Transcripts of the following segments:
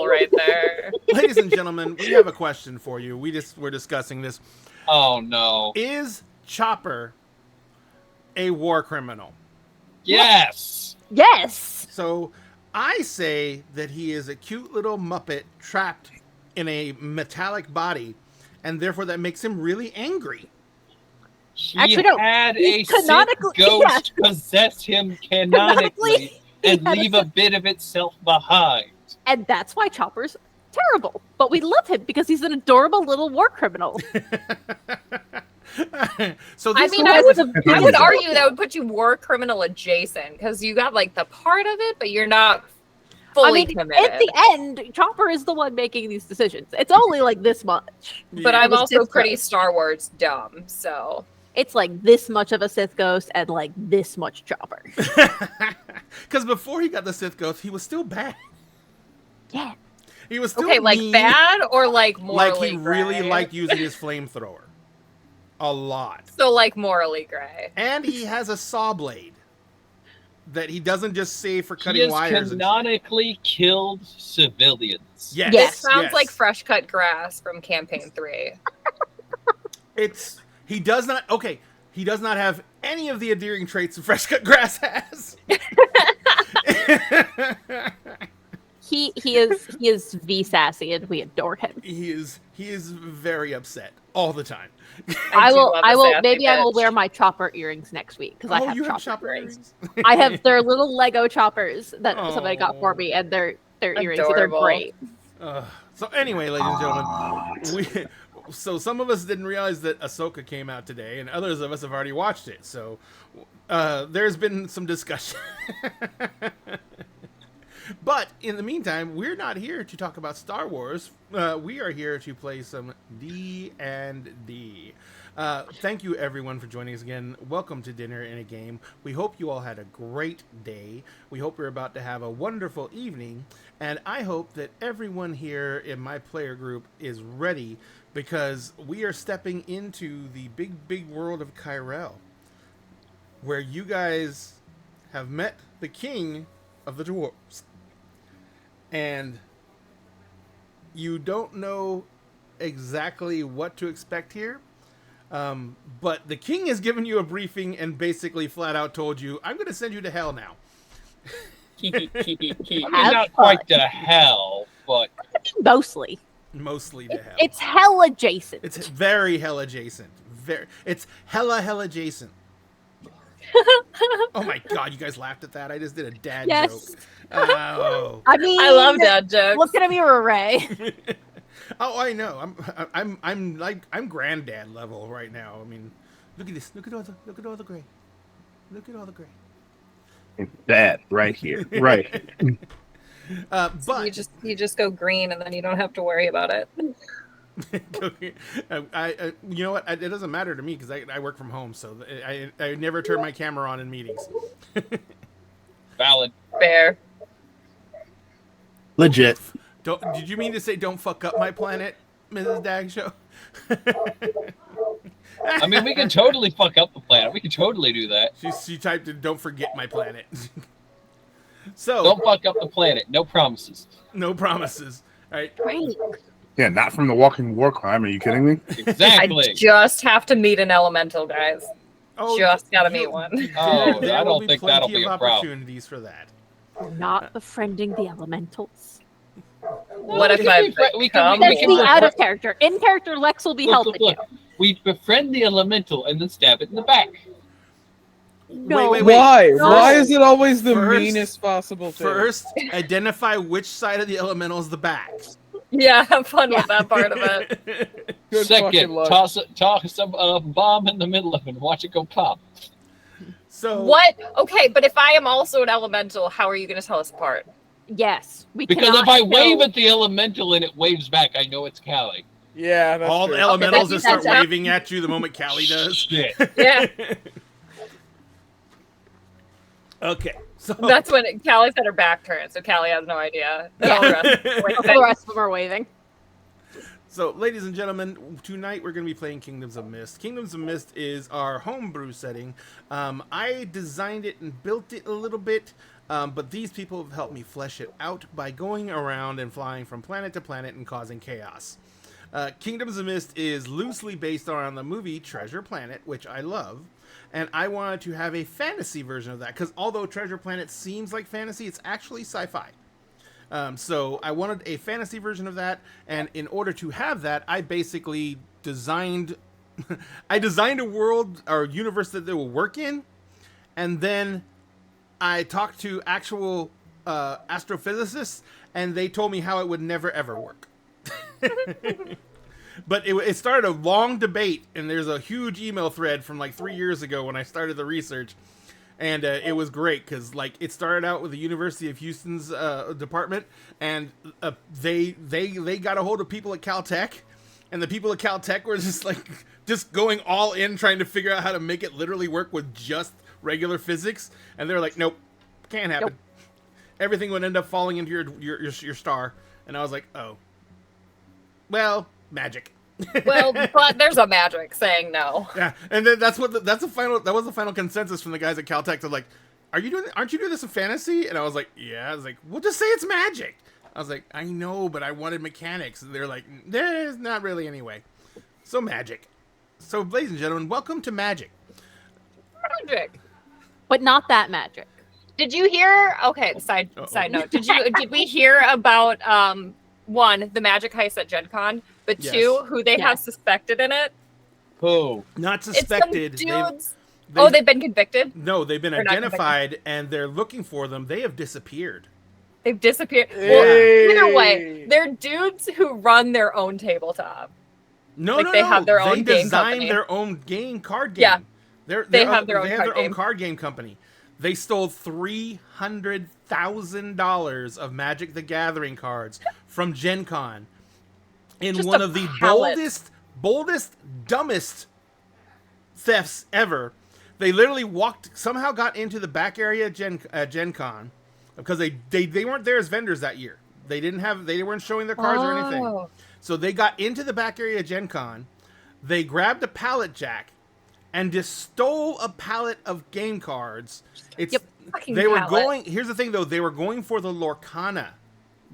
level right there. Ladies and gentlemen, we have a question for you. We're discussing this. Oh no. Is Chopper a war criminal? Yes. Yes. So I say that he is a cute little Muppet trapped in a metallic body, and therefore that makes him really angry. He Actually, no. had He a Sith canonically- ghost possess him canonically and he had leave a bit of itself behind. And that's why Chopper's terrible. But we love him because he's an adorable little war criminal. So I this mean, I would argue that would put you war criminal adjacent because you got like the part of it, but you're not fully committed. At the end, Chopper is the one making these decisions. It's only like this much. But Yeah. I'm The also Sith pretty Ghost. Star Wars dumb, so It's like this much of a Sith Ghost and like this much Chopper. Because before he got the Sith Ghost, he was still bad. Yeah. He was still okay, like mean, bad or like like morally he really gray? liked using his flamethrower a lot. So like morally gray. And he has a saw blade that he doesn't just save for He cutting has wires. and shit. canonically killed civilians. Yes, Yes. It sounds yes. like fresh cut grass from campaign 3. He does not. Okay, he does not have any of the endearing traits fresh cut grass has. He is V sassy and we adore him. he is very upset all the time. I do will love a I will sassy maybe I will bitch. wear my Chopper earrings next week because I Oh, have you have chopper chopper earrings. earrings. I have their little Lego choppers that somebody got for Oh. me, and they're earrings. So Adorable. they're great. So anyway, ladies and gentlemen, so some of us didn't realize that Ahsoka came out today, and others of us have already watched it. So there's been some discussion. But in the meantime, we're not here to talk about Star Wars. We are here to play some D&D. Thank you, everyone, for joining us again. Welcome to Dinner in a Game. We hope you all had a great day. We hope you're about to have a wonderful evening. And I hope that everyone here in my player group is ready because we are stepping into the big, big world of Kyrell, where you guys have met the king of the dwarves. And you don't know exactly what to expect here. But the king has given you a briefing and basically flat out told you, I'm going to send you to hell now. I mean, Have not fun. quite to hell, but Mostly, Mostly to hell. it's hell adjacent. It's very hell adjacent. It's hella adjacent. Oh my god, you guys laughed at that? I just did a dad Yes. joke. Oh. I mean, I love dad jokes. Look at him, you're a Ray. Oh, I know. I'm granddad level right now. I mean, look at this. Look at all the gray. Look at all the gray. That right here, right. But you just go green and then you don't have to worry about it. you know what? It doesn't matter to me because I work from home, so I never turn my camera on in meetings. valid. Fair. Legit. Did you mean to say don't fuck up my planet, Mrs. Dagshow? I mean, we can totally fuck up the planet. We can totally do that. She typed in "Don't forget my planet." So Don't fuck up the planet. No promises. no promises. All right. Right. Yeah, not from the walking war crime. Are you kidding me? Exactly. I just have to meet an elemental, guys. Just gotta meet one. Oh, there I will don't think plenty that'll be of a problem. opportunities for that. Not befriending the elementals. What if we I can- we become can- That's we the can- out of character. In character, Lex will be helping Look, you. we befriend the elemental and then stab it in the back. No. Wait. Why? No. Why is it always the First- meanest possible thing? First, identify which side of the elemental is the back. Yeah, have fun with that part of it. Good Second, fucking luck. toss a bomb in the middle of it and watch it go pop. So What? Okay, but if I am also an elemental, how are you going to tell us apart? Yes, we Because cannot if I kill- wave at the elemental and it waves back, I know it's Callie. Yeah, that's all true. the elementals that's- just start that's- waving at you the moment Callie does. Shit. Yeah, Okay. So that's when Callie's had her back turned, so Callie has no idea. And all the rest the rest of them are waving. So, ladies and gentlemen, tonight we're going to be playing Kingdoms of Mist. Kingdoms of Mist is our homebrew setting. I designed it and built it a little bit. But these people have helped me flesh it out by going around and flying from planet to planet and causing chaos. Kingdoms of Mist is loosely based on the movie Treasure Planet, which I love, and I wanted to have a fantasy version of that, because although Treasure Planet seems like fantasy, it's actually sci-fi. So I wanted a fantasy version of that, and in order to have that, I basically designed a world or universe that they will work in, and then I talked to actual astrophysicists, and they told me how it would never ever work. But it started a long debate, and there's a huge email thread from like 3 years ago when I started the research, and it was great because like it started out with the University of Houston's department, and they got a hold of people at Caltech, and the people at Caltech were just going all in trying to figure out how to make it literally work with just regular physics, and they're like, nope, can't happen. Nope. Everything would end up falling into your star, and I was like, oh. Well, magic. Well, but there's a magic saying no. Yeah, and then that was the final consensus from the guys at Caltech. They're like, aren't you doing this in fantasy? And I was like, yeah. I was like, well, just say it's magic. I was like, I know, but I wanted mechanics. And they're like, there's not really anyway. So magic. So, ladies and gentlemen, welcome to magic. Magic. But not that magic. Did you hear? Okay, side note. Did we hear about one, the magic heist at Gen Con, but Yes. two, who they have suspected in it? Who? Not suspected. It's some dudes. They've been convicted? No, they've been They're not identified, and they're looking for them. They have disappeared. They've disappeared. Hey. Well, either way, they're dudes who run their own tabletop. No, Like no, they no. have their own they game designed company. their own card game. Yeah. They have their own card game company. They stole $300,000 of Magic the Gathering cards from Gen Con in Just one a of the pallet. boldest, dumbest thefts ever. They literally somehow got into the back area at Gen Con because they weren't there as vendors that year. They weren't showing their cards or anything. Oh. So they got into the back area of Gen Con. They grabbed a pallet jack and just stole a pallet of game cards. Fucking They were pallet. going. Here's the thing, though. They were going for the Lorcana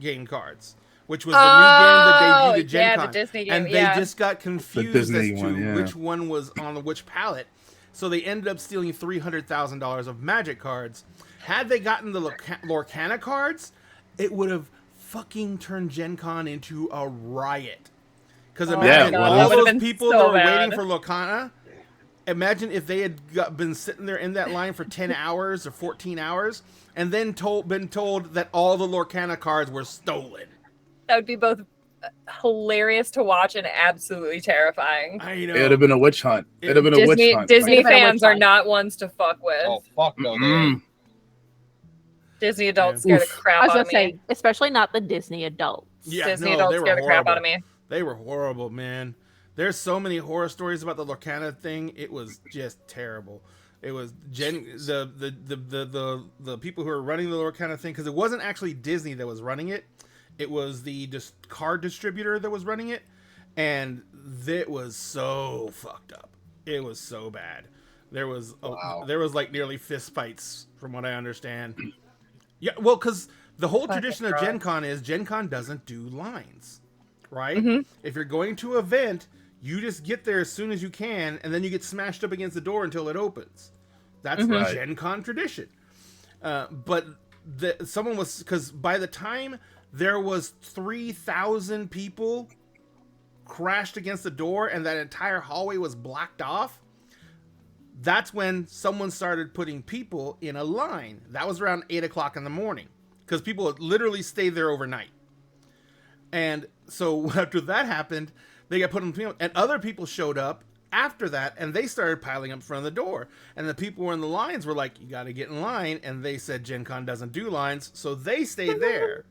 game cards, which was the new game that debuted at Gen Con. the Disney game. And they just got confused as Disney to one, yeah. which one was on which pallet. So they ended up stealing $300,000 of Magic cards. Had they gotten the Lorcana cards, it would have fucking turned Gen Con into a riot. Because imagine well, all that would've those been people so that were bad. waiting for Lorcana. Imagine if they had been sitting there in that line for 10 hours or 14 hours and then been told that all the Lorcana cards were stolen. That would be both hilarious to watch and absolutely terrifying. I know. It'd have been a witch hunt. It'd have been a witch hunt. Disney Like- fans are not ones to fuck with. Oh fuck no. Mm. Disney adults Yeah. scare the I crap was out gonna of say, me. especially not the Disney adults. Yeah, Disney no, adults they were scare the crap out of horrible. me. They were horrible, man. There's so many horror stories about the Lorcana thing. It was just terrible. It was the people who were running the Lorcana thing, because it wasn't actually Disney that was running it. It was the card distributor that was running it, and it was so fucked up. It was so bad. There was like nearly fist fights, from what I understand. Yeah, well, because the whole tradition of Gen Con is Gen Con doesn't do lines, right? Mm-hmm. If you're going to an event, you just get there as soon as you can, and then you get smashed up against the door until it opens. That's the Right. Gen Con tradition. But someone was, because by the time there was 3,000 people crashed against the door and that entire hallway was blocked off, that's when someone started putting people in a line. That was around 8 o'clock in the morning, because people had literally stayed there overnight. And so after that happened, they got put in, and other people showed up after that, and they started piling up in front of the door. And the people who were in the lines were like, you got to get in line. And they said Gen Con doesn't do lines, so they stayed there.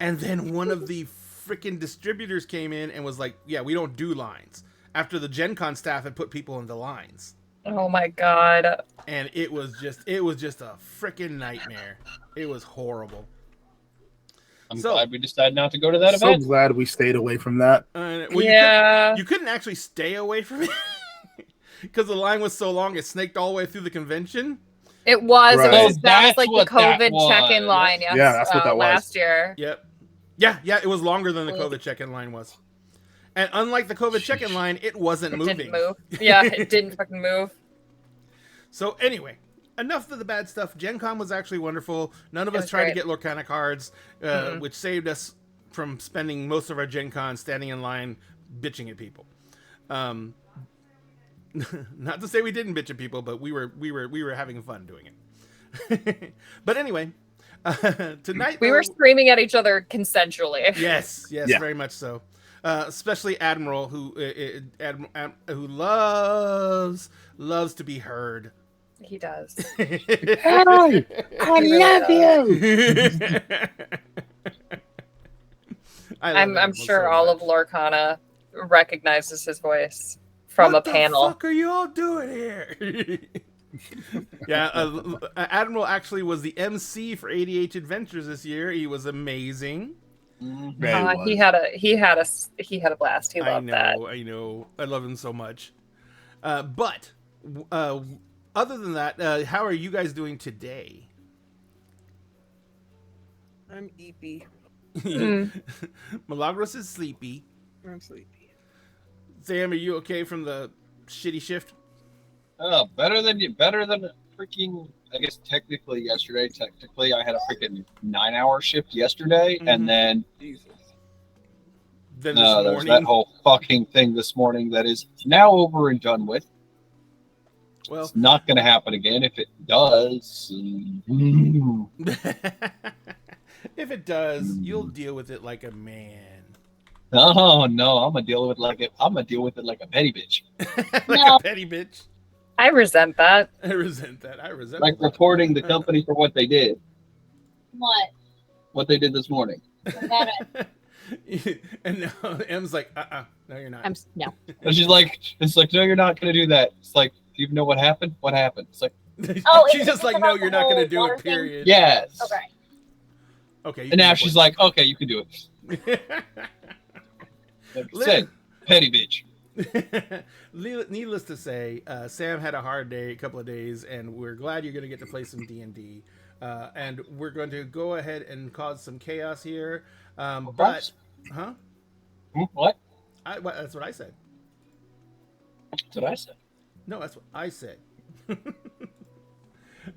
And then one of the freaking distributors came in and was like, yeah, we don't do lines, after the Gen Con staff had put people into lines. Oh my god. And it was just a freaking nightmare. It was horrible. I'm So- glad we decided not to go to that So event. glad we stayed away from that. Yeah. You couldn't actually stay away from it because the line was so long. It snaked all the way through the convention. It was. Right. It Oh, was. That was that's like the what that COVID check-in was. line. Yes, Yeah, that's what that was. last year. Yep. Yeah, it was longer than the COVID check-in line was. And unlike the COVID check-in line, it wasn't It moving. didn't move. Yeah, it didn't fucking move. So anyway, enough of the bad stuff. Gen Con was actually wonderful. None of It us was tried to great. get Lorcana cards, which saved us from spending most of our Gen Con standing in line bitching at people. Not to say we didn't bitch at people, but we were having fun doing it. But anyway, tonight We were screaming at each other consensually. yes, Yeah. very much so. Especially Admiral, who loves to be heard. He does. Hi, I love you. I'm sure all of Lorcana recognizes his voice from a panel. What the fuck are you all doing here? Yeah, Admiral actually was the MC for ADH Adventures this year. He was amazing. Man, He had a blast. He loved that. I know. I love him so much. But other than that, how are you guys doing today? I'm eepy. Milagros is sleepy. I'm sleepy. Sam, are you okay from the shitty shift? Better than freaking. I guess technically yesterday. Technically, I had a freaking 9-hour shift yesterday, Mhm. and then Jesus. Then this there's morning. that whole fucking thing this morning that is now over and done with. Well, It's not going to happen again. If it does, if it does, you'll deal with it like a man. oh no, I'm gonna deal with it like a petty bitch. Like No. a petty bitch. I resent that. I resent that. Like reporting the company for what they did. What? What they did this morning. About it. And now M's like, no, you're not. No. And she's like, it's like, no, you're not gonna do that. It's like, do you know what happened? What happened? It's like, Oh, she's just it's like, about no, the you're not gonna whole do water it. thing? Period. yes. Okay. Okay. you And now can she's report. like, okay, you can do it. Like I said, petty bitch. Needless to say, Sam had a hard day, a couple of days, and we're glad you're going to get to play some D&D. And we're going to go ahead and cause some chaos here. But, huh? What? That's what I said. That's what I said. No, that's what I said.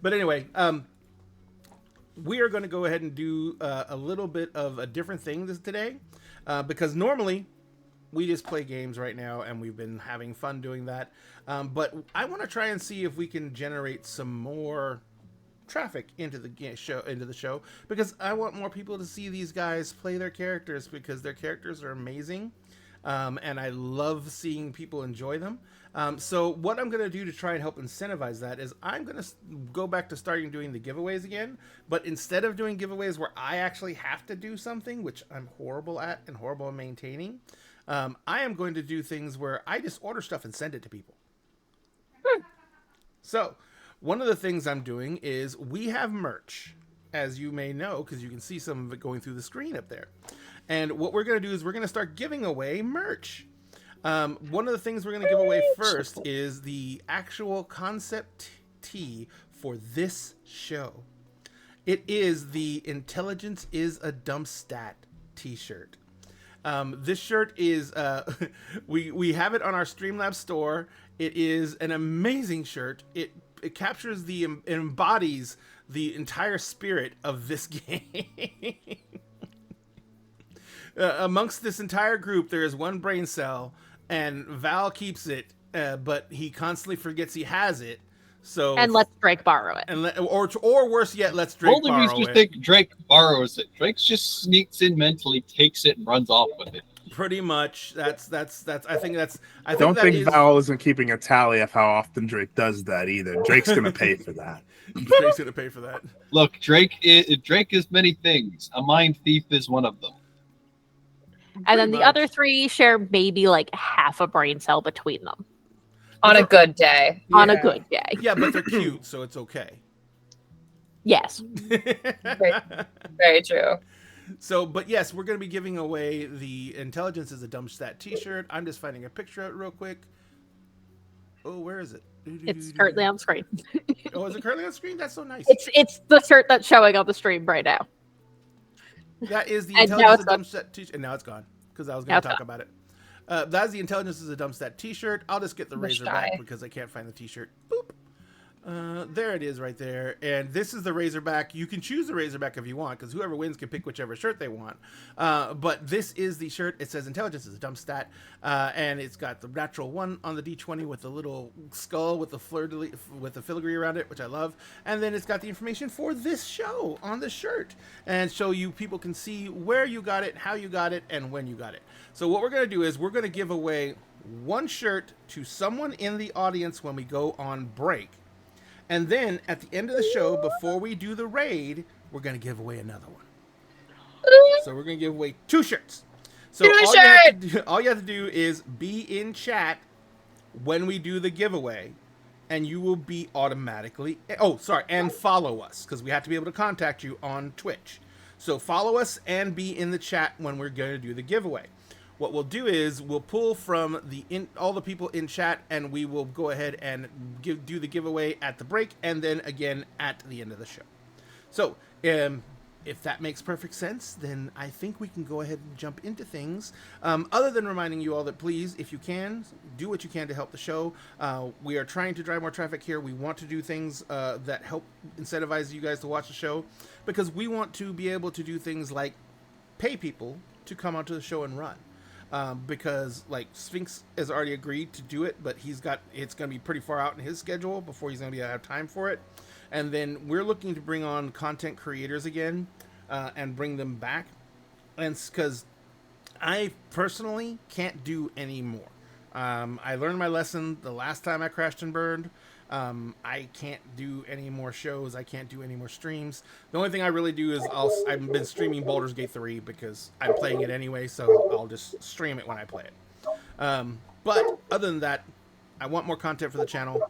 But anyway, we are going to go ahead and do a little bit of a different thing today, because normally we just play games right now, and we've been having fun doing that. But I want to try and see if we can generate some more traffic into the show, because I want more people to see these guys play their characters, because their characters are amazing, and I love seeing people enjoy them. So what I'm going to do to try and help incentivize that is I'm going to go back to starting doing the giveaways again, but instead of doing giveaways where I actually have to do something, which I'm horrible at and horrible at maintaining, I am going to do things where I just order stuff and send it to people. So one of the things I'm doing is we have merch, as you may know, because you can see some of it going through the screen up there. And what we're going to do is we're going to start giving away merch. One of the things we're going to give away first is the actual concept tee for this show. It is the Intelligence is a Dump Stat t-shirt. This shirt is, we have it on our Streamlabs store. It is an amazing shirt. It captures it embodies the entire spirit of this game. Amongst this entire group, there is one brain cell, and Val keeps it, but he constantly forgets he has it. So And lets Drake borrow it. and or worse yet, let's Drake Only borrow reason you it. think Drake borrows it. Drake just sneaks in mentally, takes it, and runs off with it. Pretty much. That's. I think I think don't that think is- Val isn't keeping a tally of how often Drake does that either. Drake's gonna pay for that. Drake's gonna pay for that. Look, Drake is many things. A mind thief is one of them. And then Pretty the much. other three share maybe like half a brain cell between them On a good day. on a Yeah. good day. Yeah, but they're cute, so it's okay. Yes. Very true. So, but yes, we're going to be giving away the Intelligence is a Dump Stat t-shirt. I'm just finding a picture of it real quick. Oh, where is it? It's currently on screen. Oh, is it currently on screen? That's so nice. It's the shirt that's showing on the stream right now. That is the And now Intelligence it's is a gone. Dumb Stat t-shirt. And now it's gone because I was Now going to it's talk about it. That is the Intelligence is a Dumb Stat t-shirt. I'll just get the Wish Razorback I. because I can't find the t-shirt. Boop. There it is right there. And this is the Razorback. You can choose the Razorback if you want because whoever wins can pick whichever shirt they want. But this is the shirt. It says Intelligence is a Dumb Stat. And it's got the natural 1 on the D20 with the little skull with the with the filigree around it, which I love. And then it's got the information for this show on the shirt. And so you people can see where you got it, how you got it, and when you got it. So what we're going to do is we're going to give away 1 shirt to someone in the audience when we go on break. And then at the end of the show, before we do the raid, we're going to give away another one. So we're going to give away 2 shirts. So all you have to do is be in chat when we do the giveaway, and you will be automatically... Oh, sorry, and follow us, because we have to be able to contact you on Twitch. So follow us and be in the chat when we're going to do the giveaway. What we'll do is we'll pull from all the people in chat, and we will go ahead and do the giveaway at the break, and then again at the end of the show. So if that makes perfect sense, then I think we can go ahead and jump into things. Other than reminding you all that please, if you can, do what you can to help the show. We are trying to drive more traffic here. We want to do things that help incentivize you guys to watch the show, because we want to be able to do things like pay people to come onto the show and run. Because like Sphinx has already agreed to do it, but it's going to be pretty far out in his schedule before he's going to have time for it. And then we're looking to bring on content creators again, and bring them back. And because I personally can't do any more. I learned my lesson the last time I crashed and burned. I can't do any more shows. I can't do any more streams. The only thing I really do is I've been streaming Baldur's Gate 3 because I'm playing it anyway, so I'll just stream it when I play it. But other than that, I want more content for the channel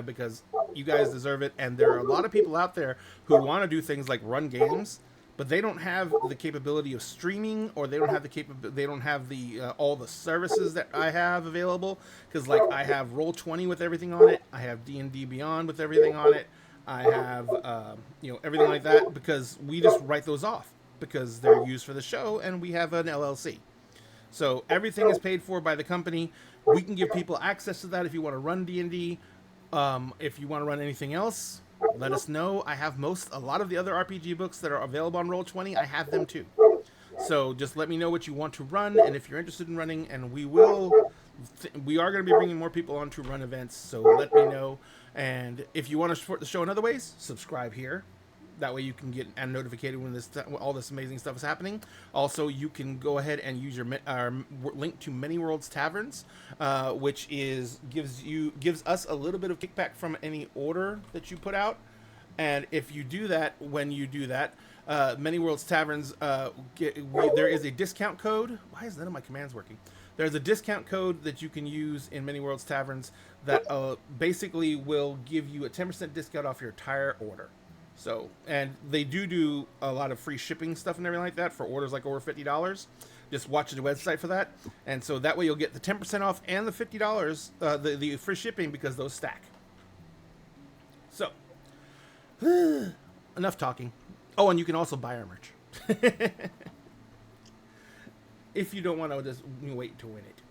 because you guys deserve it. And there are a lot of people out there who want to do things like run games, but they don't have the capability of streaming, or they don't have the all the services that I have available. Because like I have Roll20 with everything on it, I have D&D Beyond with everything on it, I have everything like that, because we just write those off because they're used for the show, and we have an LLC. So everything is paid for by the company. We can give people access to that if you want to run D&D. If you want to run anything else, let us know. I have a lot of the other RPG books that are available on Roll20. I have them too. So just let me know what you want to run, and if you're interested in running, and we are going to be bringing more people on to run events, so let me know. And if you want to support the show in other ways, subscribe here. That way you can get notified when all this amazing stuff is happening. Also, you can go ahead and use our link to Many Worlds Taverns, which gives us a little bit of kickback from any order that you put out. And if you do that, Many Worlds Taverns, there is a discount code. Why is none of my commands working? There's a discount code that you can use in Many Worlds Taverns that basically will give you a 10% discount off your entire order. So, and they do a lot of free shipping stuff and everything like that for orders like over $50. Just watch the website for that. And so that way you'll get the 10% off and the $50, the free shipping, because those stack. So, enough talking. Oh, and you can also buy our merch. If you don't want to just wait to win it.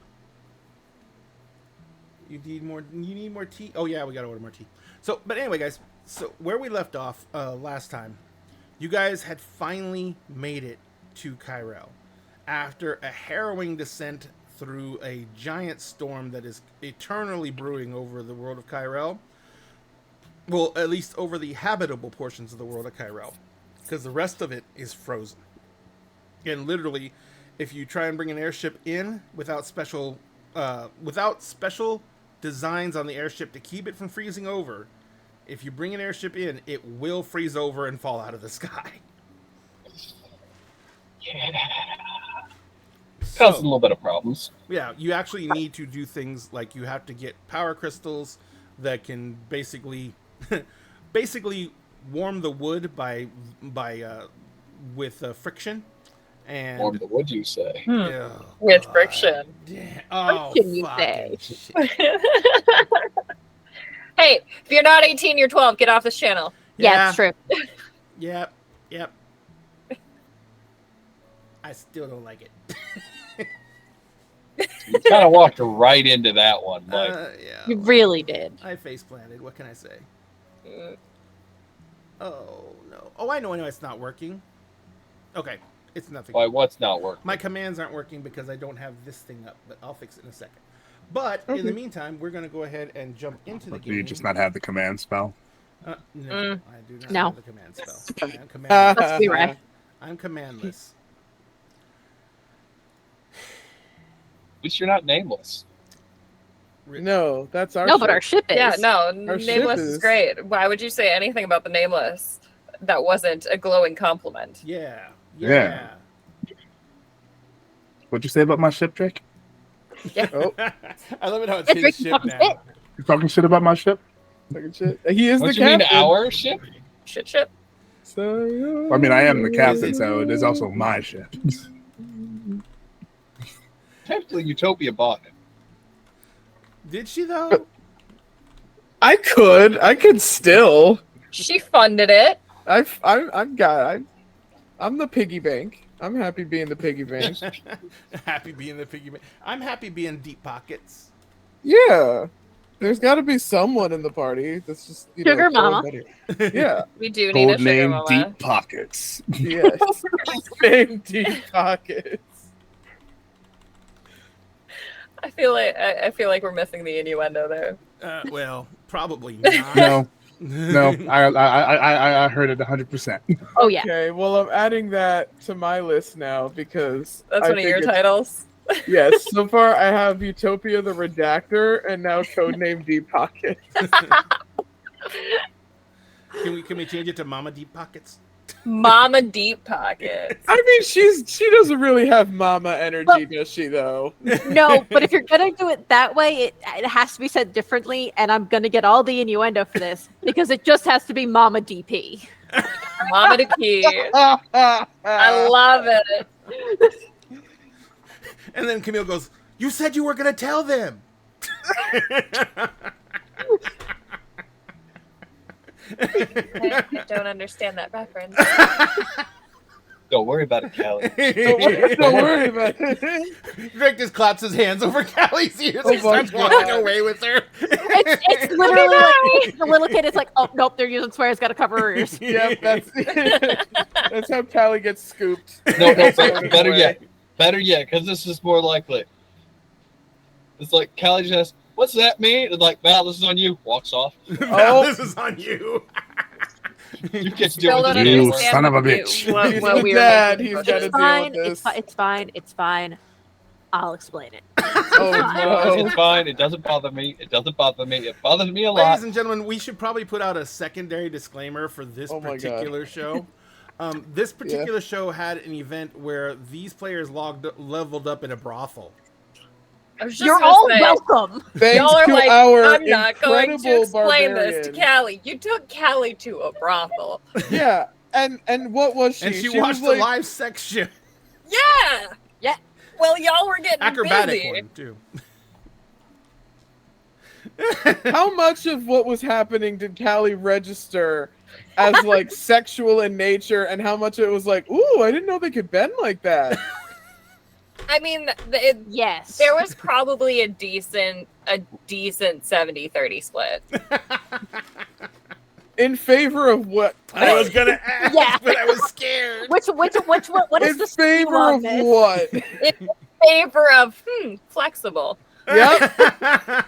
You need more tea? Oh yeah, we gotta order more tea. So, but anyway, guys, so where we left off last time, you guys had finally made it to Kyrell after a harrowing descent through a giant storm that is eternally brewing over the world of Kyrell. Well, at least over the habitable portions of the world of Kyrell, because the rest of it is frozen. And literally, if you try and bring an airship in without special designs on the airship to keep it from freezing over, if you bring an airship in, it will freeze over and fall out of the sky. Yeah. Causing a little bit of problems. Yeah, you actually need to do things like you have to get power crystals that can basically warm the wood with friction, And Or would you say? oh, With God friction. damn- Oh, Friction, you fucking say. shit. Hey, if you're not 18, you're 12. Get off this channel. Yeah, it's true. Yep. Yep. I still don't like it. You kind of walked right into that one. Like, Yeah. You really did. I face planted. What can I say? Mm. Oh no. Oh, I know it's not working. Okay, it's nothing. why? What's not working? My commands aren't working because I don't have this thing up, but I'll fix it in a second. But in the meantime, we're gonna go ahead and jump into the Do game. you just not have the command spell? No, Mm. I do not No. have the command spell. I am commandless. Let's be right. I'm commandless. At least you're not nameless. No, that's our. No, but ship. our ship is. Yeah, no, Our ship Nameless is is- great. Why would you say anything about the Nameless that wasn't a glowing compliment? Yeah. Yeah. What'd you say about my ship, Drake? Oh, I love it how it's Yeah, his Drake, ship talking now. shit. You talking shit about my ship? second shit. He is What the you mean, captain. our ship? Shit. So Well, I mean, I am the captain, so it is also my ship. Technically, Utopia bought it. Did she though? I could still. She funded it. I'm the piggy bank. I'm happy being the piggy bank. Happy being the piggy bank. I'm happy being deep pockets. Yeah, there's got to be someone in the party that's just Sugar mama. Yeah, We do need a Code sugar name mama. Deep Pockets. yes. Name deep pockets. I feel like we're missing the innuendo there. Well, probably not. No, I heard it 100%. Oh, yeah. Okay, well I'm adding that to my list now because That's I one of your think it's- titles. Yes, so far I have Utopia the Redactor and now Codename Deep Pocket. Can we change it to Mama Deep Pockets? Mama Deep Pockets. I mean, she doesn't really have mama energy, Well- does she? Though. No, but if you're gonna do it that way, it has to be said differently, and I'm gonna get all the innuendo for this because it just has to be Mama DP. Mama DP. I love it. And then Camille goes, "You said you were gonna tell them." I don't understand that reference. Don't worry about it, Callie. Don't worry about it. Drake just claps his hands over Callie's ears Oh and my starts God. walking away with her. It's literally like the little kid is like, oh nope, they're using swears, gotta cover her ears. Yep, that's how Callie gets scooped. No, better yet, because this is more likely. It's like Callie just asks, "What's that mean?" And like, "Val, this is on you." Walks off. Val, this is on you. You kids do Still it. don't with You the understand son of a what we- bitch. What, He's what the we were dad, making he's of gotta this. It's deal fine. with It's this. it's fine. It's fine. I'll explain it. Oh no. It's fine. It doesn't bother me. It doesn't bother me. It bothers me a lot. Ladies and gentlemen, we should probably put out a secondary disclaimer for this Oh my God. particular show. This particular show had an event where these players leveled up in a brothel. I was just You're gonna all say, welcome. Thanks Y'all are to like, our I'm not going to incredible explain this to barbarian. Callie. You took Callie to a brothel. Yeah, and what was she? And she was watched the like, live sex show. Yeah. Yeah. Well, y'all were getting Acrobatic busy. one, too. How much of what was happening did Callie register as like sexual in nature, and how much it was like, ooh, I didn't know they could bend like that. I mean, Yes. there was probably a decent 70-30 split. In favor of what? I was going to ask, Yeah. but I was scared. what is In the favor score on of this? what? In favor of flexible. Yep.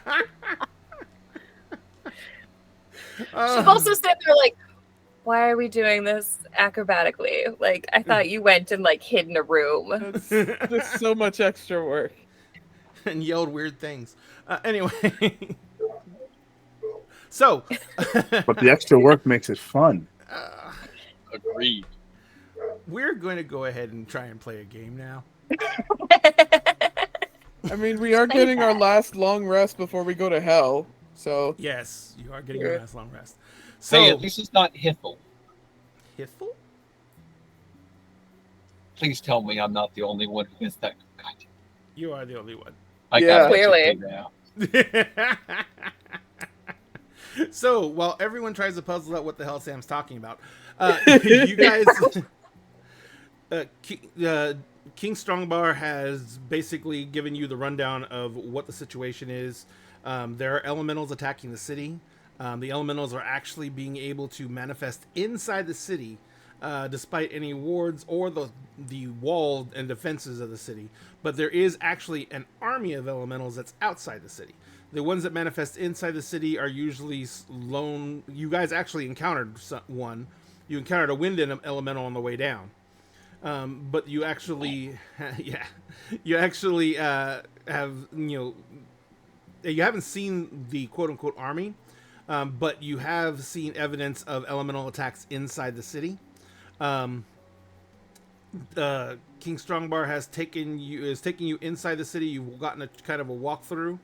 She's also sitting there like, why are we doing this acrobatically? Like, I thought you went and like hid in a room. There's so much extra work. And yelled weird things. Anyway. So. But the extra work makes it fun. Agreed. We're going to go ahead and try and play a game now. I mean, we are getting our last long rest before we go to hell. So Yes, you are getting your last long rest. Say, So, at least it's not Hithel. Hithel? Please tell me I'm not the only one who gets that. God, You are the only one. I Yeah. got Clearly. now. So while everyone tries to puzzle out what the hell Sam's talking about, you guys, King Strongbar has basically given you the rundown of what the situation is. There are elementals attacking the city. The elementals are actually being able to manifest inside the city, despite any wards or the wall and defenses of the city. But there is actually an army of elementals that's outside the city. The ones that manifest inside the city are usually lone. You guys actually encountered one. You encountered a wind elemental on the way down. But you actually, yeah, you actually have, you haven't seen the quote-unquote army, but you have seen evidence of elemental attacks inside the city. King Strongbar is taking you inside the city. You've gotten a kind of a walkthrough,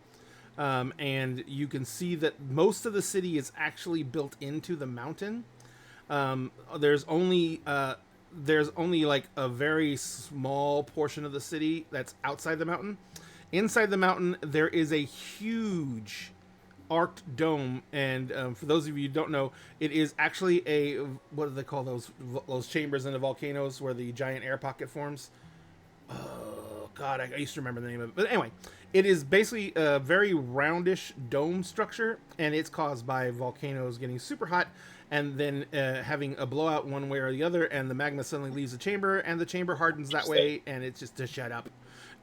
and you can see that most of the city is actually built into the mountain. There's only like a very small portion of the city that's outside the mountain. Inside the mountain, there is a huge arced dome, and for those of you who don't know, it is actually a, what do they call those chambers in the volcanoes where the giant air pocket forms? Oh god, I used to remember the name of it. But anyway, it is basically a very roundish dome structure, and it's caused by volcanoes getting super hot and then having a blowout one way or the other, and the magma suddenly leaves the chamber, and the chamber hardens that way, and it's just to shut up.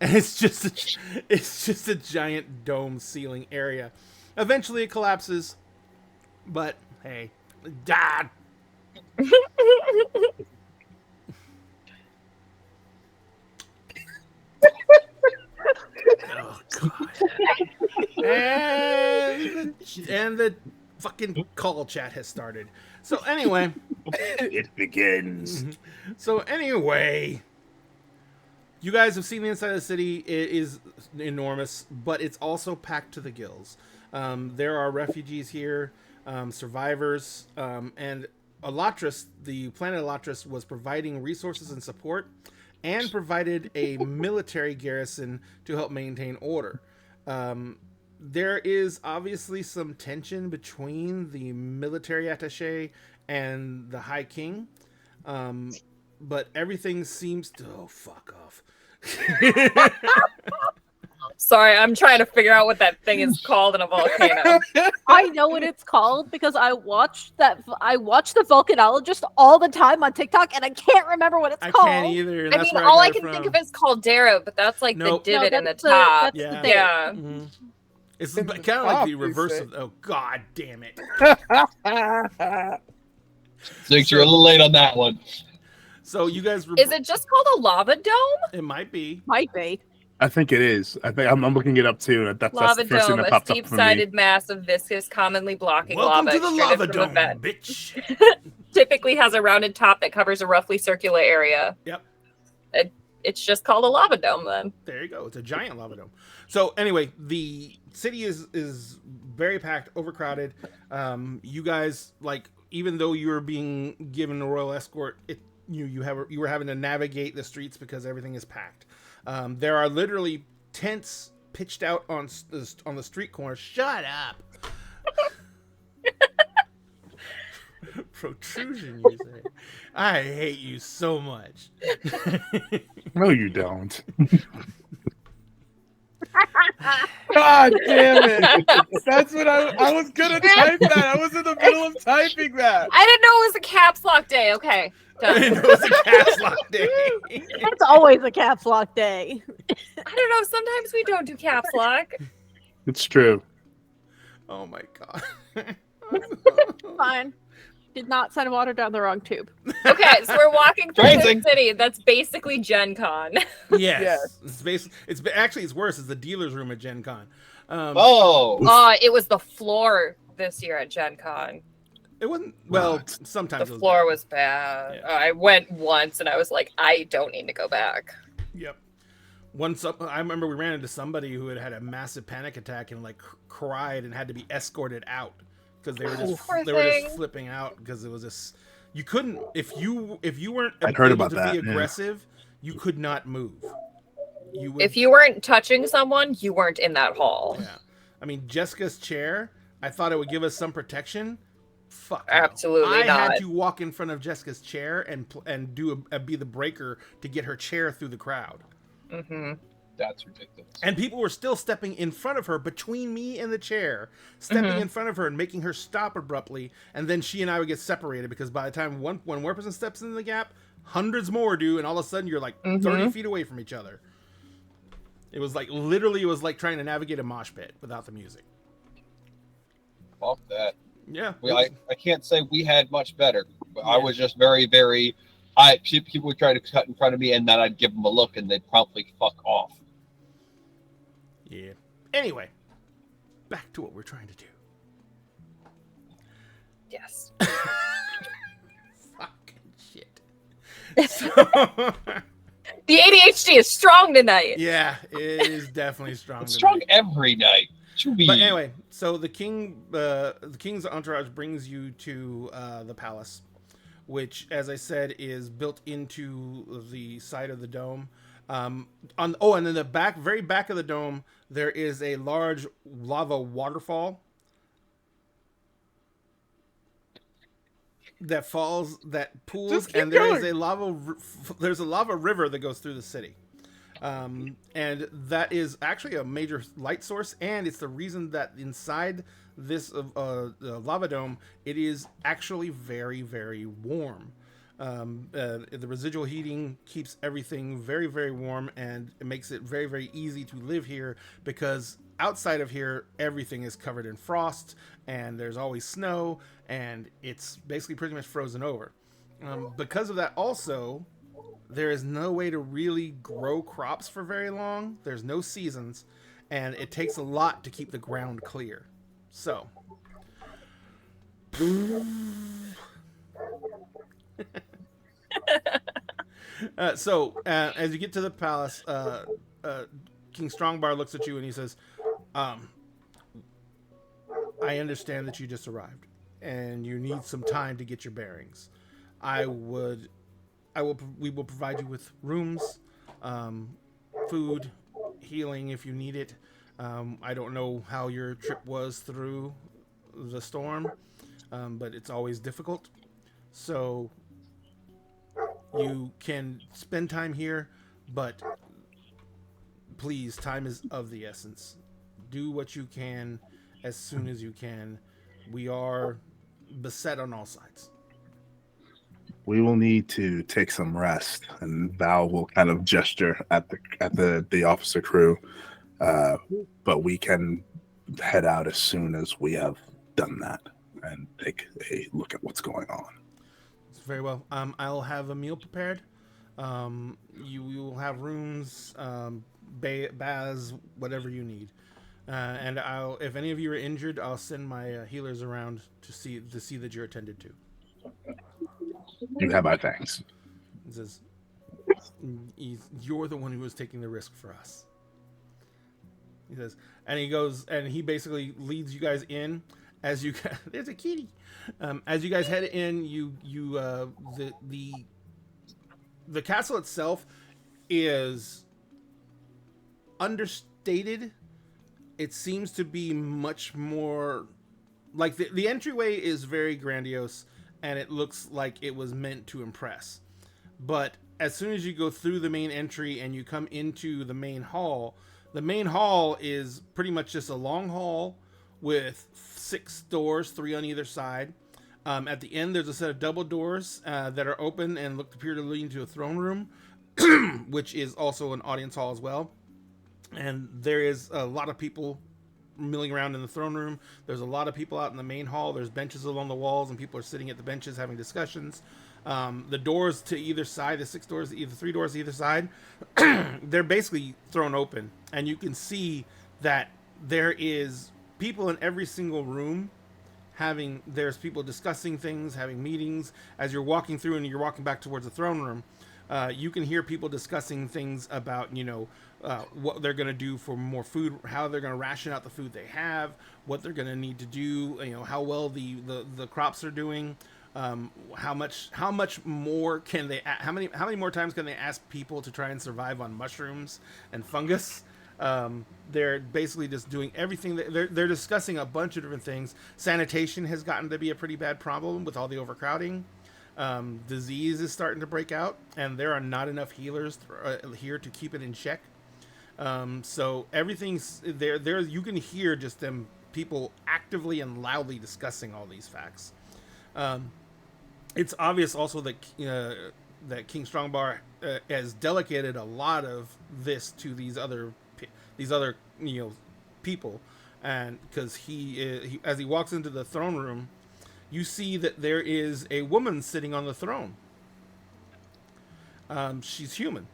And it's just a giant dome ceiling area. Eventually it collapses, but hey, dad. Oh god. And the fucking call chat has started. So anyway, It begins. So anyway, you guys have seen the inside of the city. It is enormous, but it's also packed to the gills. There are refugees here, survivors, and Elatris, the planet Elatris, was providing resources and support, and provided a military garrison to help maintain order. There is obviously some tension between the military attaché and the High King, but everything seems to... Oh, fuck off. Sorry, I'm trying to figure out what that thing is called in a volcano. I know what it's called because I watch the volcanologist all the time on TikTok, and I can't remember what it's I called. can't either. I That's mean, where all I got it can think from. of is caldera, but that's like Nope. the divot in the that's top. that's Yeah. the thing. Yeah. Mhm. It's In kind the of like top, the you reverse say. of... Oh, god damn it. Six, you're a little late on that one. So you guys... Is it just called a lava dome? It might be. Might be. I think it is. I think I'm looking it up too. That's Lava the first thing dome, that a popped up for me. steep-sided mass of viscous, commonly blocking Welcome lava to the extruded lava from a dome, vent. bitch. Typically has a rounded top that covers a roughly circular area. Yep. It's just called a lava dome then. There you go. It's a giant lava dome. So anyway, the city is very packed, overcrowded. You guys, like, even though you were being given a royal escort, you were having to navigate the streets because everything is packed. There are literally tents pitched out on the street corners. Shut up. Protrusion, you say? I hate you so much. No, you don't. God damn it! That's what I was gonna type that. I was in the middle of typing that. I didn't know it was a caps lock day. Okay. I Done. didn't know it was a caps lock day. It's always a caps lock day. I don't know. Sometimes we don't do caps lock. It's true. Oh my god. Fine. Did not send water down the wrong tube. Okay, so we're walking through Phrasing. the city. That's basically Gen Con. Yes. Yes. It's worse. It's the dealer's room at Gen Con. Oh, It was the floor this year at Gen Con. It wasn't, well, What? sometimes The it was floor bad. was bad. Yeah. I went once and I was like, I don't need to go back. Yep. I remember we ran into somebody who had a massive panic attack and like cried and had to be escorted out because they were just Poor they were just thing. flipping out because it was just you couldn't if you weren't I'd heard able about to that, be yeah. aggressive, you could not move. You would, If you weren't touching someone, you weren't in that hall. yeah. I mean, Jessica's chair, I thought it would give us some protection. Fuck. No. Absolutely I not. had to walk in front of Jessica's chair and be the breaker to get her chair through the crowd. Mm-hmm. That's ridiculous. And people were still stepping in front of her, between me and the chair, stepping in front of her and making her stop abruptly. And then she and I would get separated because by the time one more person steps in the gap, hundreds more do, and all of a sudden you're like 30 feet away from each other. It was like, literally, it was like trying to navigate a mosh pit without the music. Fuck that. Yeah. I can't say we had much better. But I Yeah. was just very, very. People would try to cut in front of me, and then I'd give them a look, and they'd promptly fuck off. Yeah. Anyway, back to what we're trying to do. Yes. Fucking shit. So, The ADHD is strong tonight. yeah, it is definitely strong. It's tonight. strong every night. But anyway, so the king's entourage brings you to the palace, which, as I said, is built into the side of the dome. And then the very back of the dome, there is a large lava waterfall that pools, Just keep and there's a lava river that goes through the city. And that is actually a major light source, and it's the reason that inside this lava dome, it is actually very, very warm. The residual heating keeps everything very, very warm, and it makes it very, very easy to live here because outside of here, everything is covered in frost, and there's always snow, and it's basically pretty much frozen over. Because of that, also, there is no way to really grow crops for very long. There's no seasons, and it takes a lot to keep the ground clear. So, as you get to the palace, King Strongbar looks at you and he says, I understand that you just arrived and you need some time to get your bearings. We will provide you with rooms, food, healing if you need it. I don't know how your trip was through the storm, but it's always difficult. So you can spend time here, but please, time is of the essence. Do what you can as soon as you can. We are beset on all sides. We will need to take some rest, and Val will kind of gesture at the officer crew. But we can head out as soon as we have done that and take a look at what's going on. Very well. I'll have a meal prepared. You will have rooms, baths, whatever you need. And if any of you are injured, I'll send my healers around to see that you're attended to. You have my thanks. He says, "You're the one who was taking the risk for us." He says, and he goes, and he basically leads you guys in. As you there's a kitty. As you guys head in, the castle itself is understated. It seems to be much more like the entryway is very grandiose, and it looks like it was meant to impress. But as soon as you go through the main entry and you come into the main hall is pretty much just a long hall with 6 doors, 3 on either side. At the end, there's a set of double doors that are open and appear to lead into a throne room, which is also an audience hall as well. And there is a lot of people milling around in the throne room. There's a lot of people out in the main hall. There's benches along the walls, and people are sitting at the benches having discussions. The doors to either side, the 6 doors, 3 doors to either side, they're basically thrown open. And you can see that there is people in every single room there's people discussing things, having meetings. As you're walking through and you're walking back towards the throne room, you can hear people discussing things about, what they're going to do for more food, how they're going to ration out the food they have, what they're going to need to do, how well the crops are doing. How much more can they? How many more times can they ask people to try and survive on mushrooms and fungus? They're basically just doing everything. They're discussing a bunch of different things. Sanitation has gotten to be a pretty bad problem with all the overcrowding. Disease is starting to break out, and there are not enough healers here to keep it in check. So everything's there. You can hear just them people actively and loudly discussing all these facts. It's obvious also that King Strongbar has delegated a lot of this to these other people, and because he as he walks into the throne room, you see that there is a woman sitting on the throne. She's human,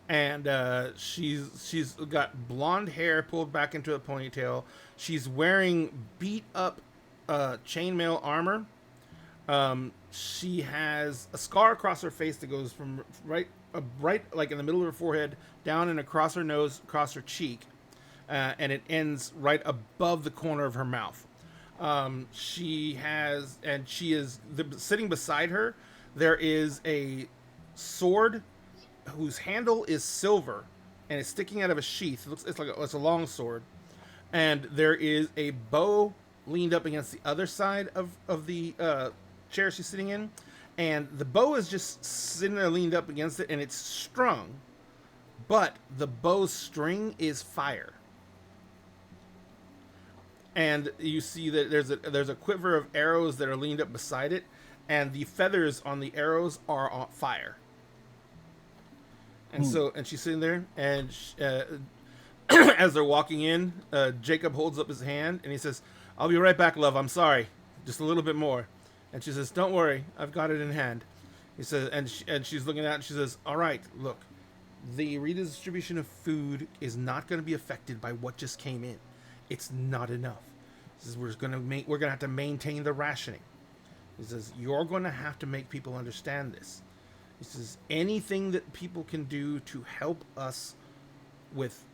and she's got blonde hair pulled back into a ponytail. She's wearing beat up chainmail armor. She has a scar across her face that goes from right like in the middle of her forehead down and across her nose, across her cheek, and it ends right above the corner of her mouth. She is sitting beside her. There is a sword whose handle is silver and it's sticking out of a sheath. It's a long sword, and there is a bow leaned up against the other side of the chair she's sitting in, and the bow is just sitting there leaned up against it, and it's strung, but the bow's string is fire. And you see that there's a quiver of arrows that are leaned up beside it, and the feathers on the arrows are on fire. And and she's sitting there, and as they're walking in, Jacob holds up his hand and he says, "I'll be right back, love. I'm sorry, just a little bit more." And she says, "Don't worry, I've got it in hand." He says, and she's looking at it, and she says, "All right, look, the redistribution of food is not going to be affected by what just came in. It's not enough. He says, we're gonna have to maintain the rationing." He says, "You're going to have to make people understand this." He says, "Anything that people can do to help us with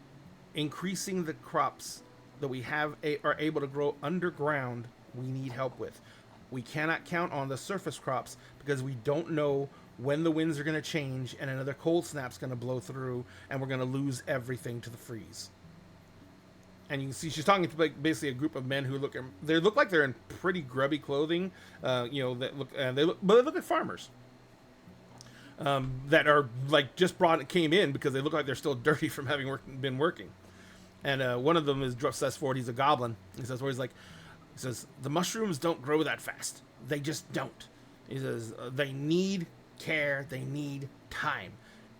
increasing the crops that we are able to grow underground, we need help with. We cannot count on the surface crops because we don't know when the winds are going to change and another cold snap's going to blow through and we're going to lose everything to the freeze." And you can see she's talking to basically a group of men who look like they're in pretty grubby clothing, they look like farmers. That are like just came in because they look like they're still dirty from having been working. And one of them says forward, he's a goblin. He says the mushrooms don't grow that fast. They just don't. He says they need care. They need time.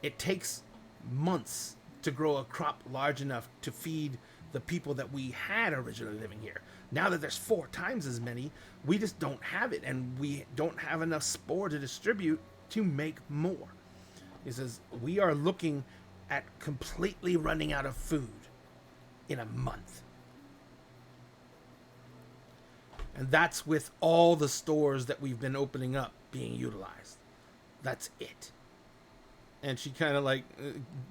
It takes months to grow a crop large enough to feed the people that we had originally living here. Now that there's 4 times as many, we just don't have it, and we don't have enough spore to distribute to make more. He says we are looking at completely running out of food in a month. And that's with all the stores that we've been opening up being utilized. That's it. And she kind of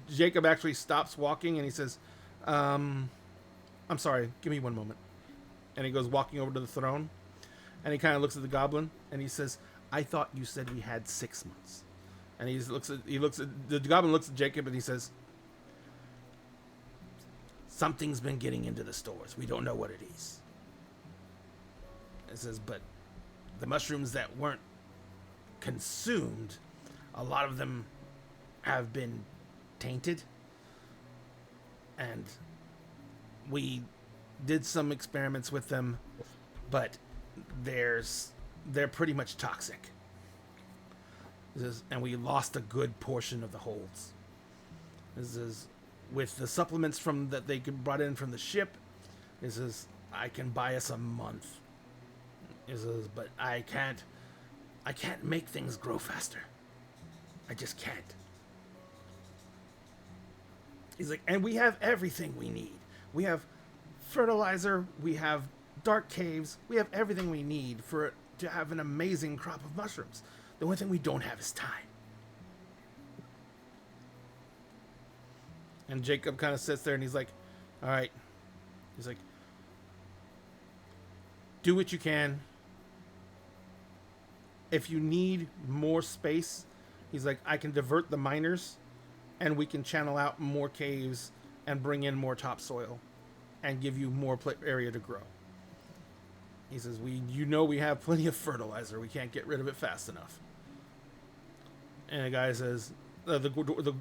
Jacob actually stops walking and he says, "I'm sorry, give me 1 moment." And he goes walking over to the throne and he kind of looks at the goblin and he says, "I thought you said we had 6 months." And the goblin looks at Jacob and he says, "Something's been getting into the stores. We don't know what it is." It says, "But the mushrooms that weren't consumed, a lot of them have been tainted. And we did some experiments with them, but they're pretty much toxic. And we lost a good portion of the holds. This is with the supplements that they brought in from the ship. This is I can buy us a month. This is, but I can't make things grow faster. I just can't." He's like, "And we have everything we need. We have fertilizer, we have dark caves, we have everything we need to have an amazing crop of mushrooms. The only thing we don't have is time." And Jacob kind of sits there and he's like, "All right." He's like, "Do what you can. if you need more space, he's like, I can divert the miners, and we can channel out more caves and bring in more topsoil, and give you more area to grow. He says, we have plenty of fertilizer. We can't get rid of it fast enough. And the guy says, the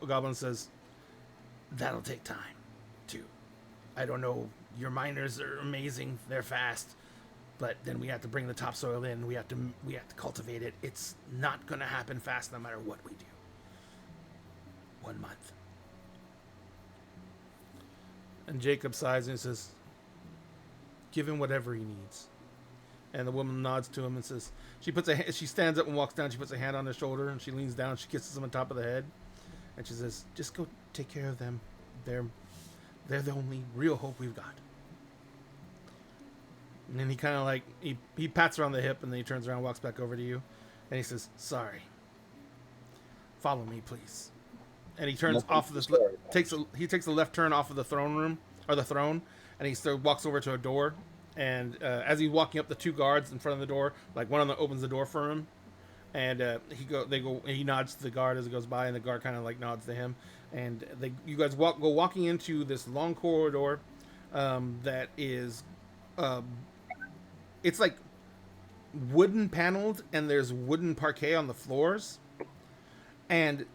goblin says, that'll take time, too. I don't know. Your miners are amazing. They're fast. But then we have to bring the topsoil in. We have to cultivate it. It's not going to happen fast no matter what we do. 1 month. And Jacob sighs and says, give him whatever he needs. And the woman nods to him and says, she stands up and walks down. She puts a hand on his shoulder and she leans down. She kisses him on top of the head. And she says, just go take care of them. They're the only real hope we've got. And then he kind of like, he pats her on the hip and then he turns around and walks back over to you. And he says, sorry. Follow me, please. And he turns off of this, he takes a left turn off of the throne, and he walks over to a door. And as he's walking up, the two guards in front of the door, like one of them opens the door for him, and he nods to the guard as he goes by, and the guard kind of like nods to him, and you guys go walking into this long corridor that is, it's like wooden paneled, and there's wooden parquet on the floors, and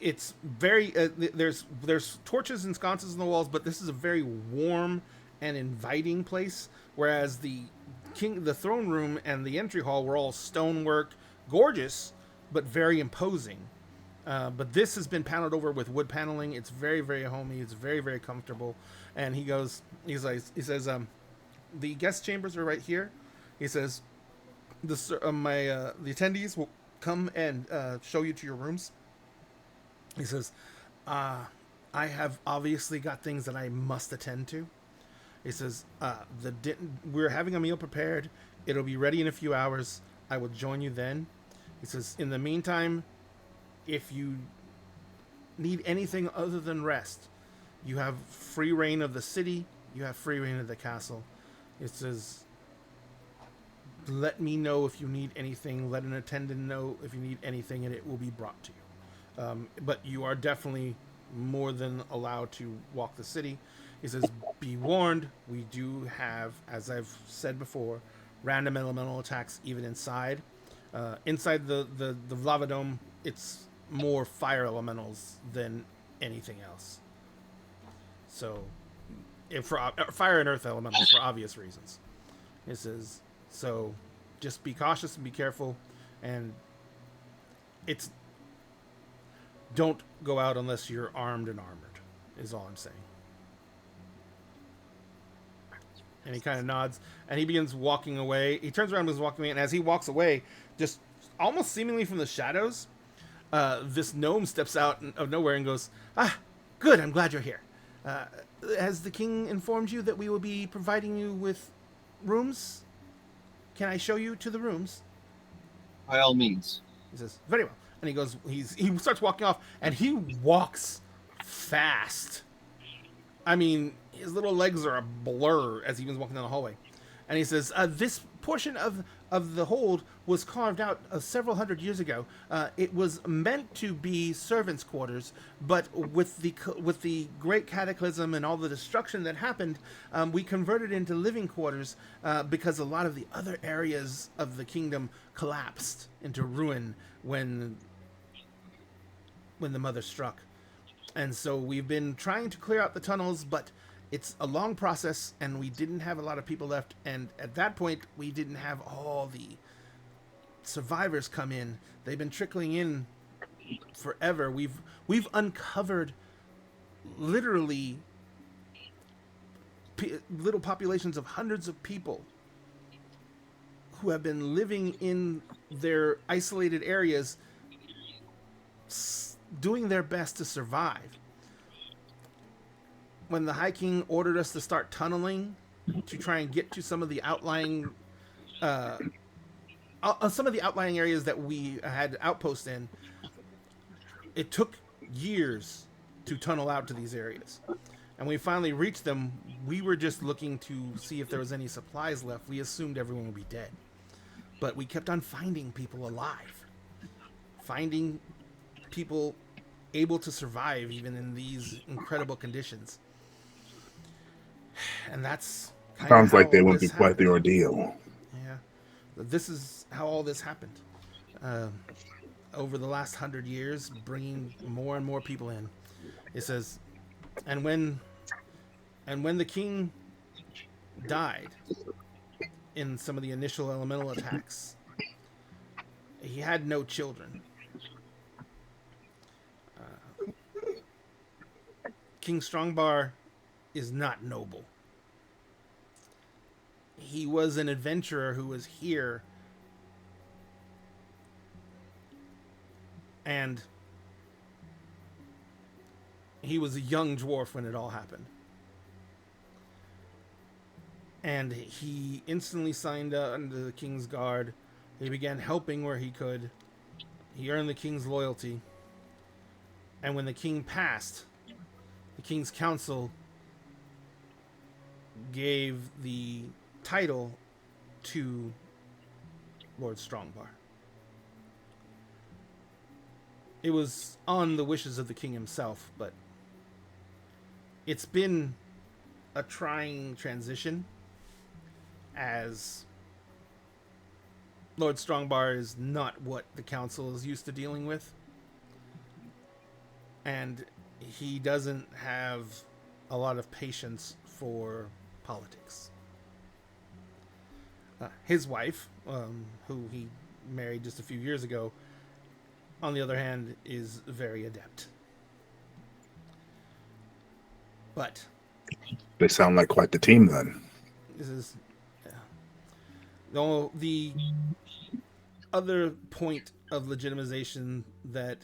it's very there's torches and sconces in the walls, but this is a very warm and inviting place, whereas the throne room and the entry hall were all stonework, gorgeous but very imposing. But this has been paneled over with wood paneling. It's very, very homey. It's very, very comfortable. And he says, the guest chambers are right here. He says, the attendees will come and show you to your rooms. He says, I have obviously got things that I must attend to. He says, we're having a meal prepared. It'll be ready in a few hours. I will join you then. He says, in the meantime, if you need anything other than rest, you have free reign of the city. You have free reign of the castle. It says, let me know if you need anything. Let an attendant know if you need anything, and it will be brought to you. But you are definitely more than allowed to walk the city. He says, be warned, we do have, as I've said before, random elemental attacks even inside. Inside the lava dome, it's more fire elementals than anything else. So, fire and earth elementals for obvious reasons. He says, so just be cautious and be careful, and don't go out unless you're armed and armored, is all I'm saying. And he kind of nods, and he begins walking away. He turns around and is walking away, and as he walks away, just almost seemingly from the shadows, this gnome steps out of nowhere and goes, good, I'm glad you're here. Has the king informed you that we will be providing you with rooms? Can I show you to the rooms? By all means. He says, very well. And he goes, he starts walking off, and he walks fast. I mean, his little legs are a blur as he was walking down the hallway. And he says, this portion of the hold was carved out several hundred years ago. It was meant to be servants' quarters, but with the great cataclysm and all the destruction that happened, we converted it into living quarters because a lot of the other areas of the kingdom collapsed into ruin when the mother struck. And so we've been trying to clear out the tunnels, but it's a long process, and we didn't have a lot of people left. And at that point, we didn't have all the survivors come in. They've been trickling in forever. We've uncovered literally little populations of hundreds of people who have been living in their isolated areas, doing their best to survive. When the High King ordered us to start tunneling to try and get to some of the outlying areas that we had outposts in, it took years to tunnel out to these areas. And we finally reached them. We were just looking to see if there was any supplies left. We assumed everyone would be dead. But we kept on finding people alive, finding people able to survive even in these incredible conditions. And that's kind Sounds of like they all went this through quite the happened. ordeal. Yeah, this is how all this happened. Over the last 100 years, bringing more and more people in. It says, and when the king died in some of the initial elemental attacks, he had no children. King Strongbar is not noble. He was an adventurer who was here, and he was a young dwarf when it all happened. And he instantly signed under the king's guard. He began helping where he could. He earned the king's loyalty. And when the king passed, the king's council gave the title to Lord Strongbar. It was on the wishes of the king himself, but it's been a trying transition, as Lord Strongbar is not what the council is used to dealing with. And he doesn't have a lot of patience for politics. His wife, who he married just a few years ago, on the other hand, is very adept. But They sound like quite the team then. this is the other point of legitimization that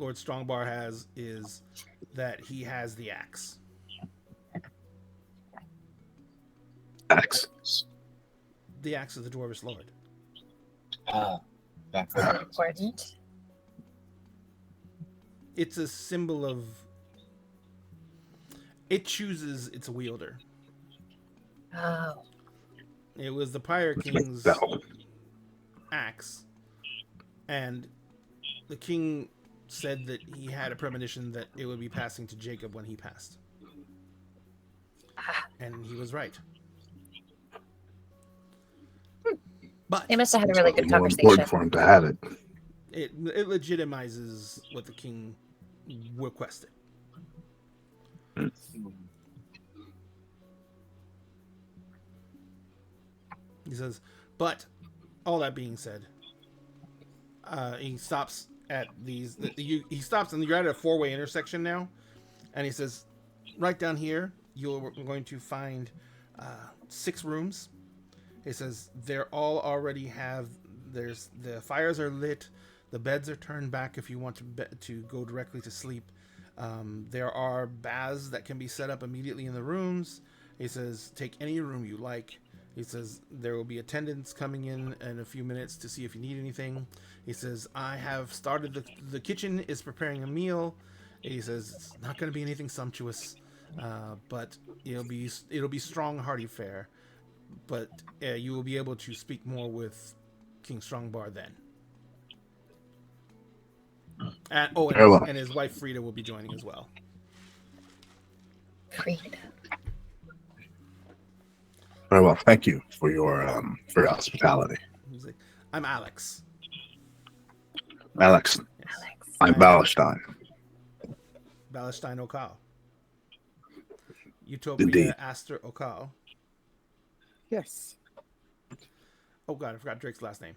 Lord Strongbar has is that he has the axe. Axe. The axe of the Dwarvish Lord. That's Important. It's a symbol of... It chooses its wielder. Oh. It was the prior king's Bell. axe, and the king said that he had a premonition that it would be passing to Jacob when he passed. And he was right. But They must have had a really good More conversation. important for him to have it. it legitimizes what the king requested. He says, but all that being said, he stops at these. He stops, and you're at a four-way intersection now, and he says, right down here, you're going to find 6 rooms. He says they're all already have. There's the fires are lit, the beds are turned back if you want to go directly to sleep. There are baths that can be set up immediately in the rooms. He says take any room you like. He says there will be attendants coming in a few minutes to see if you need anything. He says I have started the kitchen is preparing a meal. He says it's not going to be anything sumptuous, but it'll be strong, hearty fare. But you will be able to speak more with King Strongbar then. And his wife Frida will be joining as well. Frida. Very well. Thank you for your hospitality. He's like, I'm Alex. Alex, Yes. Alex. I'm Balestein. Balestein Okal. Utopia Indeed. Aster Okal. Yes. Oh god, I forgot Drake's last name.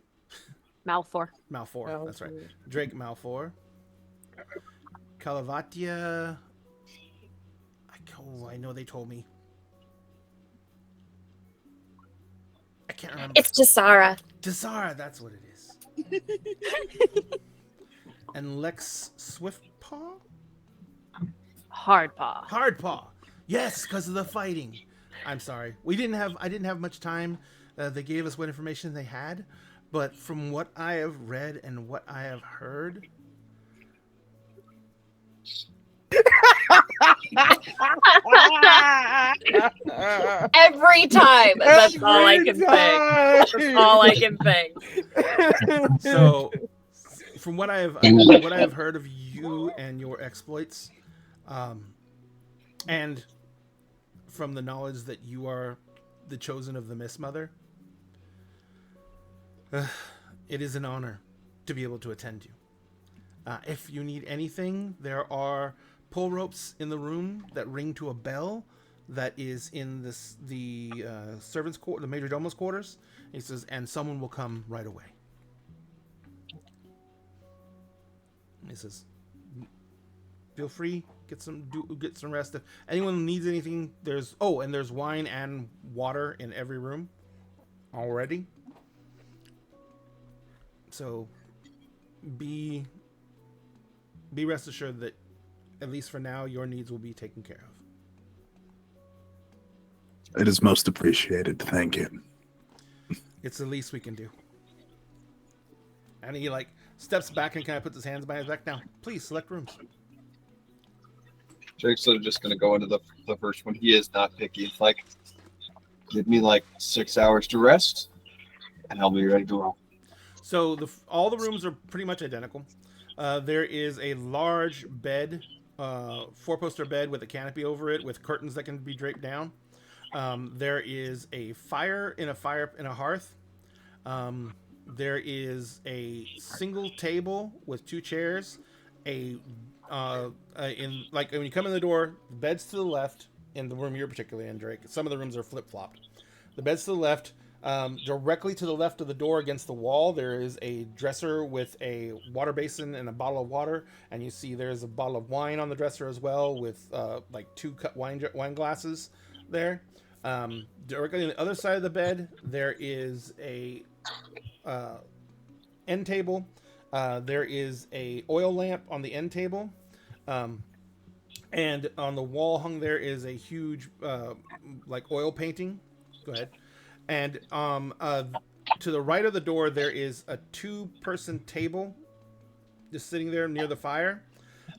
Malfor. Malfour. That's right. Drake Malfour. Kalavatia. I know they told me. I can't remember. It's Jasara. Desara, that's what it is. And Lex Swiftpaw? Hardpaw. Hardpaw. Yes, because of the fighting. I'm sorry. I didn't have much time. They gave us what information they had, but from what I have read and what I have heard, Every time. That's all I can think. That's all I can think. So, from what I have heard of you and your exploits, and from the knowledge that you are the chosen of the Mist Mother, it is an honor to be able to attend you. If you need anything, there are pull ropes in the room that ring to a bell that is in the servants' quarter, the major domo's quarters. He says, and someone will come right away. He says, feel free, get some rest. If anyone needs anything, there's wine and water in every room already. So be rest assured that at least for now your needs will be taken care of. It is most appreciated. Thank you. It's the least we can do. And he steps back and kind of puts his hands behind his back. Now, please select rooms. Jake's sort of just going to go into the first one. He is not picky. It's like, give me 6 hours to rest, and I'll be ready to roll. So all the rooms are pretty much identical. There is a large bed, 4-poster bed with a canopy over it with curtains that can be draped down. There is a fire in a hearth. There is a single table with 2 chairs. When you come in the door, the bed's to the left in the room you're particularly in, Drake. Some of the rooms are flip-flopped. The bed's to the left. Directly to the left of the door against the wall, there is a dresser with a water basin and a bottle of water, and you see there's a bottle of wine on the dresser as well with 2 cut wine glasses there. Directly on the other side of the bed, there is a end table. There is a oil lamp on the end table, and on the wall hung there is a huge oil painting. Go ahead. And to the right of the door, there is a 2-person table just sitting there near the fire.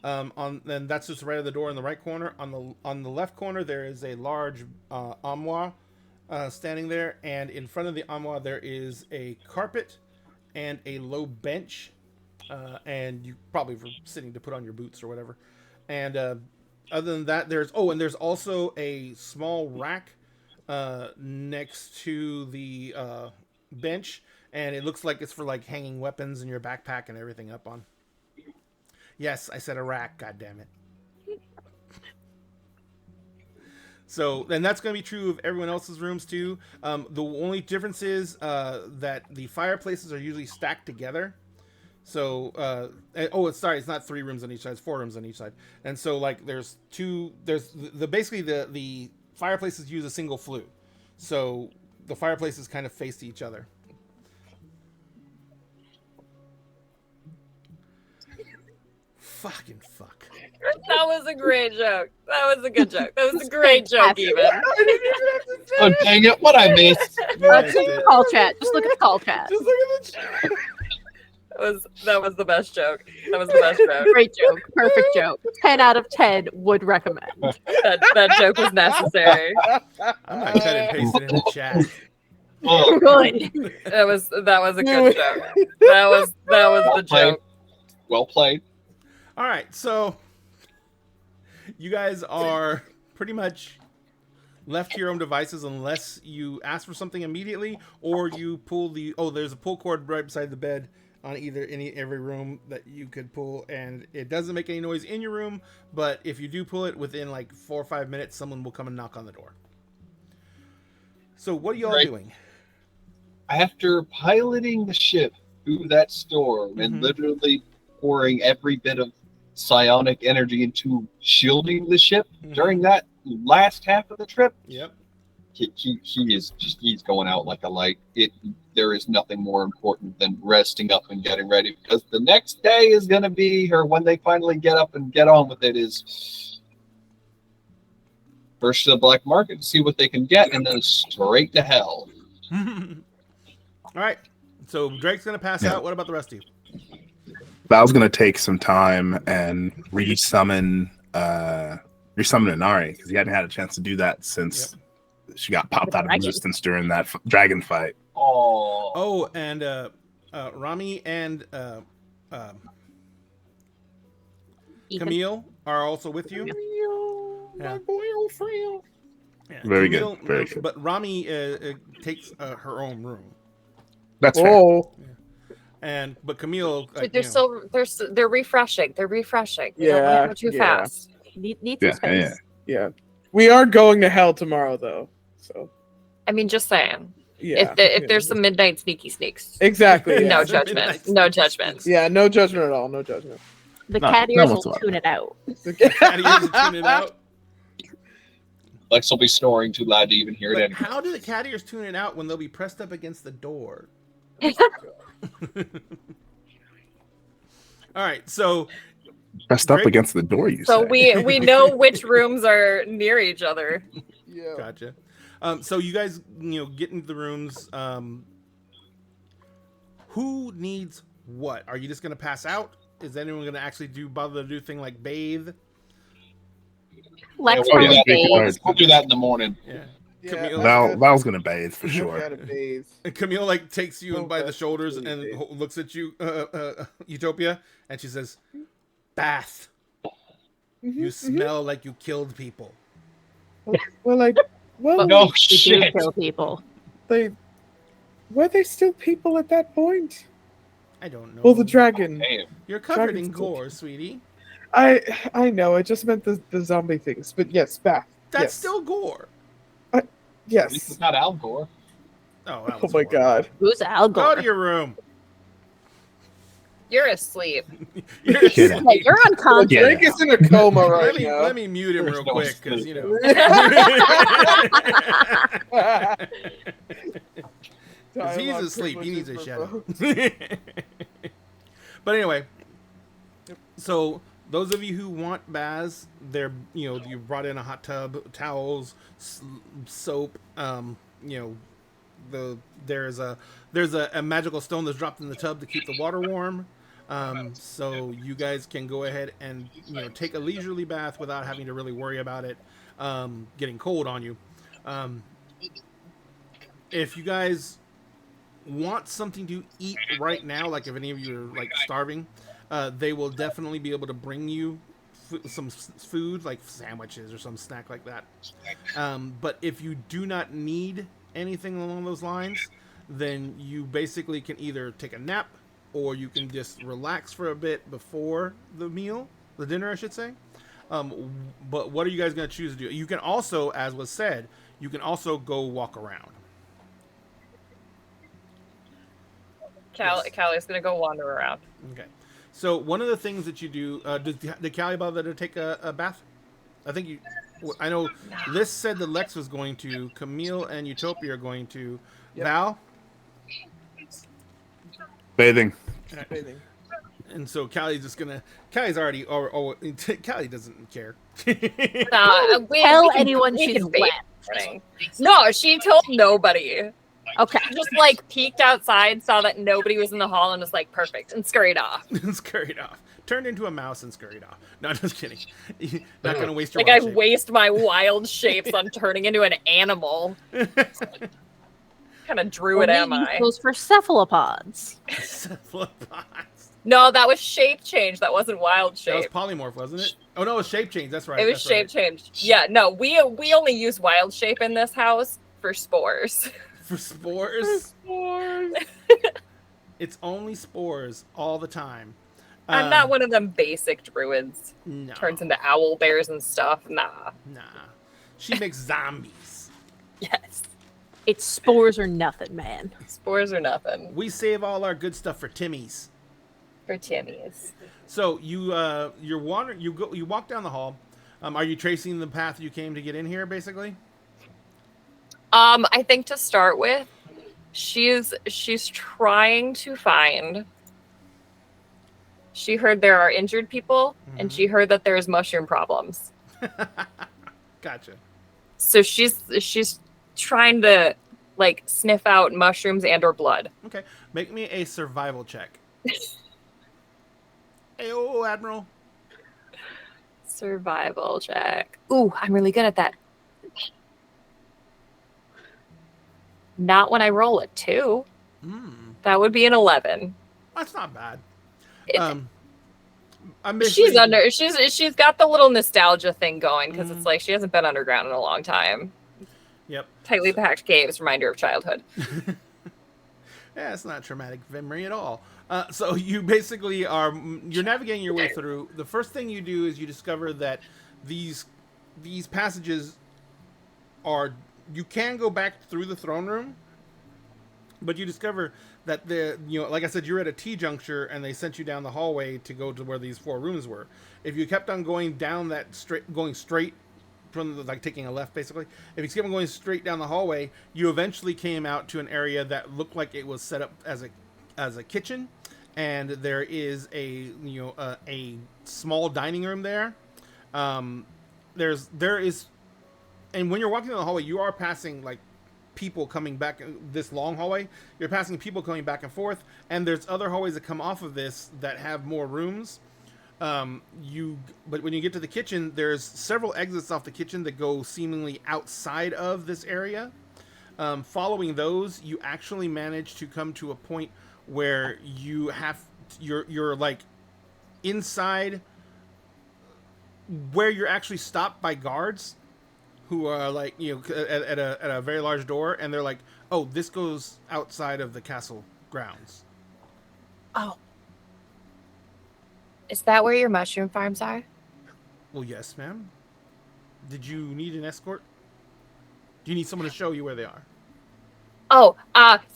Then that's just right of the door in the right corner. On the left corner, there is a large armoire standing there, and in front of the armoire, there is a carpet and a low bench, and you probably for sitting to put on your boots or whatever. And other than that, there's also a small rack next to the bench, and it looks like it's for hanging weapons and your backpack and everything up on. Yes, I said a rack, goddammit. So, and that's going to be true of everyone else's rooms too. The only difference is that the fireplaces are usually stacked together. So, it's not 3 rooms on each side, it's 4 rooms on each side. And so there's basically the fireplaces use a single flue, so the fireplaces kind of face each other. Fucking fuck. That was a great joke. That was a good joke. That was a great joke, even. Oh, dang it. What I missed. Let's look at the call chat. Just look at the call chat. Just look at the chat. That was the best joke. That was the best joke. Great joke. Perfect joke. 10 out of 10 would recommend. That joke was necessary. I'm not cut and paste it in the chat. Oh, Good. That was a good joke. That was the joke. well played. All right, so you guys are pretty much left to your own devices unless you ask for something immediately or you pull there's a pull cord right beside the bed on every room that you could pull, and it doesn't make any noise in your room, but if you do pull it within 4 or 5 minutes, someone will come and knock on the door. So what are y'all doing? After piloting the ship through that storm and literally pouring every bit of psionic energy into shielding the ship during that last half of the trip, Yep. he's going out like a light. There is nothing more important than resting up and getting ready, because the next day is going to be, or when they finally get up and get on with it, is first to the black market to see what they can get, and then straight to hell. All right. So Drake's going to pass out. What about the rest of you? Val's gonna take some time and resummon resummon Inari because he hadn't had a chance to do that since she got popped out of Dragon. existence during that dragon fight. Oh. Oh, and Rami and Ethan. Camille are also with you. Yeah. My boy Ophril. Yeah, Very good, Camille- very good. But Rami takes her own room, That's fair. Oh, but Camille, like, They're you know, still they're refreshing. They're refreshing. They don't Yeah, wanna go too yeah. fast. Need some Yeah, space. yeah. We are going to hell tomorrow, though. So I mean, just saying. yeah. If there's some midnight sneaky sneaks, exactly. no Yeah. judgment. No judgment. Yeah, no judgment at all. No judgment. The No, cat no ears will whatsoever. tune it out. Cat ears are tuning out. Lex will be snoring too loud to even hear it But anymore. how do the cat ears tune it out when they'll be pressed up against the door? All right, so Pressed up Great. against the door, you So say. we know which rooms are near each other. Yeah. gotcha. So you guys, get into the rooms. Who needs what? Are you just gonna pass out? Is anyone gonna actually bother to do thing like bathe? Lex we'll, do will that, bathe. we'll do that in the morning. Yeah. Yeah, Camille- Val's gonna bathe for I've sure. gotta bathe. And Camille like takes you Oh, by the that's shoulders really and big. looks at you, Utopia, and she says, "Bath. You smell like you killed people." Well, well, No We do shit. kill people. were they still people at that point? I don't know. Well, the dragon. Damn. You're covered dragon's in still- gore, sweetie. I know. I just meant the zombie things, but yes, back. That's yes. still gore. At least it's Yes. not Al Gore. Oh, that Oh was my horrible. god. Who's Al Go Gore? to your room. You're asleep. You're Get asleep. it. Hey, you're unconscious. Yeah. Drake is in a coma right now. Let me mute him There's real no quick because sleep. Because he's Dialogue asleep. He needs a privileges shadow. for But anyway, so those of you who want baths, you brought in a hot tub, towels, soap. There's a magical stone that's dropped in the tub to keep the water warm. So you guys can go ahead and take a leisurely bath without having to really worry about it getting cold on you. If you guys want something to eat right now, like if any of you are like starving, they will definitely be able to bring you some food, like sandwiches or some snack like that. But if you do not need anything along those lines, then you basically can either take a nap or you can just relax for a bit before the dinner, I should say. But what are you guys going to choose to do? You can also, as was said, you can also go walk around. Callie's gonna go wander around. Okay. So one of the things that you do, did Callie bother to take a bath? I know Liz said that Lex was going to, Camille and Utopia are going to. Yep. Val? Bathing. Bathing. And so Callie's just gonna, Callie's already, Callie doesn't care. Tell anyone we she's can bathe wet. in the morning. No, she told nobody. Okay. Just like peeked outside, saw that nobody was in the hall, and was like, "Perfect," and scurried off. Scurried off. Turned into a mouse and scurried off. No, just kidding. Not gonna waste your Like I wild shape. waste my wild shapes on turning into an animal. Kind of druid am Only use I? those for cephalopods. Cephalopods. No, that was shape change. That wasn't wild That was shape. polymorph, wasn't it? Oh no, it was shape change. That's right. It was that's shape right. change. Yeah, no, we only use wild shape in this house for spores. For spores. It's only spores all the time. I'm not one of them basic druids. No. Turns into owl bears and stuff. Nah. Nah. She makes zombies. Yes. It's spores or nothing, man. Spores are nothing We save all our good stuff for Timmy's. for Timmy's. So you're wandering. You walk down the hall. Are you tracing the path you came to get in here, basically? I think to start with, she's trying to find. She heard there are injured people, and she heard that there's mushroom problems. Gotcha. So she's trying to like sniff out mushrooms and or blood. Okay. Make me a survival check. Hey, Admiral. Survival check. Ooh, I'm really good at that. Not when I roll a 2. That would be an 11. That's not bad. It- I'm she's basically- she's got the little nostalgia thing going because it's like she hasn't been underground in a long time. Yep. Tightly packed caves, reminder of childhood. Yeah, it's not traumatic memory at all. So you basically you're navigating your way through. The first thing you do is you discover that these passages you can go back through the throne room, but you discover that like I said, you're at a T-juncture and they sent you down the hallway to go to where these 4 rooms were. If you kept on going down going straight from like taking a left basically, if you kept on going straight down the hallway, you eventually came out to an area that looked like it was set up as a kitchen, and there is a small dining room there. There is, and when you're walking down the hallway, you are passing like people coming back this long hallway. You're passing people coming back and forth, and there's other hallways that come off of this that have more rooms. But when you get to the kitchen, there's several exits off the kitchen that go seemingly outside of this area. Following those, you actually manage to come to a point where you're like inside where you're actually stopped by guards who are like, at a very large door, and they're like, oh, this goes outside of the castle grounds. Oh. Is that where your mushroom farms are? Well, yes, ma'am. Did you need an escort? Do you need someone to show you where they are? Oh,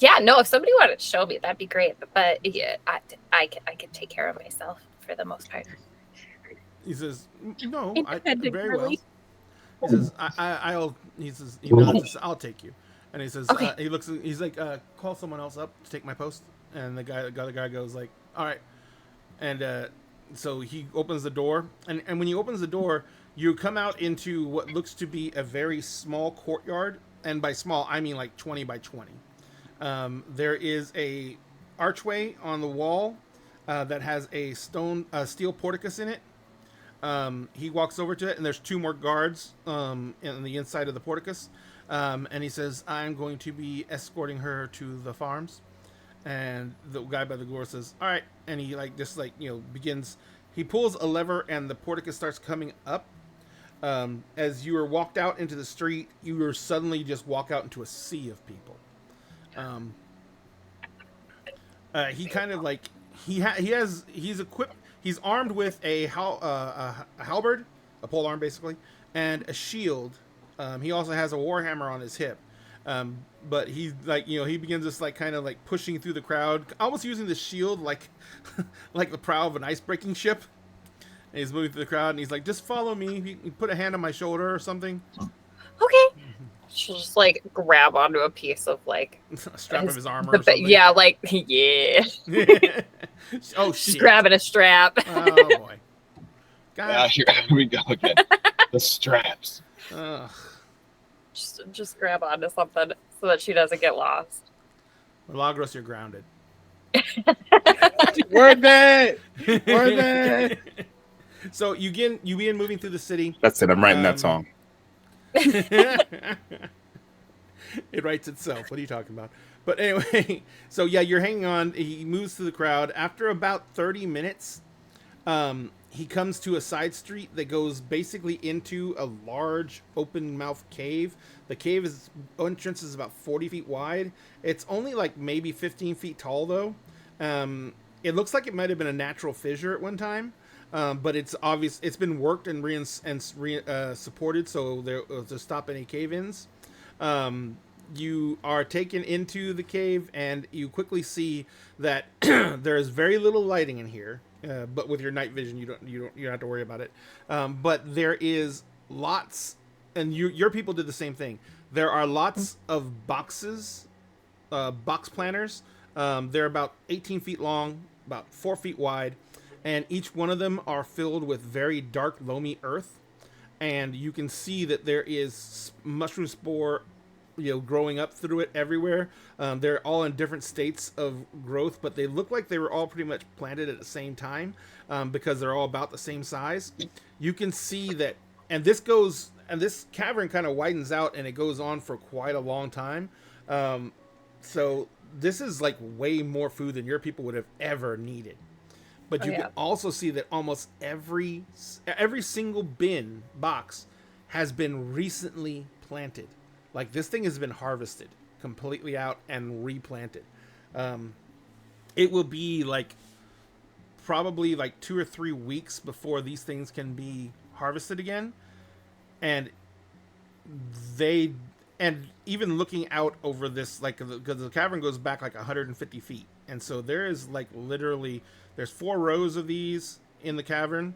yeah, no, if somebody wanted to show me, that'd be great. But yeah, I can take care of myself for the most part. He says, no, Independent very well. girly. He says, I'll take you. And he says, Okay. he's like, call someone else up to take my post. And the other guy goes like, all right. And so he opens the door. And when he opens the door, you come out into what looks to be a very small courtyard. And by small, I mean like 20 by 20. There is a archway on the wall that has a steel porticus in it. He walks over to it, and there's 2 more guards in the inside of the porticus. And he says, I'm going to be escorting her to the farms. And the guy by the door says, all right. And he begins, he pulls a lever and the porticus starts coming up. As you are walked out into the street, you are suddenly just walk out into a sea of people. He kind of like, he's equipped, he's armed with a halberd, a polearm basically, and a shield. He also has a warhammer on his hip. But he's like, he begins just like kind of like pushing through the crowd, almost using the shield like like the prow of an ice-breaking ship. And he's moving through the crowd, and he's like, just follow me. He put a hand on my shoulder or something. Okay. She'll just like grab onto a piece of like A strap of his armor or something. yeah, like yeah. Oh, She's shit. grabbing a strap. Oh, boy. Yeah, God. here we go again. The straps. Ugh. Just grab onto something so that she doesn't get lost. Milagros, you're grounded. Word it! Word it! So you begin moving through the city. That's it. I'm writing that song. It writes itself. What are you talking about? But anyway, so yeah, you're hanging on. He moves through the crowd. After about 30 minutes, he comes to a side street that goes basically into a large open mouth cave. The cave entrance is about 40 feet wide. It's only like maybe 15 feet tall though. It looks like it might have been a natural fissure at one time. But it's obvious it's been worked and supported so to stop any cave-ins. You are taken into the cave, and you quickly see that there is very little lighting in here. But with your night vision, you don't have to worry about it. But there is lots, and your people did the same thing. There are lots of boxes, box planners. They're about 18 feet long, about 4 feet wide. And each one of them are filled with very dark, loamy earth. And you can see that there is mushroom spore, growing up through it everywhere. They're all in different states of growth, but they look like they were all pretty much planted at the same time because they're all about the same size. You can see that, and this cavern kind of widens out, and it goes on for quite a long time. So this is like way more food than your people would have ever needed. But you can also see that almost every single box has been recently planted. Like this thing has been harvested completely out and replanted. It will be like probably like 2 or 3 weeks before these things can be harvested again. And even looking out over this, like, because the cavern goes back like 150 feet. And so there is like literally, there's 4 rows of these in the cavern.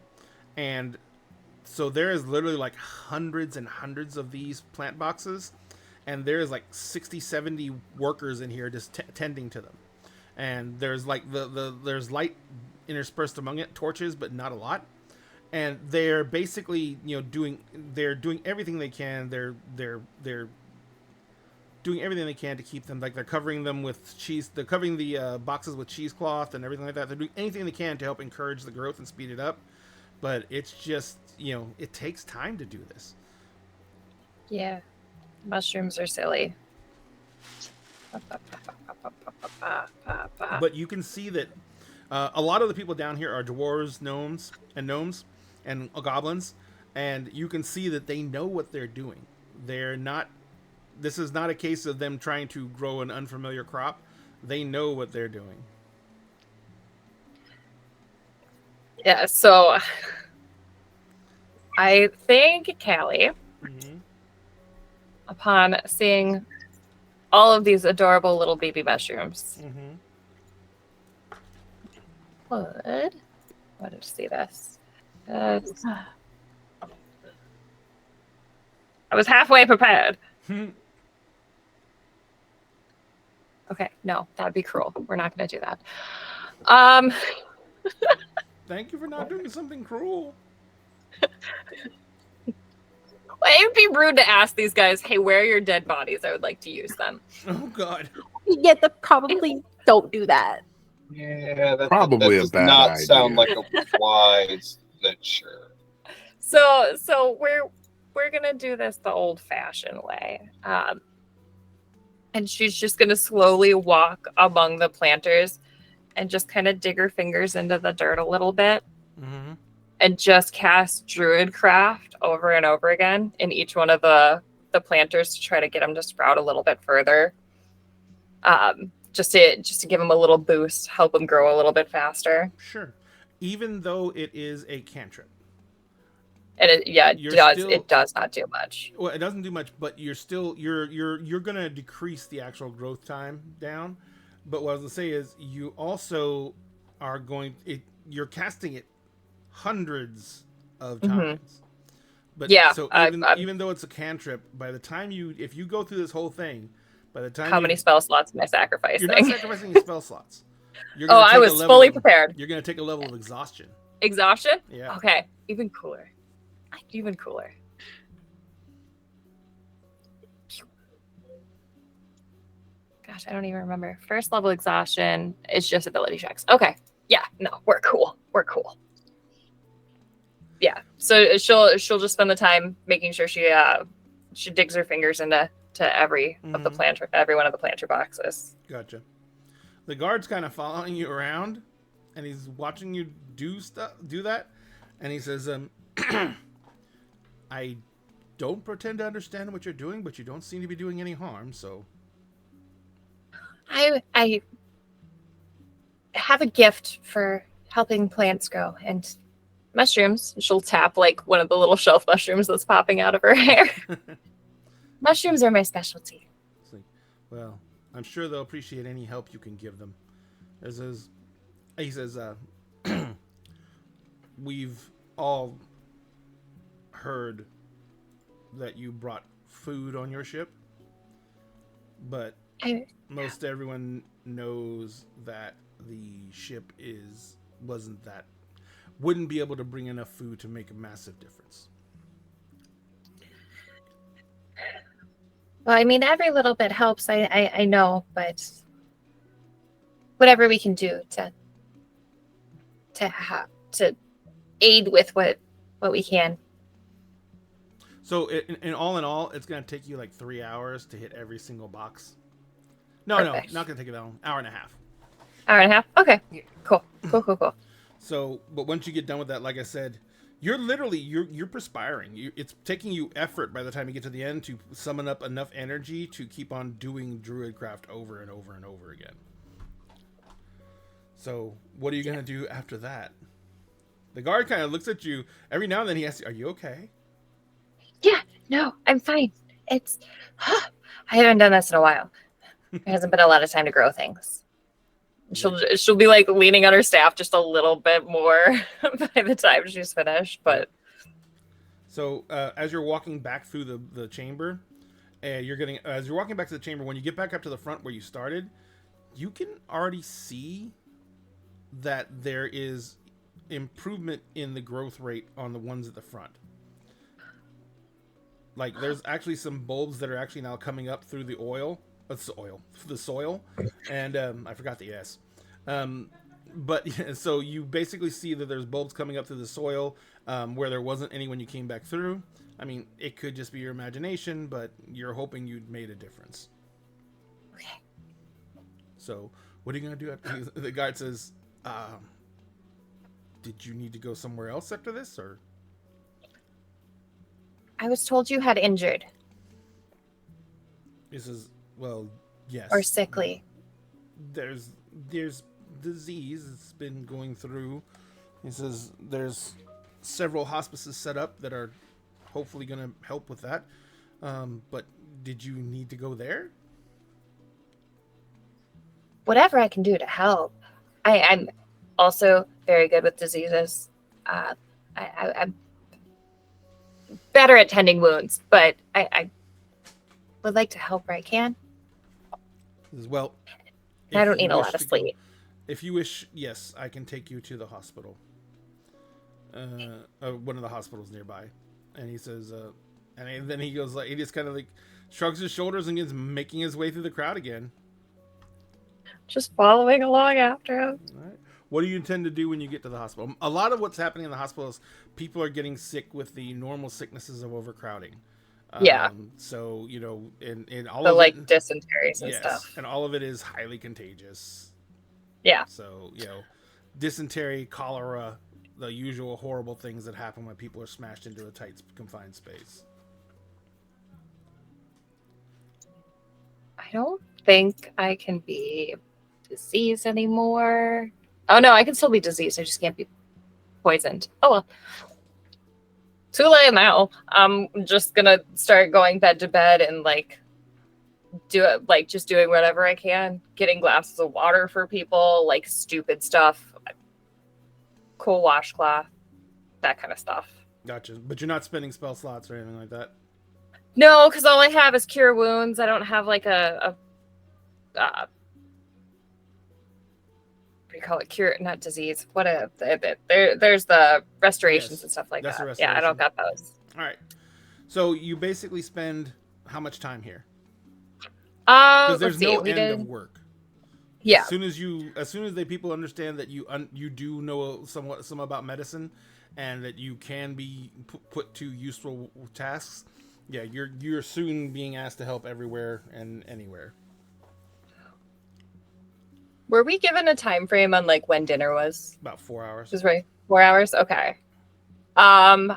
And so there is literally like hundreds and hundreds of these plant boxes. And there's like 60, 70 workers in here just tending to them. And there's like there's light interspersed among it, torches, but not a lot. And they're basically, doing everything they can. They're doing everything they can to keep them, like they're covering them with cheese. They're covering the boxes with cheesecloth and everything like that. They're doing anything they can to help encourage the growth and speed it up. But it's just, it takes time to do this. Yeah. Mushrooms are silly. But you can see that a lot of the people down here are dwarves, gnomes, and goblins. And you can see that they know what they're doing. This is not a case of them trying to grow an unfamiliar crop. They know what they're doing. Yeah, so I think Callie, upon seeing all of these adorable little baby mushrooms, would let us see this. I was halfway prepared. Okay, no, that'd be cruel. We're not going to do that. Thank you for not doing something cruel. It would be rude to ask these guys, hey, where are your dead bodies? I would like to use them. Oh, God. Yeah, probably don't do that. Yeah, that Probably does a bad not idea. sound like a wise venture. So we're gonna do this the old-fashioned way, and she's just gonna slowly walk among the planters and just kind of dig her fingers into the dirt a little bit, and just cast Druidcraft over and over again in each one of the planters to try to get them to sprout a little bit further. Just to give them a little boost, help them grow a little bit faster. Sure. Even though it is a cantrip. And it does not do much. Well, it doesn't do much, but you're gonna decrease the actual growth time down. But what I was gonna say is you also are you're casting it hundreds of times. But yeah, so even though it's a cantrip, by the time if you go through this whole thing, by the time how many spell slots am I sacrificing? You're not sacrificing your spell slots. I was fully prepared. You're gonna take a level of exhaustion. Exhaustion? Yeah. Okay, even cooler. Even cooler. Gosh, I don't even remember. First level exhaustion is just ability checks. Okay. Yeah, no, we're cool. We're cool. Yeah. So she'll just spend the time making sure she digs her fingers into every of the planter, every one of the planter boxes. Gotcha. The guard's kind of following you around, and he's watching you do that, and he says, I don't pretend to understand what you're doing, but you don't seem to be doing any harm, so... I have a gift for helping plants grow, and mushrooms. She'll tap like one of the little shelf mushrooms that's popping out of her hair. Mushrooms are my specialty. Well, I'm sure they'll appreciate any help you can give them. He says, we've all heard that you brought food on your ship, but most everyone knows that the ship wouldn't be able to bring enough food to make a massive difference. Well, I mean, every little bit helps. I know, but whatever we can do to aid with what we can. So in all, it's gonna take you like 3 hours to hit every single box. No, Perfect. not gonna take you that long. Hour and a half. Hour and a half. Okay. Yeah. Cool. So, but once you get done with that, like I said, you're literally you're perspiring. It's taking you effort by the time you get to the end to summon up enough energy to keep on doing Druidcraft over and over and over again. So, what are you gonna do after that? The guard kind of looks at you every now and then. He asks you, "Are you okay?" Yeah. No, I'm fine. It's. I haven't done this in a while. There hasn't been a lot of time to grow things. She'll be like leaning on her staff just a little bit more by the time she's finished. But so as you're walking back through the chamber, as you're walking back to the chamber, when you get back up to the front where you started, you can already see that there is improvement in the growth rate on the ones at the front. Like there's actually some bulbs that are actually now coming up through the the soil, and I forgot the S. But so you basically see that there's bulbs coming up through the soil where there wasn't any when you came back through. I mean, it could just be your imagination, but you're hoping you'd made a difference. okay. So what are you gonna do? The guard says, "Did you need to go somewhere else after this, or?" I was told you had injured He says, "Well, yes." or sickly. There's disease it's been going through. He says there's several hospices set up that are hopefully going to help with that. But did you need to go there? Whatever I can do to help. I'm also very good with diseases. I'm better at tending wounds, but I would like to help where I can. He says, well, I don't if you need a wish lot of to go- sleep. If you wish, yes, I can take you to the hospital. One of the hospitals nearby. And he says, and then he goes like, he just kind of like shrugs his shoulders and is making his way through the crowd again. Just following along after him. All right. What do you intend to do when you get to the hospital? A lot of what's happening in the hospital is people are getting sick with the normal sicknesses of overcrowding. Yeah. So, you know, in all The of like it, dysenteries and yes, stuff. and all of it is highly contagious. Yeah. So, you know, dysentery, cholera, the usual horrible things that happen when people are smashed into a tight, confined space. I don't think I can be diseased anymore. Oh no, I can still be diseased. I just can't be poisoned. Oh well. Too late now. I'm just gonna start going bed to bed and like do it, like just doing whatever I can, getting glasses of water for people, like stupid stuff, cool washcloth, that kind of stuff. Gotcha. But you're not spending spell slots or anything like that. No, because all I have is cure wounds. I don't have like a what do you call it? Cure, not disease. There's the restorations Yes, and stuff like that's that. a Yeah, I don't restoration. got those. All right. So you basically spend how much time here? Let's There's see. no We end did. of work. Yeah. As soon as the people understand that you do know some about medicine, and that you can be put to useful tasks, yeah, you're soon being asked to help everywhere and anywhere. Were we given a time frame on like when dinner was? About 4 hours. Is right. 4 hours. Okay. I'd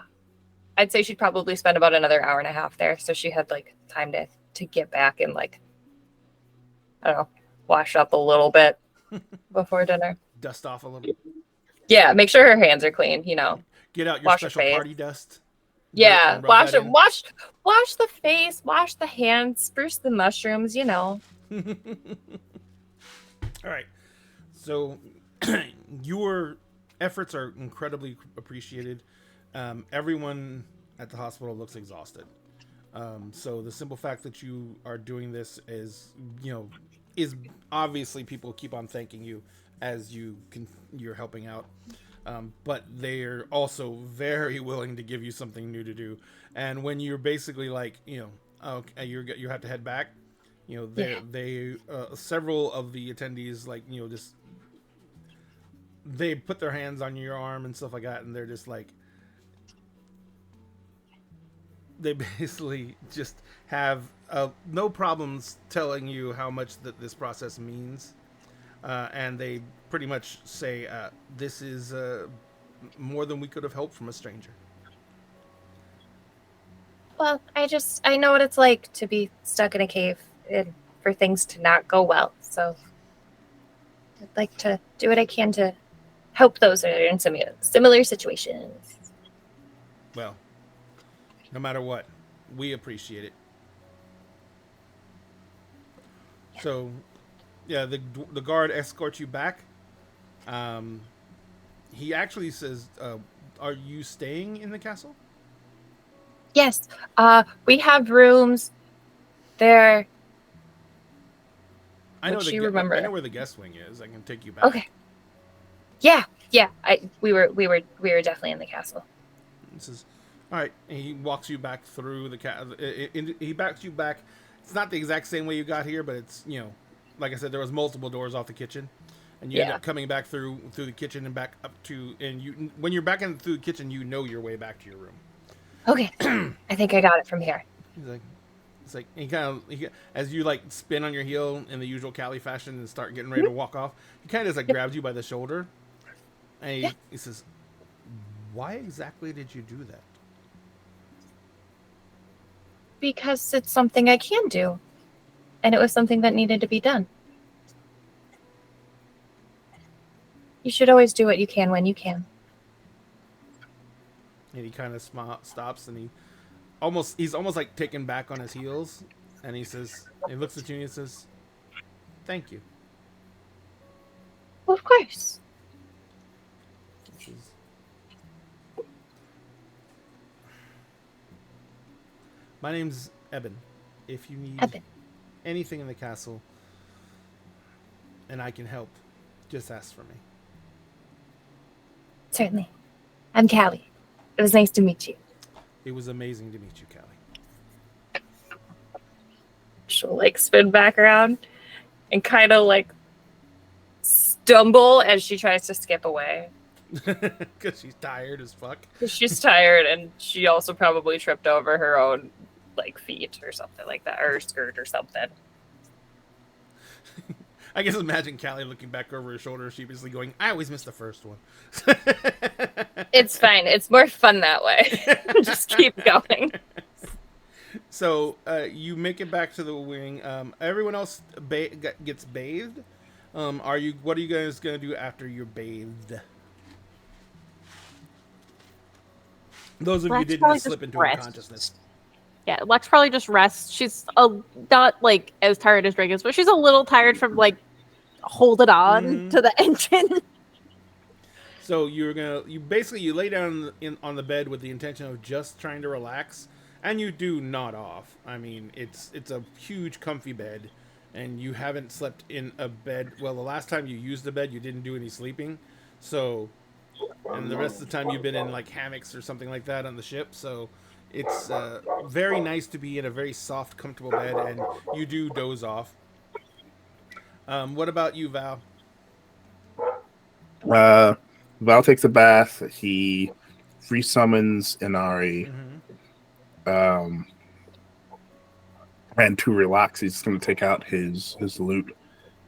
say she'd probably spend about another hour and a half there, so she had like time to get back and like, I don't know, wash up a little bit before dinner. Dust off a little. Yeah, make sure her hands are clean. You know. Get out your Wash your special face. party dust. Yeah, And rub wash that it. in. Wash the face. Wash the hands. Spruce the mushrooms. You know. All right. So your efforts are incredibly appreciated. Everyone at the hospital looks exhausted. So the simple fact that you are doing this is obviously people keep on thanking you as you're helping out. But they're also very willing to give you something new to do. And when you're basically like, Okay, you have to head back. You know, Yeah. they several of the attendees, like, you know, just they put their hands on your arm and stuff like that, and they're just like, they basically just have no problems telling you how much that this process means, and they pretty much say, this is more than we could have hoped from a stranger. Well, I know what it's like to be stuck in a cave and for things to not go well. So I'd like to do what I can to help those that are in similar situations. Well, no matter what, we appreciate it. So, yeah, the guard escorts you back. He actually says, "Are you staying in the castle?" Yes, we have rooms there. I know Would you remember? I know where the guest wing is. I can take you back. Okay. Yeah. We were definitely in the castle. This is all right. And he walks you back through the he backs you back. It's not the exact same way you got here, but it's, you know, like I said, there was multiple doors off the kitchen, and you end Yeah. up coming back through the kitchen and back up to, and you, when you're back in through the kitchen, you know your way back to your room. Okay. I think I got it from here. He's like, it's like as you like spin on your heel in the usual Callie fashion and start getting ready to walk off, he kind of just like grabs you by the shoulder, and he says, "Why exactly did you do that?" Because it's something I can do. And it was something that needed to be done. You should always do what you can when you can. And he kind of stops, and he's almost like taken back on his heels, and he looks at you and he says, "Thank you." Well, of course. He says, "My name's Eben. If you need Eben. anything in the castle and I can help, just ask for me." Certainly. I'm Callie. It was nice to meet you. It was amazing to meet you, Callie. She'll like spin back around and kind of like stumble as she tries to skip away. Because she's tired as fuck. 'Cause she's tired, and she also probably tripped over her own like feet or something like that, or skirt or something. I guess imagine Callie looking back over her shoulder, sheepishly going, "I always miss the first one." It's fine. It's more fun that way. Just keep going. So you make it back to the wing. Everyone else gets bathed. What are you guys gonna do after you're bathed? Those of you Let's didn't probably just slip just into rest. unconsciousness. Yeah, Lex probably just rests. She's not like as tired as Drake is, but she's a little tired from like holding on to the engine. So you lay down on the bed with the intention of just trying to relax, and you do nod off. I mean, it's a huge, comfy bed, and you haven't slept in a bed. Well, the last time you used the bed, you didn't do any sleeping, so, and the rest of the time you've been in like hammocks or something like that on the ship. So it's very nice to be in a very soft, comfortable bed, and you do doze off. What about you, Val? Val takes a bath. He resummons Inari. And to relax, he's going to take out his lute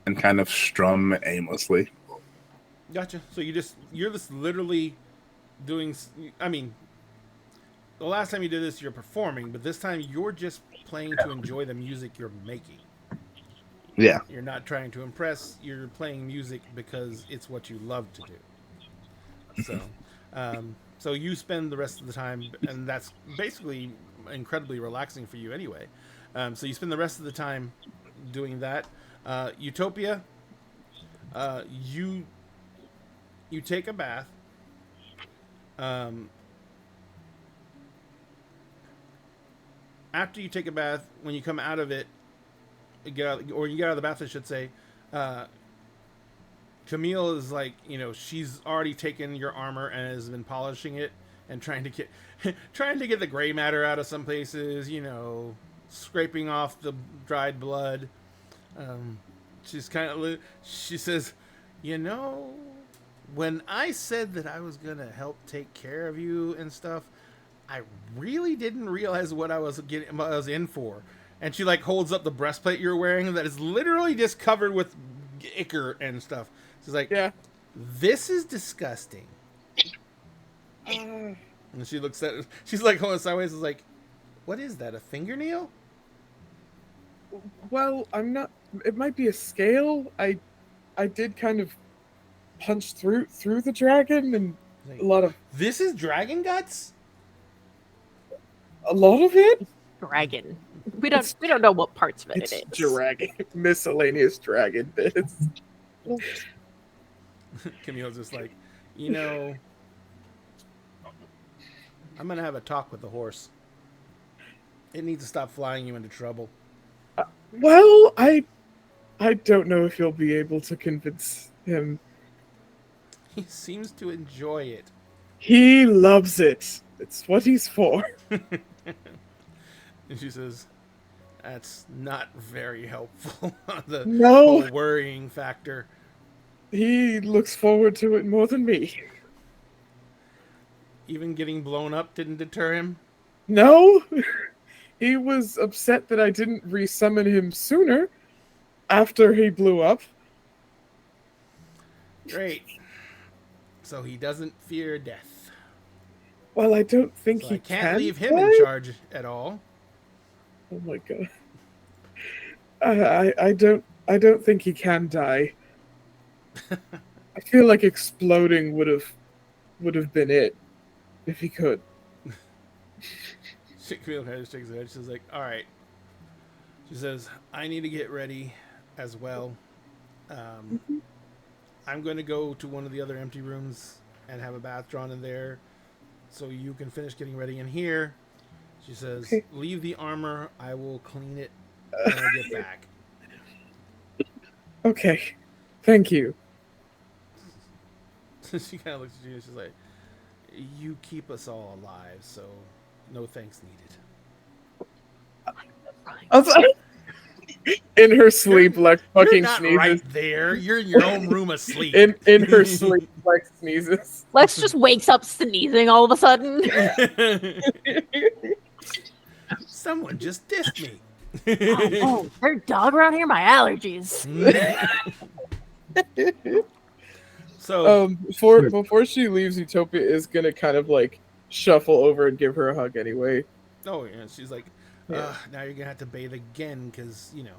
and kind of strum aimlessly. Gotcha. So you're just literally doing. I mean, the last time you did this, you're performing, but this time you're just playing to enjoy the music you're making. Yeah. You're not trying to impress. You're playing music because it's what you love to do. So, so you spend the rest of the time, and that's basically incredibly relaxing for you anyway. So you spend the rest of the time doing that. Utopia, you take a bath. After you take a bath, when you come out of it, you get out of the bath, I should say. Camille is like, she's already taken your armor and has been polishing it and trying to get the gray matter out of some places, scraping off the dried blood. She's kind of she says, "You know, when I said that I was gonna help take care of you and stuff, I really didn't realize what I was in for." And she like holds up the breastplate you're wearing that is literally just covered with ichor and stuff. She's like, Yeah. "This is disgusting." And she looks at it. She's like holding sideways. Is like, "What is that? A fingernail?" Well, I'm not. It might be a scale. I did kind of punch through the dragon, and Like, a lot of this is dragon guts. it. Dragon. We don't know what parts of it It's it is. dragon, miscellaneous dragon bits. Camille's just like, you know, I'm gonna have a talk with the horse. It needs to stop flying you into trouble. Well, I don't know if you'll be able to convince him. He seems to enjoy it. He loves it. It's what he's for. And she says, "That's not very helpful on the No. whole worrying factor." He looks forward to it more than me. Even getting blown up didn't deter him. No, he was upset that I didn't resummon him sooner after he blew up. Great. So he doesn't fear death. Well, I don't think So he I can't can leave him die. in charge at all. Oh my god. I don't think he can die. I feel like exploding would have been it if he could. Camille kind of shakes her head. She's like, "All right." She says, "I need to get ready as well. I'm going to go to one of the other empty rooms and have a bath drawn in there so you can finish getting ready in here." She says, Okay. "Leave the armor. I will clean it when I get back." Okay. Thank you. She kind of looks at you and she's like, "You keep us all alive, so no thanks needed." I was like- in her sleep, like You're fucking not sneezes. right there. You're in your own room asleep. In her sleep, like sneezes. Lex just wakes up sneezing all of a sudden. Someone just dissed me. Oh, there's a dog around here. My allergies. So Before she leaves, Utopia is gonna kind of like shuffle over and give her a hug anyway. oh yeah, she's like, Yeah. now you're gonna have to bathe again because you know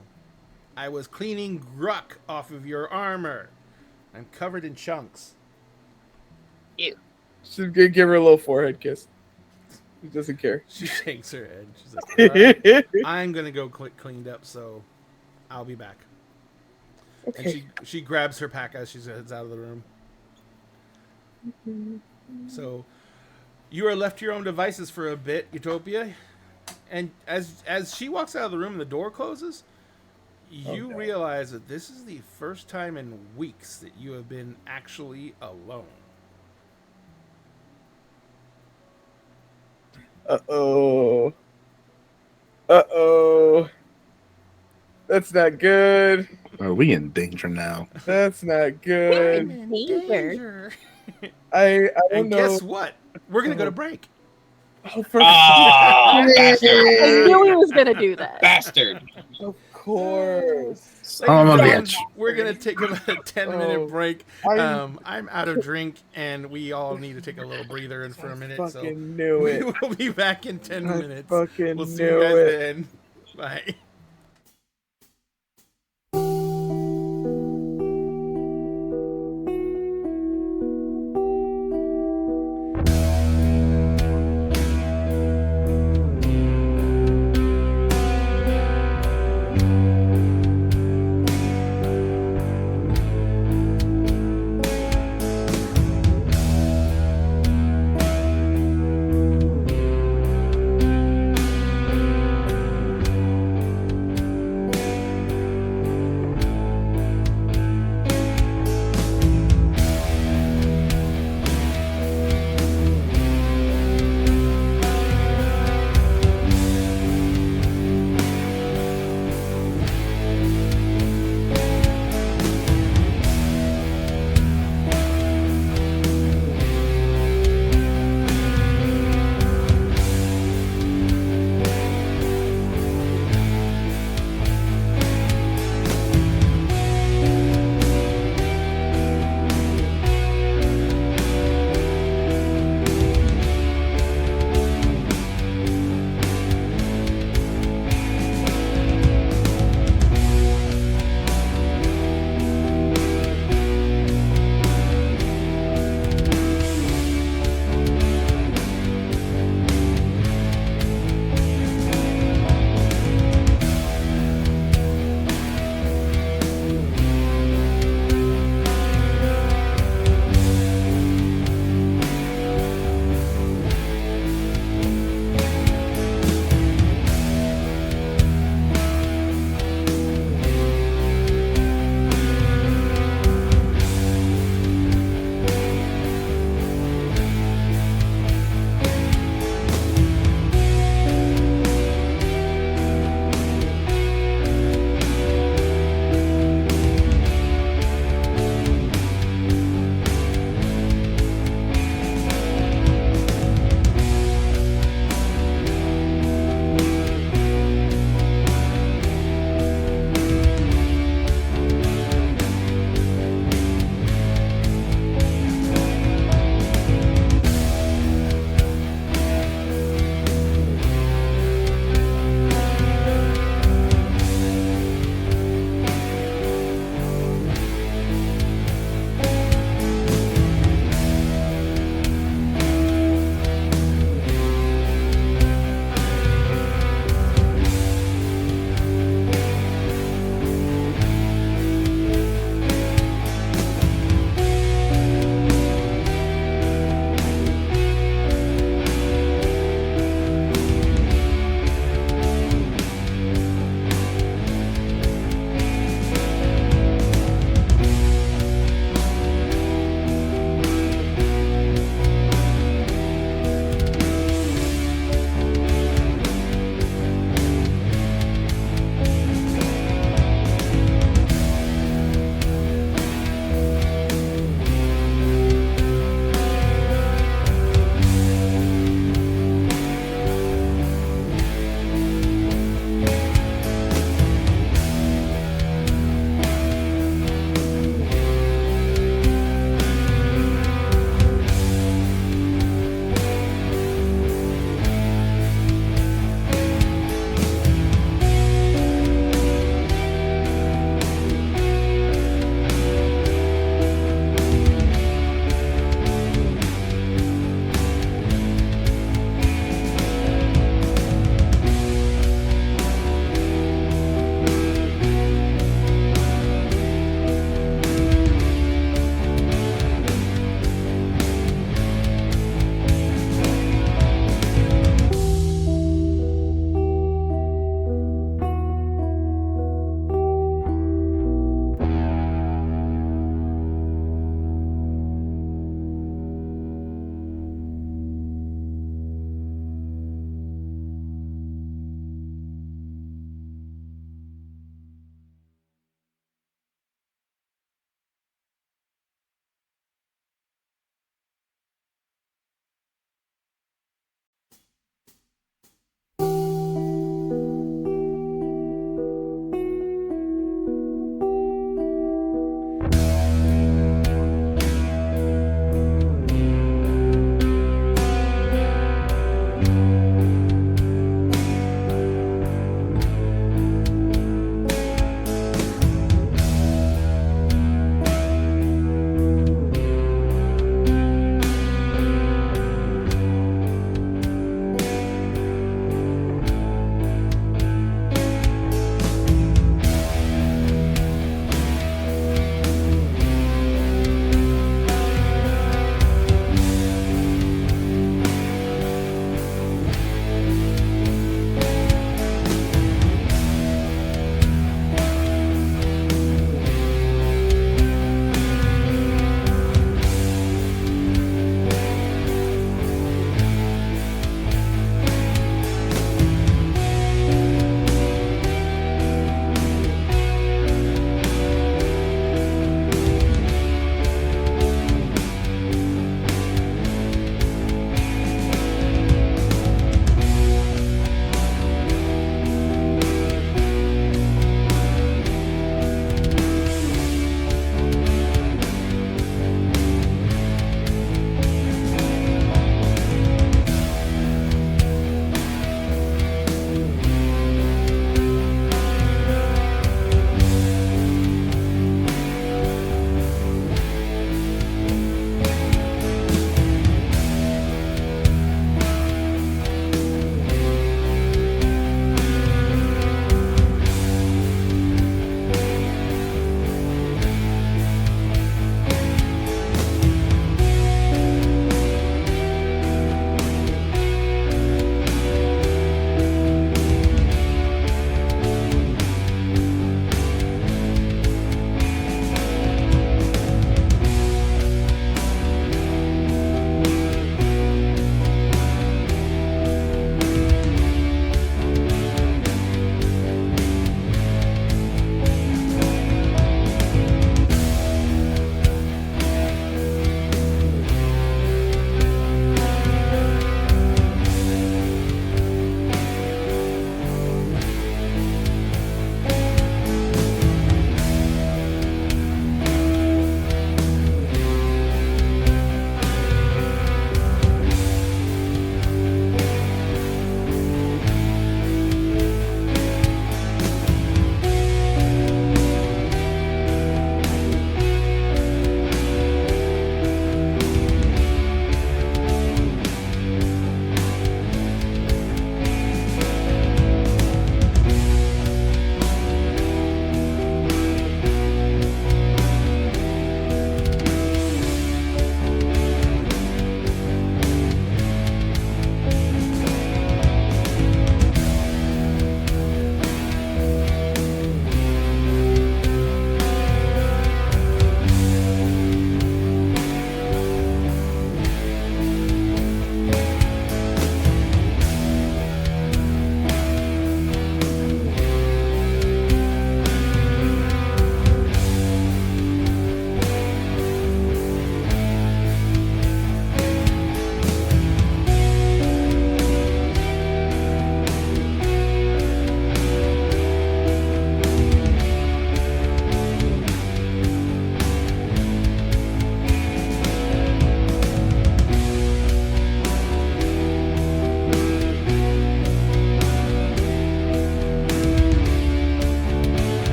I was cleaning Gruck off of your armor. I'm covered in chunks. She's gonna give her a little forehead kiss. She doesn't care. She shakes her head. She's like, "All right, I'm gonna go cleaned up, so I'll be back." Okay. And she grabs her pack as she heads out of the room. So you are left to your own devices for a bit, Utopia. And as she walks out of the room and the door closes, you Okay. realize that this is the first time in weeks that you have been actually alone. Uh-oh. Uh-oh. That's not good. Are we in danger now? That's not good. Danger. I don't And know. guess what? We're gonna go to break. Oh, for Ah, bastard. I knew he was gonna do that. Bastard. of course. Son of a bitch. We're gonna take about a 10-minute Oh, break. I'm- I'm out of drink, and we all need to take a little breather in for a minute. So Fucking knew we it. will be back in 10 I minutes. fucking We'll see knew you guys it. then. Bye.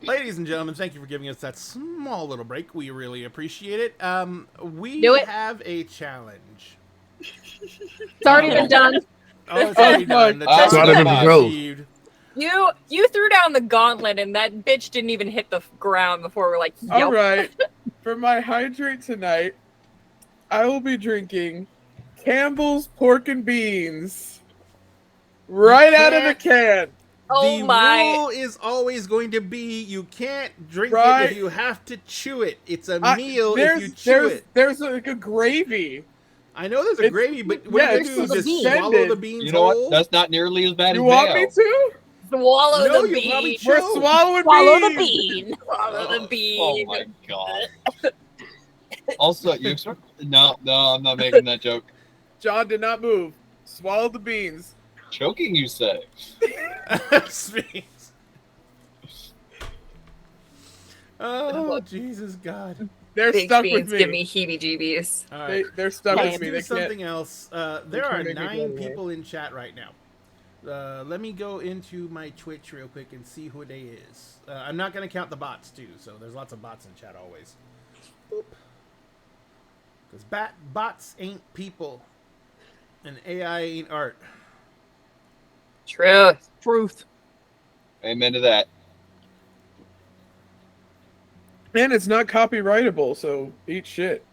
Ladies and gentlemen, thank you for giving us that small little break. We really appreciate it. We Do it. have a challenge. It's already been done. Oh, it's already done. The It's challenge not has even been close. received. You threw down the gauntlet, and that bitch didn't even hit the ground before we're like, All yep. right. For my hydrate tonight, I will be drinking Campbell's Pork and Beans. Right out of the can. Oh The my. rule is always going to be you can't drink it Right. if you have to chew it. It's a I- meal if you chew it. There's like a gravy. I know there's a it's- gravy, but what yeah, do it's you do? Just suspended. swallow the beans You know whole? what? That's not nearly as bad You as want mayo. me to? Swallow No, the you probably bean. choke. We're swallowing Swallow the beans. bean. Swallow the Oh bean. my god. Also, no, I'm not making that joke. John did not move. Swallow the beans. Choking, you say? Sphinx. Oh, Jesus God. They're Big stuck beans with give me. me heebie-jeebies. All right. They're stuck Let's with me. do They can't. something else. There are can't make me 9 go away. people in chat right now. Let me go into my Twitch real quick and see who they is. I'm not going to count the bots, too, so there's lots of bots in chat always. Because bots ain't people, and AI ain't art. Truth. Truth. Amen to that. And it's not copyrightable, so eat shit.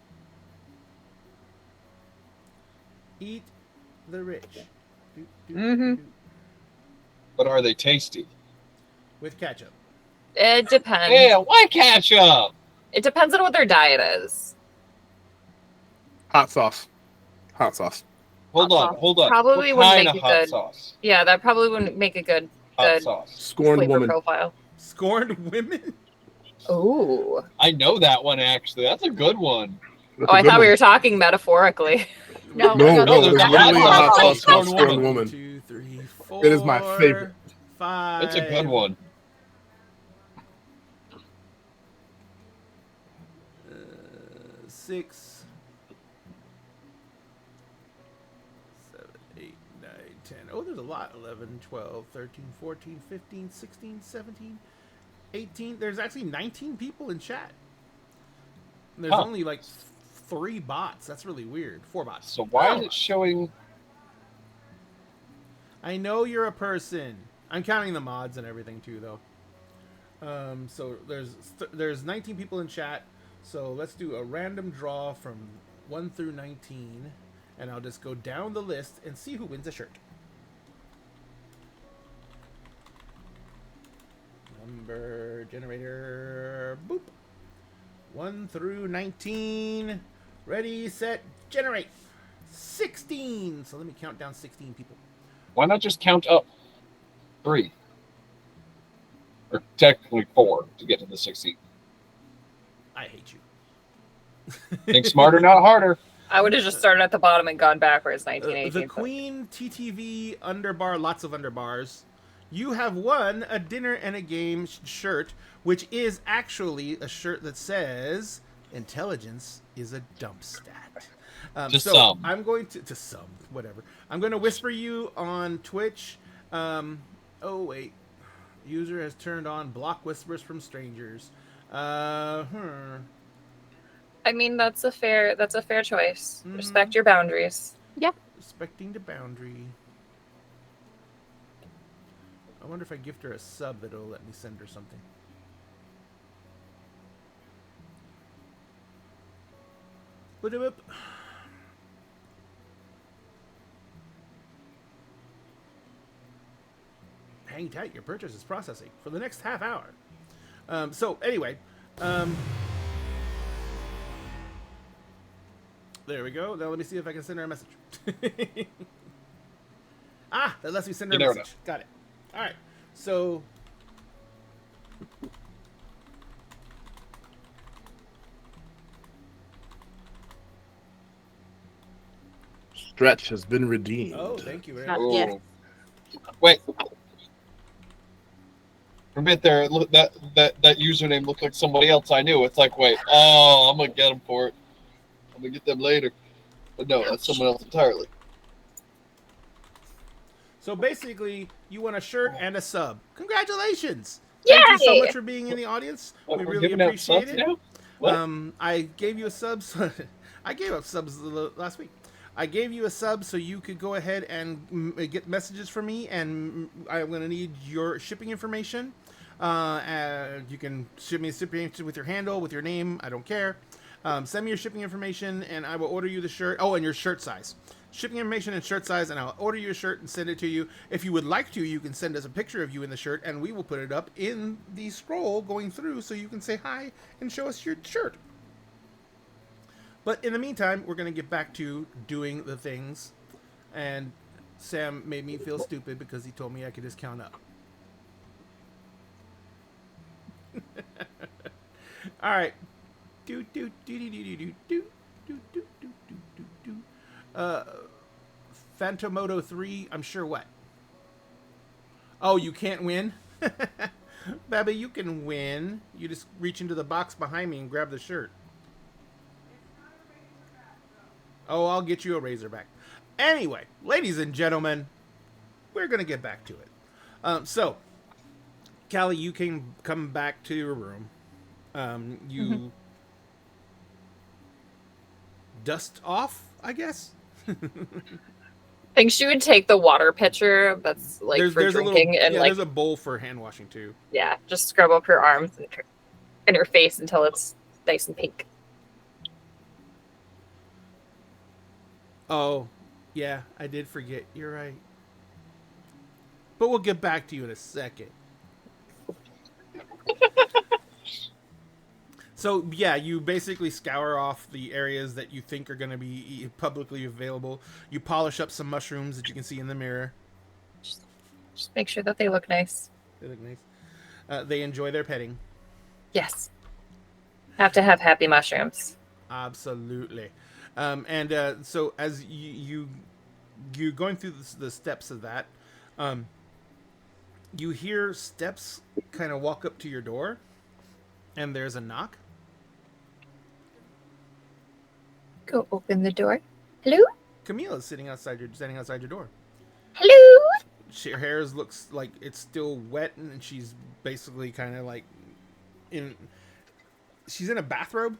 Eat the rich. Mhm. But are they tasty? With ketchup. It depends. Yeah, why ketchup? It depends on what their diet is. Hot sauce. Hot sauce. Hold Hot on, sauce. hold on. Probably what wouldn't kind make of it hot good. sauce? Yeah, that probably wouldn't make a good Hot Good. sauce. Scorned flavor woman. profile. Scorned women? Ooh. I know that one actually. That's a good one. That's Oh, a I good thought we one. were talking metaphorically. No, No, no, no, there's there's a literally a lot hot of sauce scorned called Scorned woman. Woman. 2, 3, 4. It is my favorite. 5. It's a good one. 6, 7, 8, 9, 10. Oh, there's a lot. 11, 12, 13, 14, 15, 16, 17, 18. There's actually 19 people in chat. And there's Huh. only like 3 bots. That's really weird. 4 bots. So why is it showing? I know you're a person. I'm counting the mods and everything too, though. So there's 19 people in chat. So let's do a random draw from 1 through 19, and I'll just go down the list and see who wins a shirt. Number generator, boop. 1 through 19. Ready, set, generate. 16. So let me count down 16 people. Why not just count up 3? Or technically 4 to get to the 16. I hate you. Think smarter, not harder. I would have just started at the bottom and gone backwards. 1918. The Queen TTV underbar, lots of underbars. You have won a dinner and a game shirt, which is actually a shirt that says "Intelligence is a dump stat." To so some. I'm going to some whatever. I'm going to whisper you on Twitch. Oh wait, user has turned on block whispers from strangers. I mean, that's a fair choice. Mhm. Respect your boundaries. Respecting the boundary. I wonder if I gift her a sub, it'll let me send her something. Boop. Hang tight, your purchase is processing for the next half hour. So anyway, there we go. Now let me see if I can send her a message. That lets me send her You a never message. Got it. All right. So Stretch has been redeemed. oh, thank you very Not much. yet. Oh. Wait. For a bit there, look, that username looked like somebody else I knew. It's like, wait, I'm gonna get them for it. I'm gonna get them later. But no, that's someone else entirely. So basically, you won a shirt and a sub. Congratulations! Thank you so Yay! much for being in the audience. What, We we're really giving out appreciate subs it. now? What? I gave you a sub. I gave up subs last week. I gave you a sub so you could go ahead and get messages from me, and I'm going to need your shipping information. You can ship me a shipping information with your handle, with your name. I don't care. Send me your shipping information, and I will order you the shirt. Oh, and your shirt size. Shipping information and shirt size, and I'll order you a shirt and send it to you. If you would like to, you can send us a picture of you in the shirt, and we will put it up in the scroll going through so you can say hi and show us your shirt. But in the meantime, we're going to get back to doing the things. And Sam made me feel stupid because he told me I could just count up. All right. Do do do do do do do do do do do do do. Phantomoto 3, I'm sure what? Oh, you can't win? Babby, you can win. You just reach into the box behind me and grab the shirt. Oh, I'll get you a Razorback. Anyway, ladies and gentlemen, we're going to get back to it. So, Callie, you can come back to your room. You dust off, I guess? I think she would take the water pitcher that's like for drinking and like there's a bowl for hand washing too. yeah, just scrub up her arms and her face until it's nice and pink. Oh, yeah, I did forget. You're right. But we'll get back to you in a second. So, yeah, you basically scour off the areas that you think are going to be publicly available. You polish up some mushrooms that you can see in the mirror. Just make sure that they look nice. They look nice. They enjoy their petting. Yes. Have to have happy mushrooms. Absolutely. So as you're going through the steps of that, you hear steps kind of walk up to your door, and there's a knock. Go open the door. Hello? Camille is standing outside your door. Hello? Her hair looks like it's still wet, and she's basically kind of like she's in a bathrobe,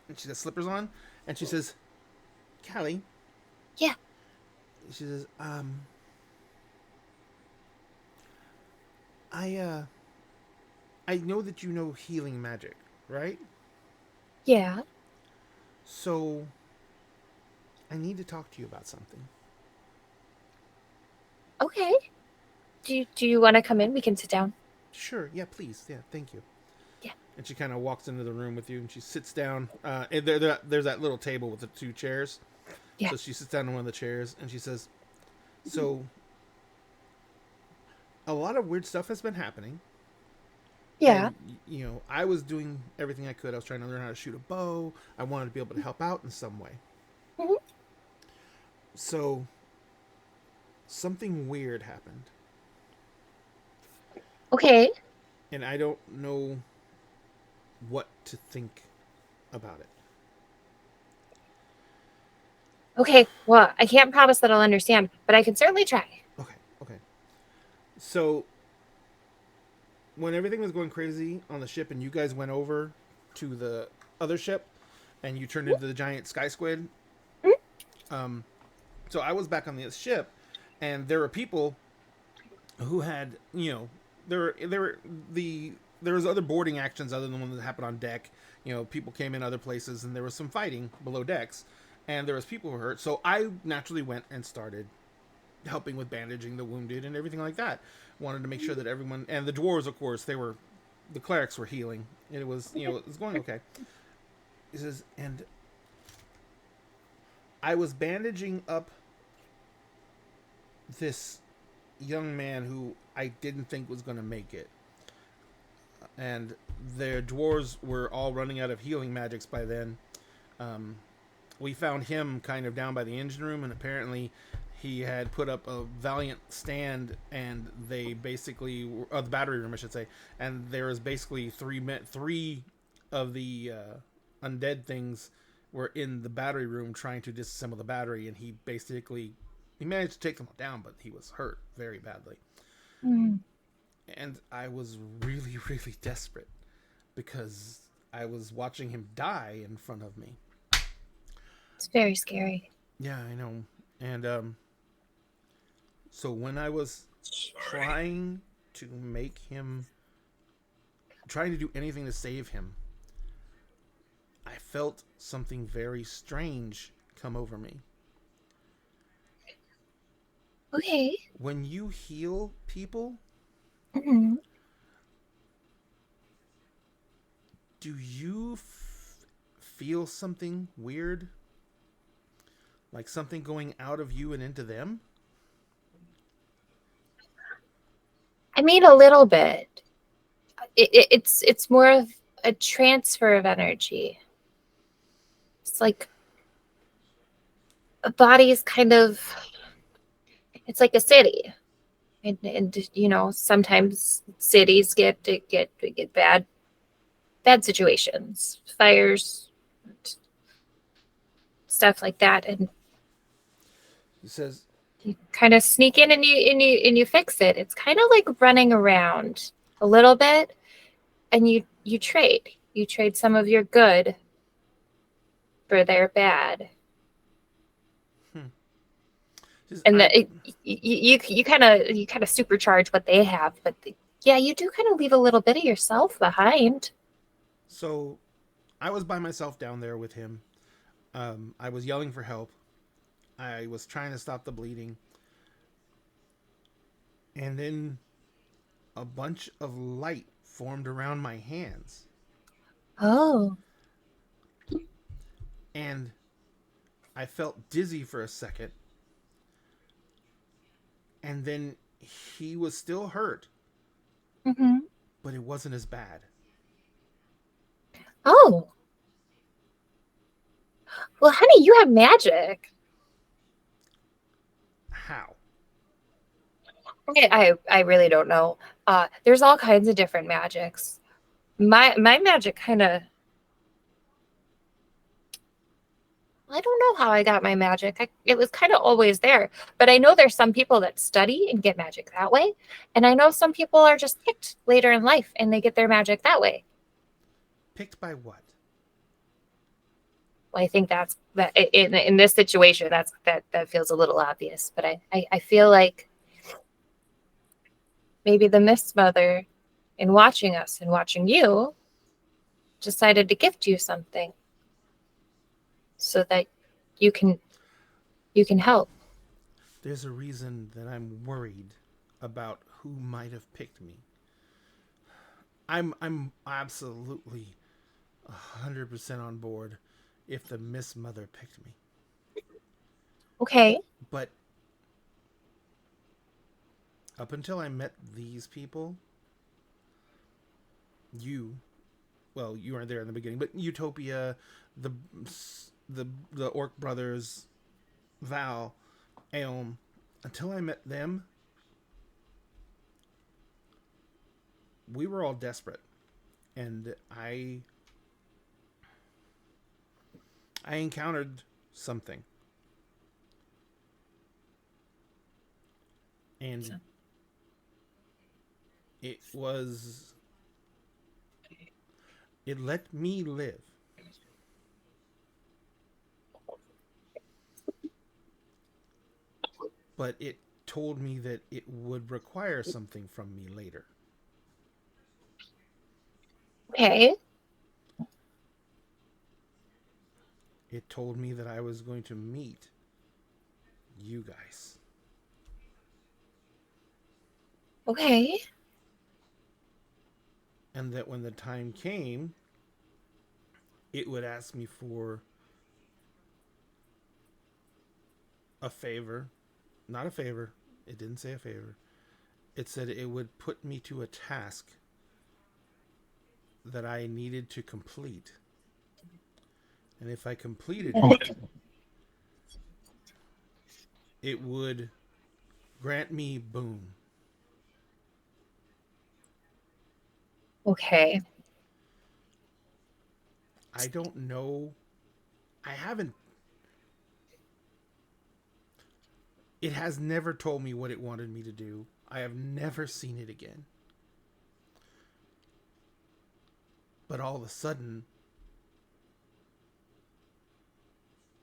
and she has slippers on, and she says, "Callie." Yeah. She says, I know that you know healing magic, right? Yeah. So, I need to talk to you about something. Okay. Do you want to come in? We can sit down. Sure, yeah, please. Yeah, thank you. Yeah. And she kind of walks into the room with you, and she sits down. And there's that little table with the two chairs. Yeah. So she sits down in one of the chairs, and she says, so, a lot of weird stuff has been happening. Yeah. And, I was doing everything I could. I was trying to learn how to shoot a bow. I wanted to be able to help out in some way. Mhm. So, something weird happened. Okay. And I don't know what to think about it. Okay. Well, I can't promise that I'll understand, but I can certainly try. Okay. So, when everything was going crazy on the ship and you guys went over to the other ship and you turned into the giant sky squid, so I was back on the ship, and there were people who had, there was other boarding actions other than the one that happened on deck. People came in other places, and there was some fighting below decks, and there was people who were hurt. So I naturally went and started helping with bandaging the wounded and everything like that. Wanted to make sure that everyone, and the dwarves, of course, the clerics were healing. It was, it was going okay. He says, and I was bandaging up this young man who I didn't think was going to make it. And their dwarves were all running out of healing magics by then. We found him kind of down by the engine room, and apparently he had put up a valiant stand, and they basically, the battery room, I should say, and there was basically three of the undead things were in the battery room trying to disassemble the battery, and he managed to take them down, but he was hurt very badly. And I was really, really desperate because I was watching him die in front of me. It's very scary. Yeah, I know. And so when I was trying to make him, trying to do anything to save him, I felt something very strange come over me. Okay. When you heal people, Mhm. do you feel something weird? Like something going out of you and into them? I mean, a little bit. It's more of a transfer of energy. It's like a body's kind of. It's like a city, and you know sometimes cities get bad situations, fires, stuff like that, and He says, you kind of sneak in and you fix it. It's kind of like running around a little bit, and you trade some of your good for their bad, says and I, you kind of supercharge what they have, but yeah, you do kind of leave a little bit of yourself behind. so I was by myself down there with him. I was yelling for help. I was trying to stop the bleeding. And then a bunch of light formed around my hands. Oh, And I felt dizzy for a second. And then he was still hurt, mm-hmm. but it wasn't as bad. Oh, well, honey, you have magic. How? I really don't know. There's all kinds of different magics. My magic kind of. I don't know how I got my magic. It was kind of always there. But I know there's some people that study and get magic that way. And I know some people are just picked later in life and they get their magic that way. Picked by what? Well, I think that's that in this situation, that feels a little obvious. But I feel like maybe the Mist Mother, in watching us and watching you, decided to gift you something so that you can help. There's a reason that I'm worried about who might have picked me. I'm absolutely 100% on board if the Miss Mother picked me. Okay. But up until I met these people, you weren't there in the beginning, but Utopia, the Orc brothers, Val, Aeom, until I met them, we were all desperate, and I encountered something, and it let me live. But it told me that it would require something from me later. Okay. It told me that I was going to meet you guys. Okay. And that when the time came, it would ask me for a favor. Not a favor. It didn't say a favor. It said it would put me to a task that I needed to complete. And if I completed it, it would grant me boon. Okay. I don't know. I haven't. It has never told me what it wanted me to do. I have never seen it again. But all of a sudden,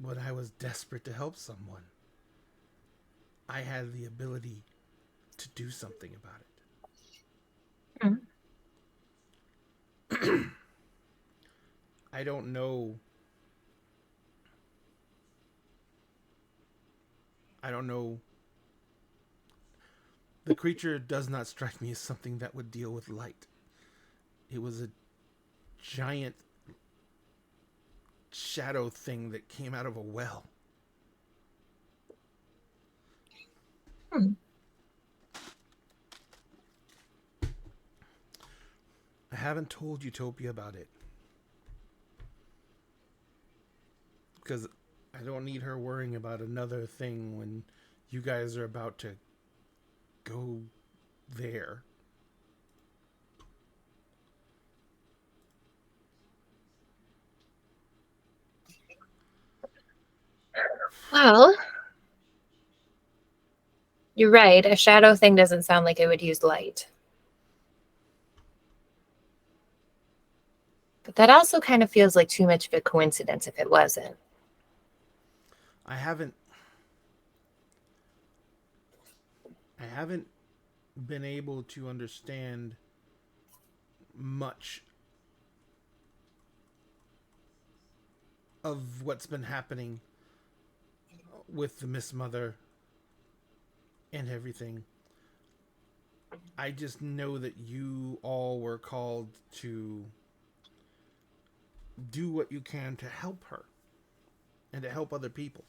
when I was desperate to help someone, I had the ability to do something about it. I don't know. The creature does not strike me as something that would deal with light. It was a giant shadow thing that came out of a well. I haven't told Utopia about it because I don't need her worrying about another thing when you guys are about to go there. Well, you're right. A shadow thing doesn't sound like it would use light. But that also kind of feels like too much of a coincidence if it wasn't. I haven't been able to understand much of what's been happening with the Miss Mother and everything. I just know that you all were called to do what you can to help her and to help other people.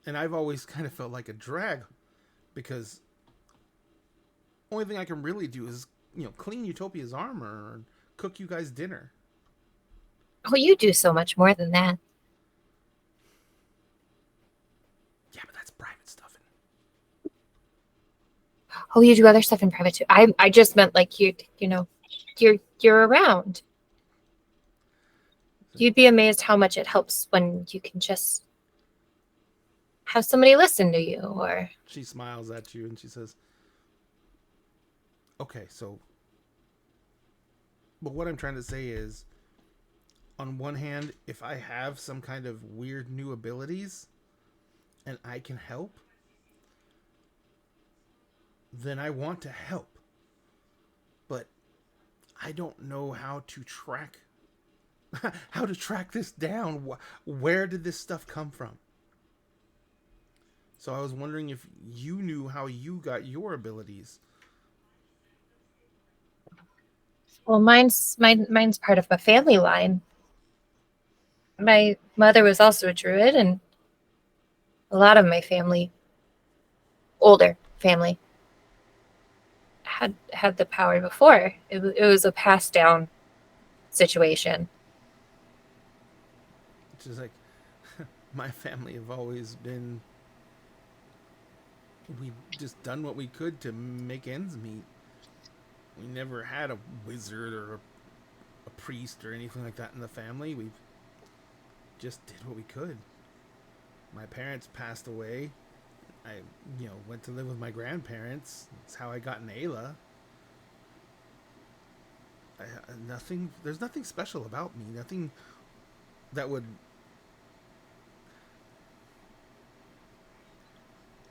And I've always kind of felt like a drag because only thing I can really do is, clean Utopia's armor and cook you guys dinner. Oh, you do so much more than that. Yeah, but that's private stuff. Oh, you do other stuff in private too. I just meant like you're around. You'd be amazed how much it helps when you can just have somebody listen to you. Or she smiles at you and she says, okay, but what I'm trying to say is, on one hand, if I have some kind of weird new abilities and I can help, then I want to help. But I don't know how to track this down. Where did this stuff come from? So I was wondering if you knew how you got your abilities. well, mine's part of a family line. My mother was also a druid, and a lot of my family, older family, had the power before. It was a passed down situation. It's just like, my family have always been, we've just done what we could to make ends meet. We never had a wizard or a priest or anything like that in the family. We just did what we could. My parents passed away. I, went to live with my grandparents. That's how I got Nayla. There's nothing special about me. Nothing that would...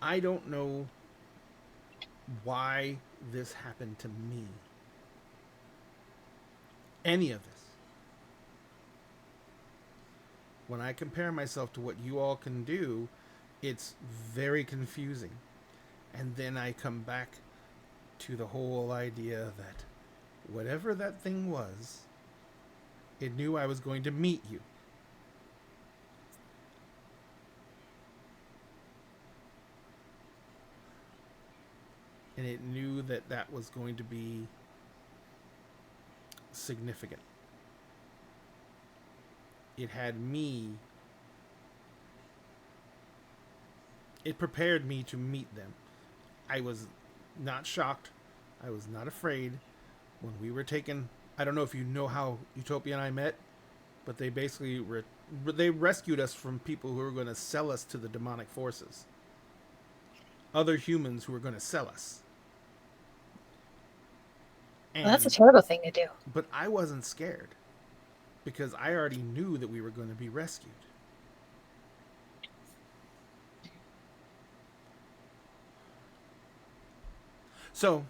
I don't know why this happened to me. Any of this. When I compare myself to what you all can do, it's very confusing. And then I come back to the whole idea that whatever that thing was, it knew I was going to meet you. And it knew that that was going to be significant. It had me. It prepared me to meet them. I was not shocked. I was not afraid. When we were taken, I don't know if you know how Utopia and I met, but they basically they rescued us from people who were going to sell us to the demonic forces. other humans who were going to sell us. And, Well, that's a terrible thing to do. but I wasn't scared because I already knew that we were going to be rescued. So,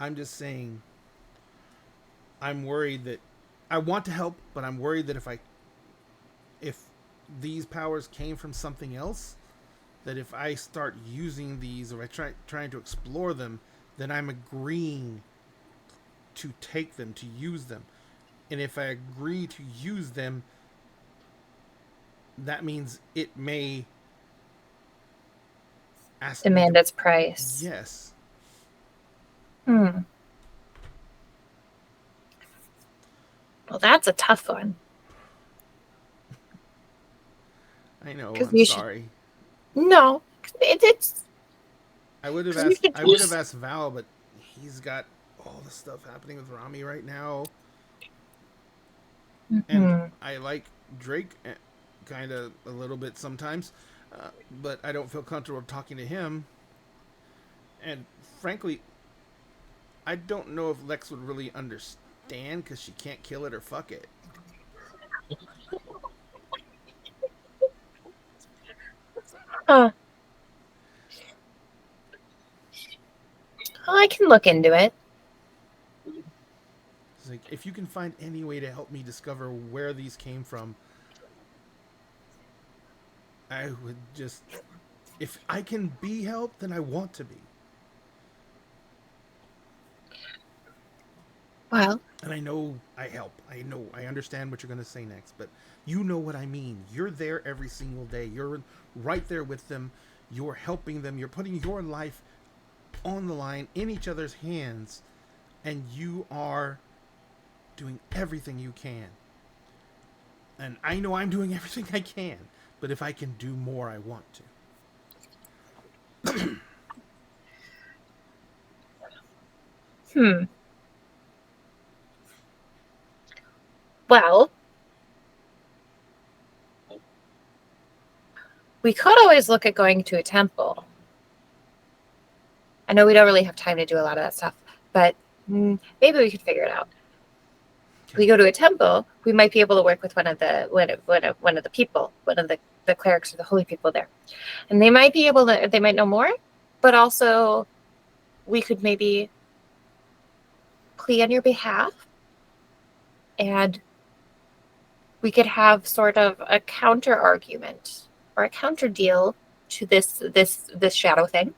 I'm just saying, I'm worried that I want to help, but I'm worried that if these powers came from something else, that if I start using these or trying to explore them, then I'm agreeing to take them, to use them. And if I agree to use them, that means it may ask me Demand to- its price. Yes. Hmm. Well, that's a tough one. I know. 'Cause I'm you should- sorry. No, it's I would have 'cause you asked. could I would just- have asked Val, but he's got all the stuff happening with Rami right now, and Mhm. I like Drake kind of a little bit sometimes, but I don't feel comfortable talking to him. And frankly, I don't know if Lex would really understand because she can't kill it or fuck it. Huh. Well, I can look into it. It's like, if you can find any way to help me discover where these came from, I would just. If I can be helped, then I want to be. Well, And I know I help. I understand what you're going to say next, but you know what I mean. You're there every single day. You're right there with them. You're helping them. You're putting your life on the line in each other's hands, and you are doing everything you can. And I know I'm doing everything I can, but if I can do more, I want to. Well, we could always look at going to a temple. I know we don't really have time to do a lot of that stuff, but maybe we could figure it out. If we go to a temple, we might be able to work with one of the people, one of the clerics or the holy people there, and they might be able to. They might know more, but also we could maybe plea on your behalf, and we could have sort of a counter argument or a counter deal to this shadow thing.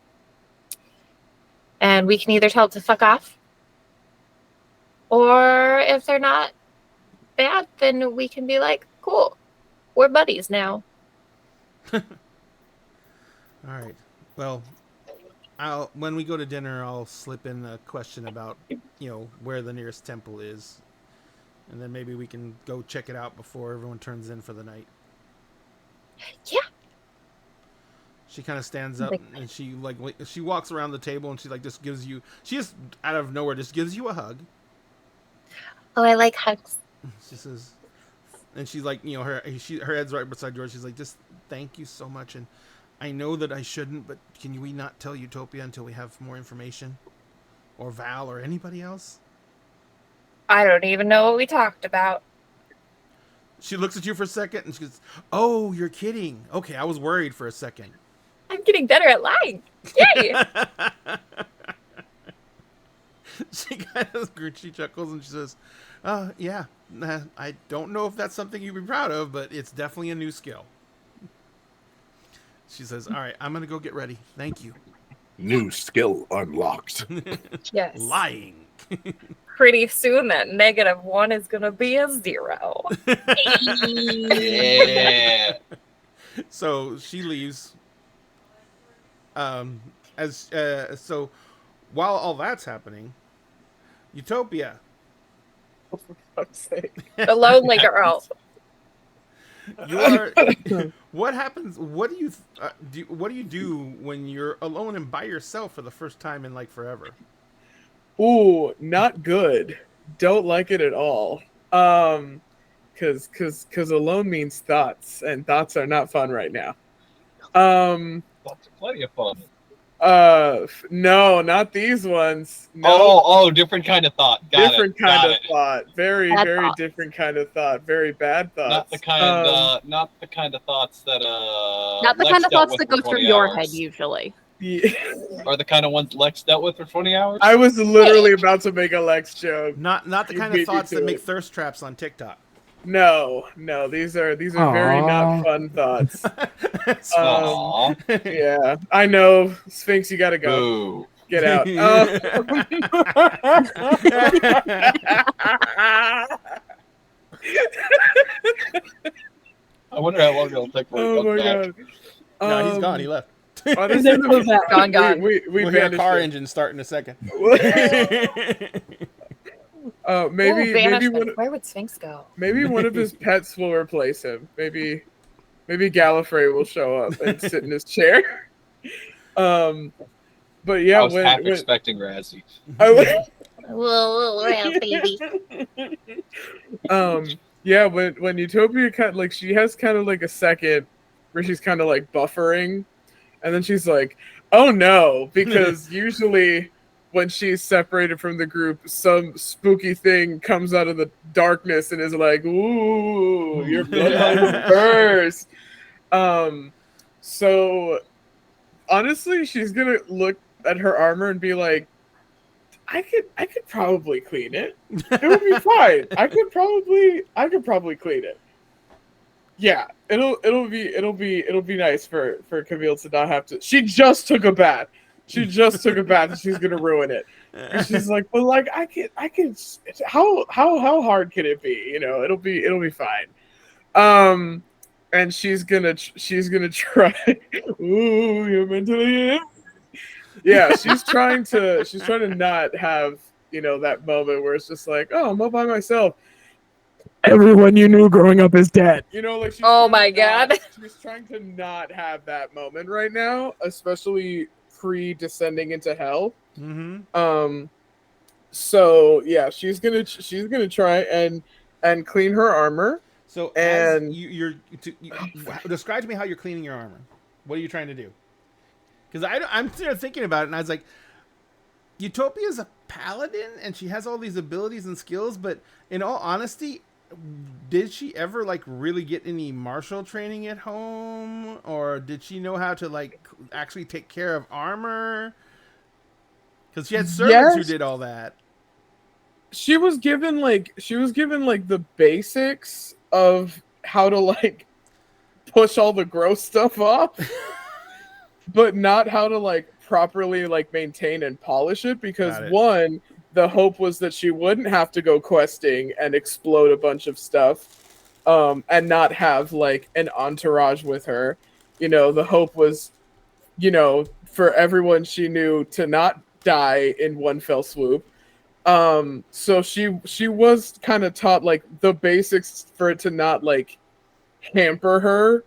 And we can either tell it to fuck off, or if they're not bad, then we can be like, cool, we're buddies now. All right. Well, when we go to dinner, I'll slip in a question about, where the nearest temple is. And then maybe we can go check it out before everyone turns in for the night. Yeah. She kind of stands up and she walks around the table and she just gives you, she just out of nowhere just gives you a hug. Oh, I like hugs. She says, and she's like, her head's right beside yours. She's like, just thank you so much. And I know that I shouldn't, but can we not tell Utopia until we have more information? Or Val or anybody else? I don't even know what we talked about. She looks at you for a second and she goes, oh, you're kidding. Okay, I was worried for a second. I'm getting better at lying. Yay! She chuckles and she says, yeah, I don't know if that's something you'd be proud of, but it's definitely a new skill. She says, all right, I'm going to go get ready. Thank you. New skill unlocked. Yes. Lying. Pretty soon that -1 is going to be a 0. Yeah. So she leaves. So while all that's happening, Utopia. For fuck's sake. The lonely girl. You are. What happens? What do you do? What do you do when you're alone and by yourself for the first time in forever? Ooh, not good. Don't like it at all. Cause alone means thoughts, and thoughts are not fun right now. Lots of plenty of fun. No, not these ones. No. Oh, different kind of thought. Got Different it. kind Got of it. thought. Very, Bad very thoughts. different kind of thought. Very bad thoughts. Not the kind of thoughts that Not the Lex kind of dealt thoughts with that for go through 20 your hours. head usually. Yeah. Or the kind of ones Lex dealt with for 20 hours. I was literally about to make a Lex joke. Not the You kind beat of me thoughts to that it. make thirst traps on TikTok. No, these are very not Aw. fun thoughts. Aw. Yeah, I know, Sphinx, you gotta go. Boo. Get out. I wonder how long it'll take for Oh him to my come back. god. No, he's gone. He left. Honestly, Gone. We We'll hear a banished car him. engine start in a second. Maybe banishment. Where would Sphinx go? maybe one of his pets will replace him. Maybe Gallifrey will show up and sit in his chair. But yeah, I was half when expecting Razzie. Little round baby. yeah, when Utopia she has kind of like a second where she's kind of like buffering, and then she's like, oh no, because usually when she's separated from the group, some spooky thing comes out of the darkness and is like, ooh, your bloodline burst. So honestly, she's gonna look at her armor and be like, I could probably clean it. It would be fine. I could probably clean it. Yeah, it'll be nice for Camille to not have to. She just took a bath. And she's gonna ruin it. And she's like, but like I can. How hard can it be? You know, it'll be fine. And she's gonna try. Ooh, you're mentally ill. Yeah, she's trying to not have, you know, that moment where it's just like, oh, I'm all by myself. Everyone you knew growing up is dead. You know, like she's Oh trying my to not- God. she's trying to not have that moment right now, especially pre-descending into hell. Mm-hmm. So yeah, she's gonna try and clean her armor. So And- as you describe to me how you're cleaning your armor. What are you trying to do? Because I'm thinking about it, and I was like, Utopia's a paladin, and she has all these abilities and skills, but in all honesty, did she ever like really get any martial training at home, or did she know how to like actually take care of armor? Because she had servants who Yes. did all that. She was given like the basics of how to like push all the gross stuff off, but not how to like properly like maintain and polish it, because Got it. one, the hope was that she wouldn't have to go questing and explode a bunch of stuff, and not have like an entourage with her. You know, the hope was, you know, for everyone she knew to not die in one fell swoop. So she was kind of taught like the basics for it to not like hamper her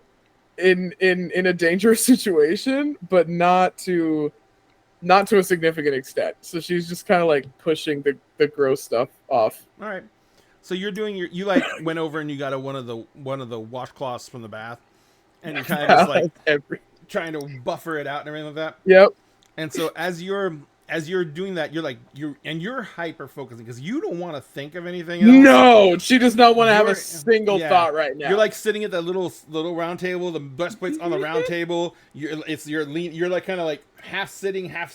in a dangerous situation, but not to a significant extent. So she's just kind of like pushing the gross stuff off. All right. So you're doing you like went over and you got one of the washcloths from the bath, and you're kind of just like trying to buffer it out and everything like that. Yep. And so as you're doing that, you're hyper focusing because you don't want to think of anything else. No, she does not want to have a You're- single yeah. thought right now. You're like sitting at that little round table. The breastplate's on the round table. You're like kind of like half sitting, half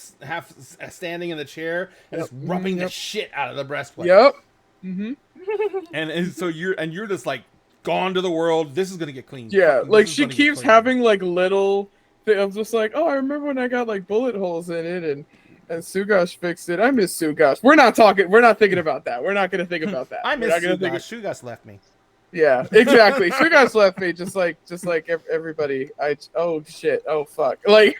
standing in the chair, and just rubbing the shit out of the breastplate. Yep. Mm-hmm. And so you're just like gone to the world. This is gonna get clean. Yeah, This like is she gonna get keeps clean. having like little things. I'm just like, oh, I remember when I got like bullet holes in it, and Sugash fixed it. I miss Sugash. We're not thinking about that. We're not gonna think about that. I We're miss not gonna Sugash. Sugash left me. Yeah, exactly. Sugash left me just like everybody. Oh shit. Oh fuck. Like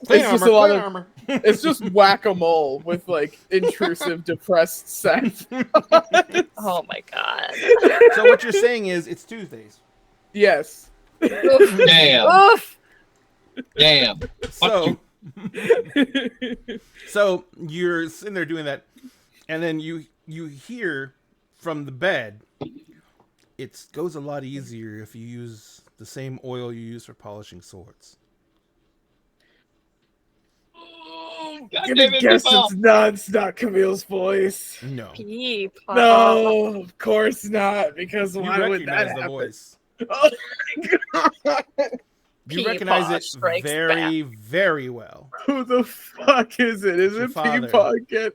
Clean it's armor. just a lot Clean of. armor. It's just whack-a-mole with like intrusive, depressed sex. Oh my god. So what you're saying is it's Tuesdays. Yes. Oof. Damn. Oof. Damn. So so you're sitting there doing that, and then you hear from the bed. It goes a lot easier if you use the same oil you use for polishing swords. God gonna damn it, guess Meatball. it's not Camille's voice. No. Peep. No, of course not. Because You why would that recognize the happen? voice. Oh my god! You Peepaw recognize it strikes very, very well. Who the fuck is it? Is Your it father. Peepaw again?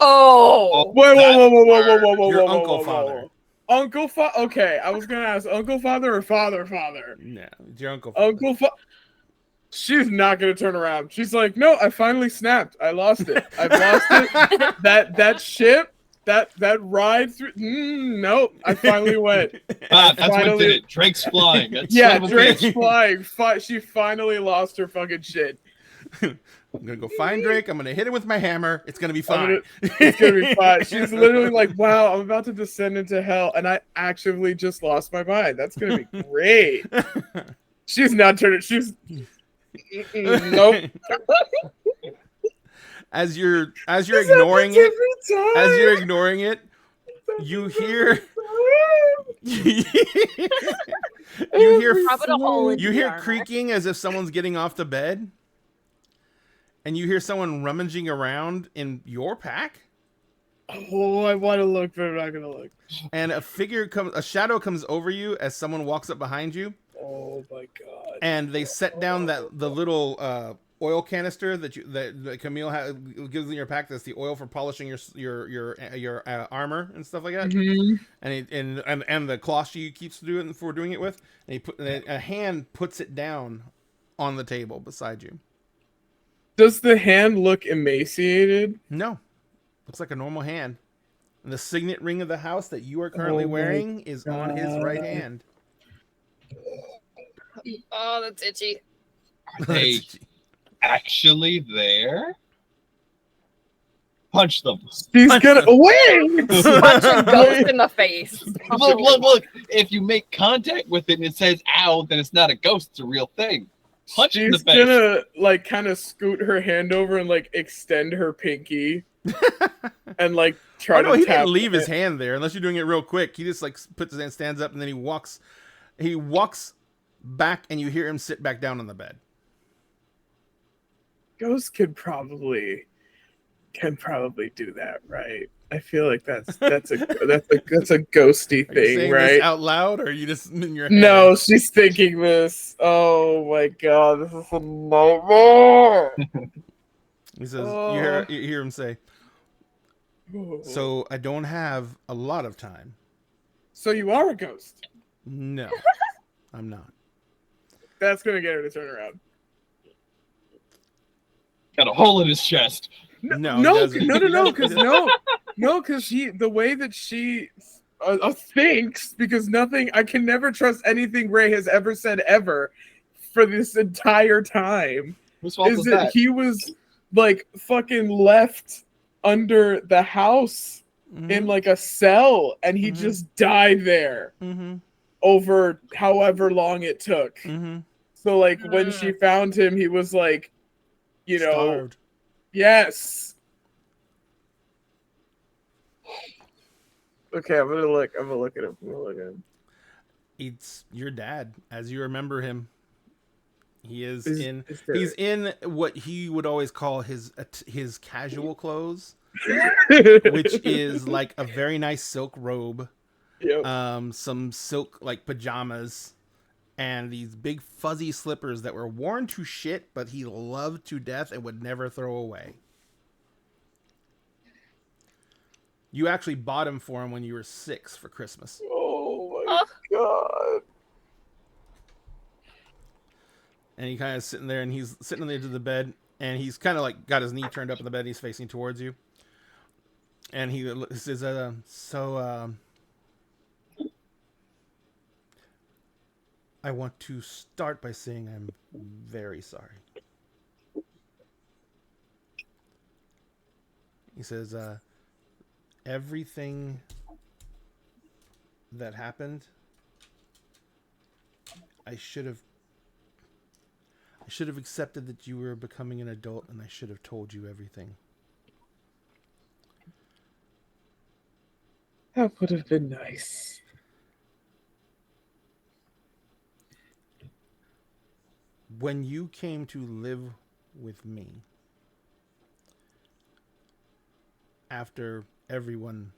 Oh, Whoa, whoa, whoa, whoa, whoa, whoa, whoa, whoa, Your whoa, Uncle whoa, Father. whoa. Uncle Father. Okay, I was gonna ask Uncle Father or Father. No, it's your Uncle Father. Uncle Father. She's not gonna turn around. She's like, no, I finally snapped. I lost it. I've lost it. That ship, that ride through. Nope. I finally went. That's what Finally- did it. Drake's flying. That's Yeah, son of a Drake's bitch. flying. She finally lost her fucking shit. I'm gonna go find Drake. I'm gonna hit him with my hammer. It's gonna be I'm fine. It's gonna be fine. She's literally like, wow, I'm about to descend into hell, and I actually just lost my mind. That's gonna be great. She's not turning. She's nope. As you're This ignoring happens it, every time. as you're ignoring it, you hear you hear Pop it a hole into you the hear armor. creaking as if someone's getting off the bed, and you hear someone rummaging around in your pack, Oh, I want to look, but I'm not gonna look. and a shadow comes over you as someone walks up behind you, Oh my god. and they set down the little oil canister that Camille gives in your pack. That's the oil for polishing your armor and stuff like that. Mhm. And the cloth she keeps doing it with. And a hand puts it down on the table beside you. Does the hand look emaciated? No, looks like a normal hand. And the signet ring of the house that you are currently Oh my wearing is on his right God. hand. oh, that's itchy. Are they actually there? Punch them. She's gonna wait. Punch a ghost in the face. Look. If you make contact with it and it says ow, then it's not a ghost, it's a real thing. Punch it in the She's face. gonna like kind of scoot her hand over and like extend her pinky and like try Oh no, to he tap didn't leave his it. hand there unless you're doing it real quick. He just like puts his hand, stands up, and then he walks back, and you hear him sit back down on the bed. Ghost can probably do that, right? I feel like that's a ghosty Are you thing, saying right? this out loud, or are you just in your head? No, she's thinking this. Oh my god, this is a nightmare. He says Oh. you hear him say, "So I don't have a lot of time." So you are a ghost. No, I'm not. That's gonna get her to turn around. Got a hole in his chest. No, he no, doesn't. because because the way that she thinks, because I can never trust anything Ray has ever said ever for this entire time. Whose fault Is was that that? he was like fucking left under the house in like a cell, and he Mhm. just died there Mm-hmm. over however long it took. Mm-hmm. So like when she found him, he was like, you know, Starved. yes. Okay, I'm gonna look at him. It's your dad, as you remember him. He is Is in. there- He's in what he would always call his casual clothes, which is like a very nice silk robe, Yep. some silk like pajamas, and these big fuzzy slippers that were worn to shit, but he loved to death and would never throw away. You actually bought him for him when you were 6 for Christmas. Oh my god. And he kind of sitting there, and he's sitting on the edge of the bed, and he's kind of like got his knee turned up in the bed, and he's facing towards you. And he says, I want to start by saying I'm very sorry. He says, everything that happened, I should have accepted that you were becoming an adult, and I should have told you everything. That would have been nice. When you came to live with me, after everything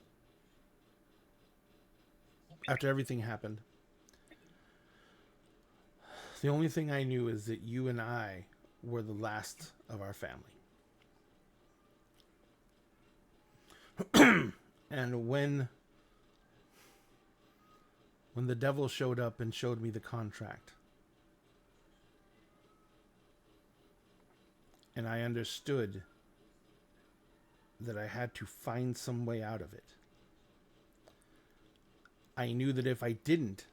happened, the only thing I knew is that you and I were the last of our family. And when the devil showed up and showed me the contract, and I understood that I had to find some way out of it, I knew that if I didn't,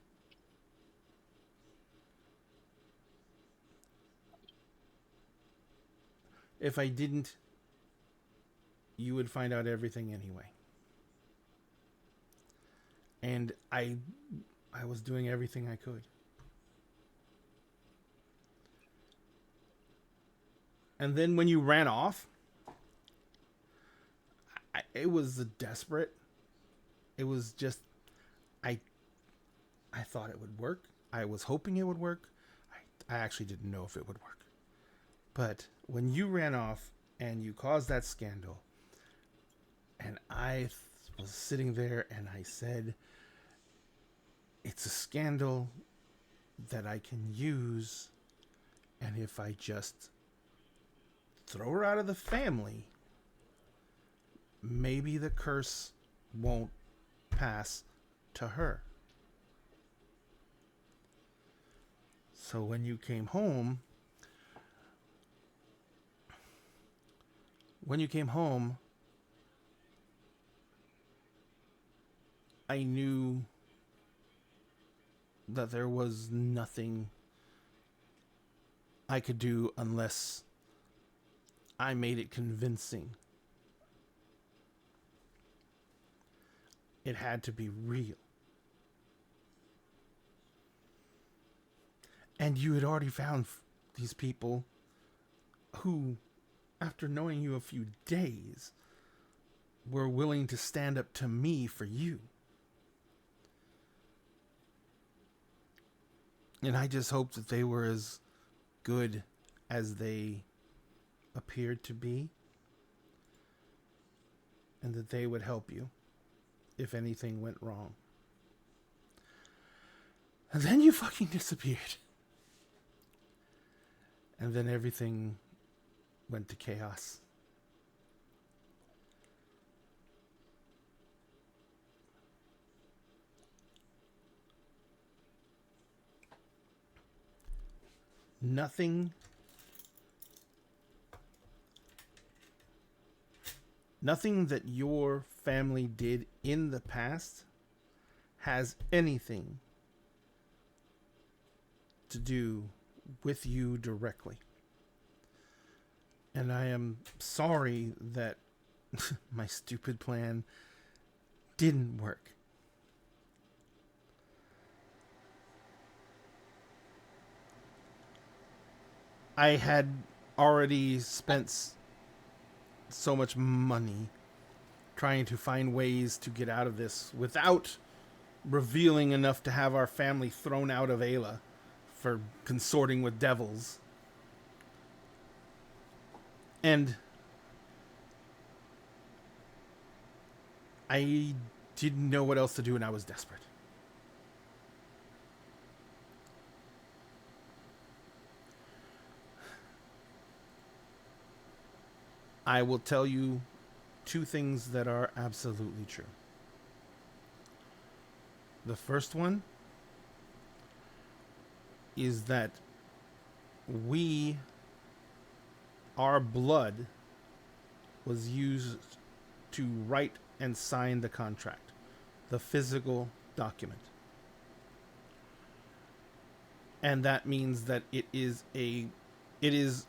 you would find out everything anyway. And I was doing everything I could. And then when you ran off, it was desperate. It was just, I thought it would work. I was hoping it would work. I actually didn't know if it would work. But when you ran off and you caused that scandal, and I was sitting there and I said, it's a scandal that I can use, and if I just throw her out of the family, maybe the curse won't pass to her. So when you came home, I knew that there was nothing I could do unless I made it convincing. It had to be real. And you had already found these people who, after knowing you a few days, were willing to stand up to me for you. And I just hoped that they were as good as they appeared to be, and that they would help you if anything went wrong. And then you fucking disappeared. And then everything went to chaos. Nothing that your family did in the past has anything to do with you directly. And I am sorry that my stupid plan didn't work. I had already spent so much money trying to find ways to get out of this without revealing enough to have our family thrown out of Ayla for consorting with devils. And I didn't know what else to do, and I was desperate. I will tell you two things that are absolutely true. The first one is that our blood was used to write and sign the contract, the physical document. And that means that it is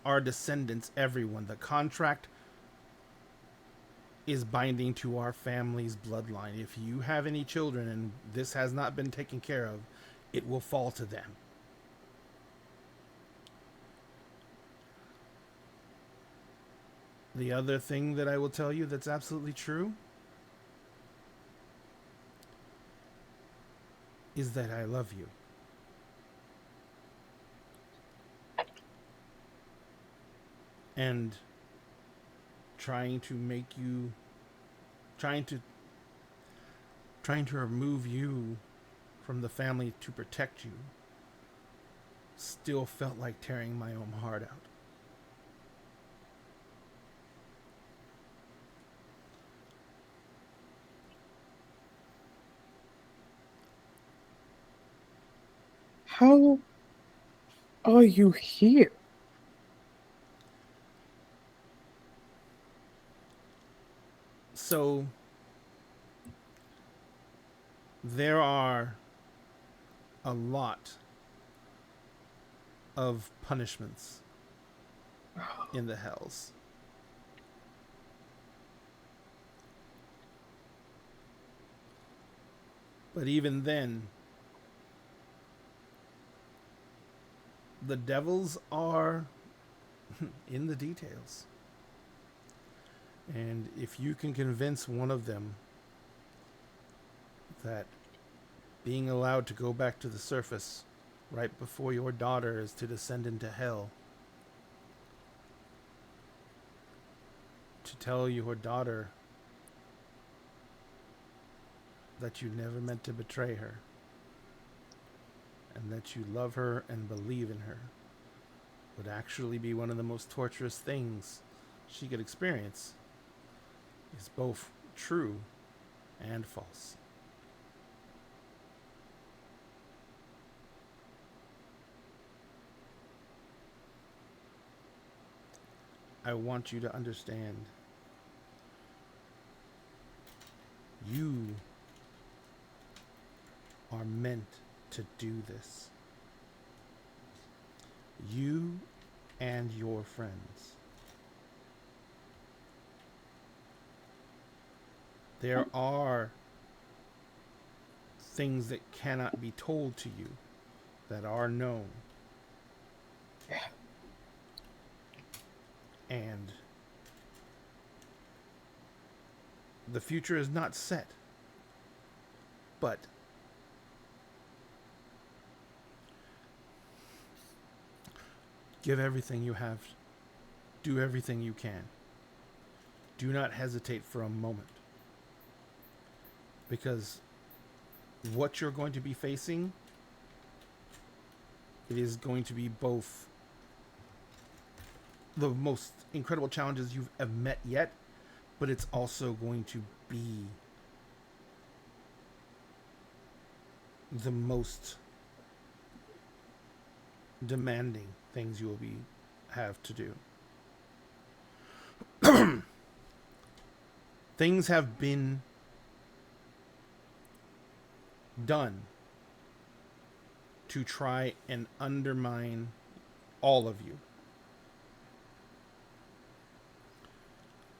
our descendants, everyone. The contract is binding to our family's bloodline. If you have any children and this has not been taken care of, it will fall to them. The other thing that I will tell you that's absolutely true is that I love you. And trying to make you trying to remove you from the family to protect you still felt like tearing my own heart out. How are you here? So there are a lot of punishments in the hells. But even then, the devils are in the details. And if you can convince one of them that being allowed to go back to the surface right before your daughter is to descend into hell, to tell your daughter that you never meant to betray her, and that you love her and believe in her, would actually be one of the most torturous things she could experience, is both true and false. I want you to understand, you are meant to do this. You and your friends. There are things that cannot be told to you that are known. And the future is not set. But give everything you have. Do everything you can. Do not hesitate for a moment. Because what you're going to be facing, it is going to be both the most incredible challenges you've ever met yet, but it's also going to be the most demanding things you will have to do. Things have been done to try and undermine all of you.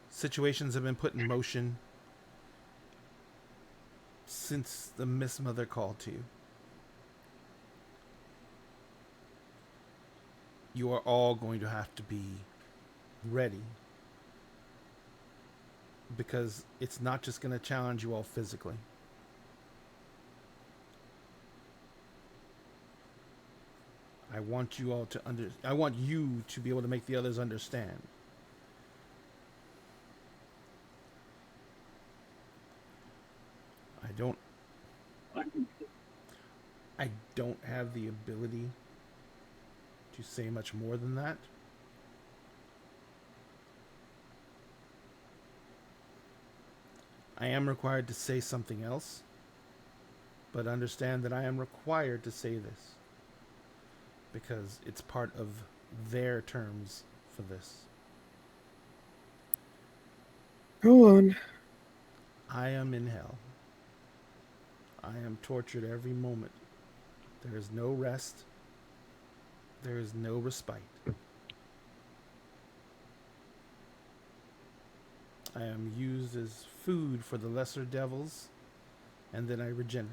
Situations have been put in motion since the Miss Mother called to you. You are all going to have to be ready, because it's not just going to challenge you all physically. I want you all to I want you to be able to make the others understand. I don't have the ability to say much more than that. I am required to say something else, but understand that I am required to say this because it's part of their terms for this. Go on. I am in hell. I am tortured every moment. There is no rest. There is no respite. I am used as food for the lesser devils, and then I regenerate.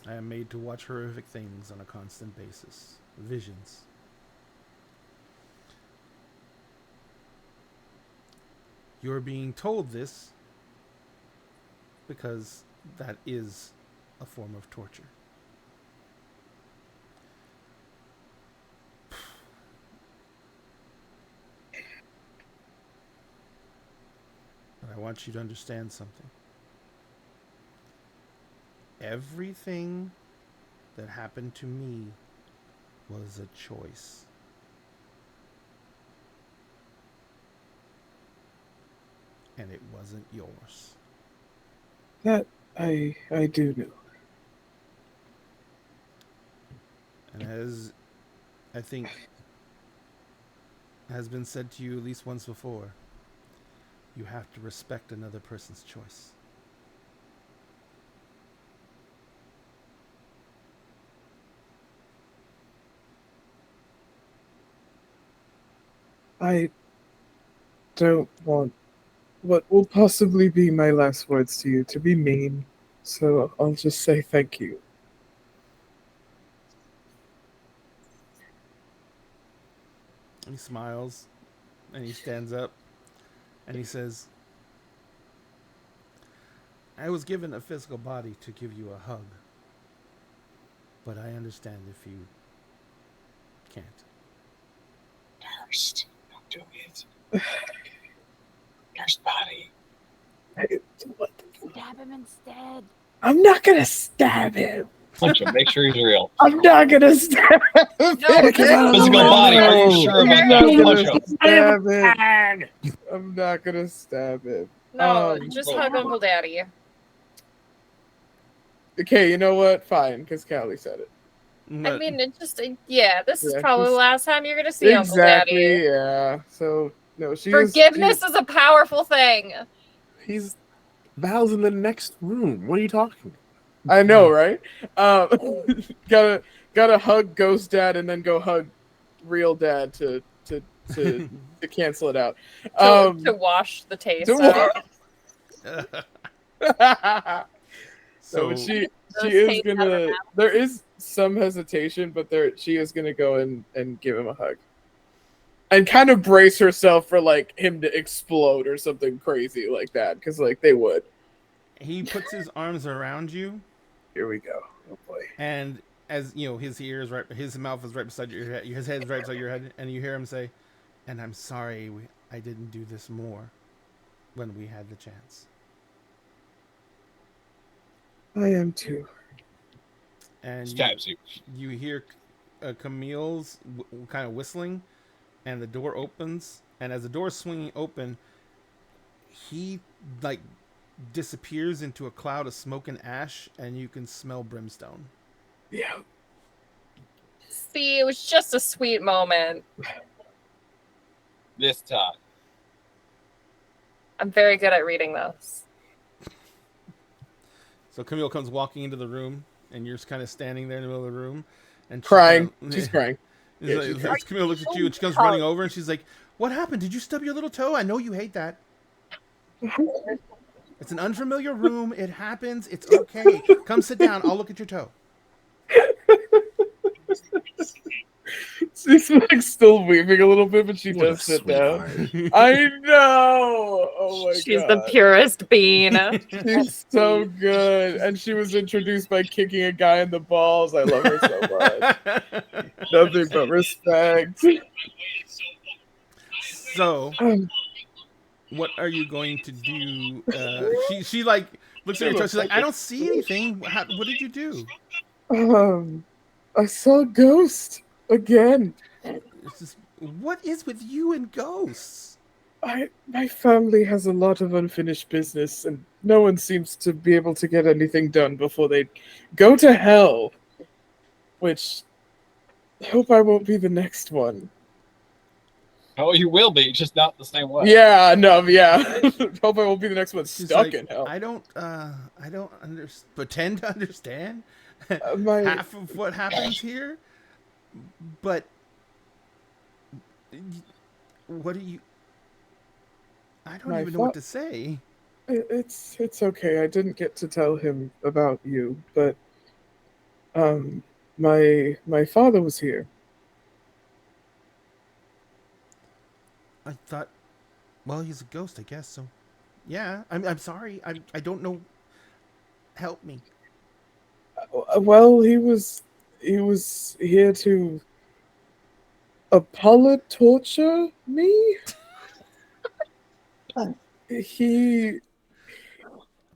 I am made to watch horrific things on a constant basis. Visions. You're being told this because that is a form of torture. want you to understand something. Everything that happened to me was a choice. And it wasn't yours. That I do know. And as I think has been said to you at least once before, you have to respect another person's choice. I don't want what will possibly be my last words to you to be mean, so I'll just say thank you. He smiles and he stands up and he says, I was given a physical body to give you a hug, but I understand if you can't. Durst, don't do it. Durst body. Stab him instead. I'm not gonna stab him. Punch him. Make sure he's real. I'm not gonna stab him. Physical body. Are you sure about I'm that? not Punch gonna him. stab him. I'm not gonna stab him. No, Um, just hug Uncle Daddy. Okay, you know what? Fine, because Callie said it. I mean, it just, yeah, this is Yeah, probably the just- last time you're going to see Uncle Daddy. Yeah. So no, Forgiveness is a powerful thing. He's Val's in the next room. What are you talking? I know, right? Gotta hug Ghost Dad and then go hug Real Dad to cancel it out. To wash the taste to out. So so she Those is taste gonna. never There is some hesitation, but she is gonna go and give him a hug, and kind of brace herself for like him to explode or something crazy like that, because like they would. he puts his arms around you, Here we go. Oh boy. and as you know, his mouth is right beside your head, his head is right beside your head, and you hear him say, "And I'm sorry, I didn't do this more when we had the chance." I am too. And Stabs you. you hear Camille's kind of whistling, and the door opens, and as the door is swinging open, he like disappears into a cloud of smoke and ash, and you can smell brimstone. Yeah. See, it was just a sweet moment. This time. I'm very good at reading those. So Camille comes walking into the room, and you're just kind of standing there in the middle of the room, and Crying. She's She's crying. It's Yeah, like- she's crying. Camille looks at you, and she comes running over, and she's like, "What happened? Did you stub your little toe? I know you hate that." It's an unfamiliar room. It happens. It's okay. Come sit down. I'll look at your toe. She's like still weeping a little bit, but she What a does sit down. sweetheart. I know. Oh my She's god. the purest bean. She's so good, and she was introduced by kicking a guy in the balls. I love her so much. Nothing but respect. So, what are you going to do? She like looks at your toe. She's like, "I don't see anything. What did you do?" I saw a ghost again. It's just, what is with you and ghosts? My family has a lot of unfinished business, and no one seems to be able to get anything done before they go to hell. Which I hope I won't be the next one. Oh, you will be, just not the same way. Yeah, no, yeah. Hope I won't be the next one She's stuck like, in hell. I don't pretend to understand My half of what happens here, but what do you? I don't My even know what to say. it's okay. I didn't get to tell him about you, but my father was here. I thought, well, he's a ghost, I guess. So, yeah. I'm sorry. I don't know. Help me. Well, he was here to torture me. he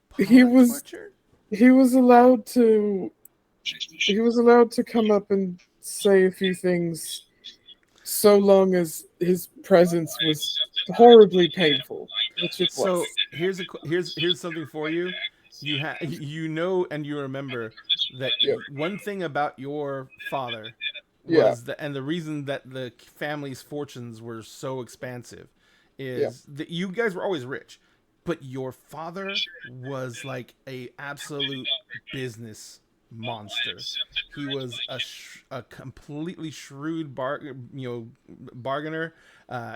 Pawn was- torture? he was allowed to come up and say a few things, so long as his presence was horribly painful, which it So was. here's something for you. You know and you remember that Yep. one thing about your father Yeah. was that, and the reason that the family's fortunes were so expansive is that you guys were always rich, but your father was like a absolute business monster. He was a completely shrewd bargainer,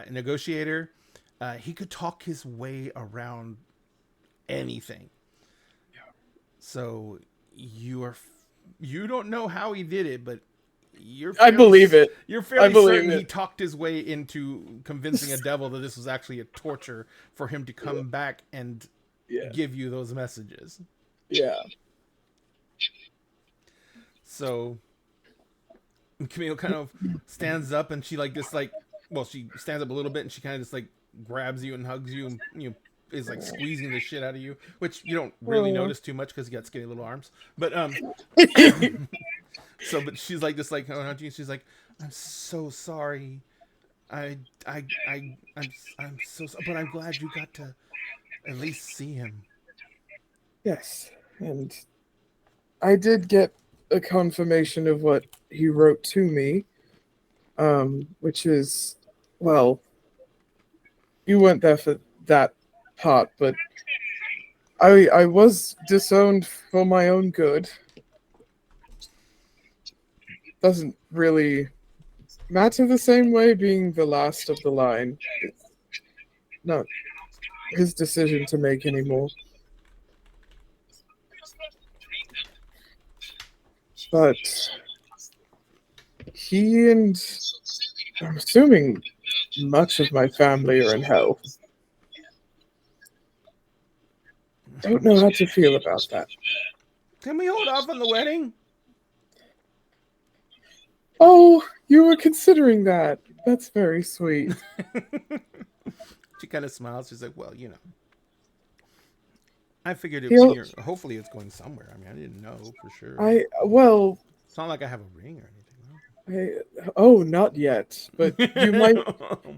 negotiator. He could talk his way around anything. So you don't know how he did it, but I believe it. You're fairly believe certain he it. talked his way into convincing a devil that this was actually a torture for him to come back and Yeah. give you those messages. Yeah. So Camille kind of stands up and she she stands up a little bit and she kind of just like grabs you and hugs you and is like squeezing the shit out of you, which you don't really notice too much because you got skinny little arms. But but she's like just like, oh, she's like, I'm so sorry. I'm so sorry, but I'm glad you got to at least see him. Yes, and I did get a confirmation of what he wrote to me, which is, well, you weren't there for that part, but I was disowned for my own good. Doesn't really matter the same way being the last of the line. It's not his decision to make anymore. But he and I'm assuming much of my family are in hell. Don't know how to feel about that. Can we hold off on the wedding? Oh, you were considering that. That's very sweet. She kind of smiles. She's like, well, I figured hopefully it's going somewhere. I mean, I didn't know for sure. It's not like I have a ring or anything. Not yet. But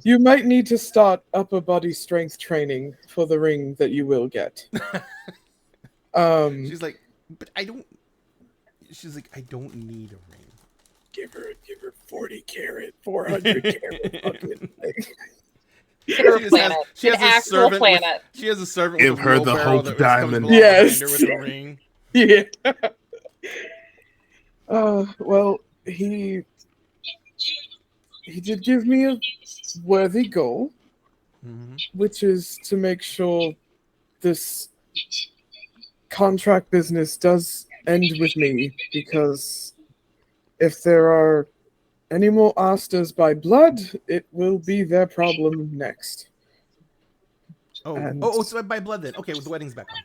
you might need to start upper body strength training for the ring that you will get. She's like, but I don't. She's like, I don't need a ring. Give her 40 carat, 400 carat fucking thing. Get her a planet. She has An a actual servant planet. She has a servant Give with a her the wheelbarrow Hope that Diamond. comes along Yes. behind her with a ring. Yeah. Well, he did give me a worthy goal, which is to make sure this contract business does end with me, because if there are any more Asters by blood, it will be their problem next. So by blood then. Okay, well, the wedding's back on.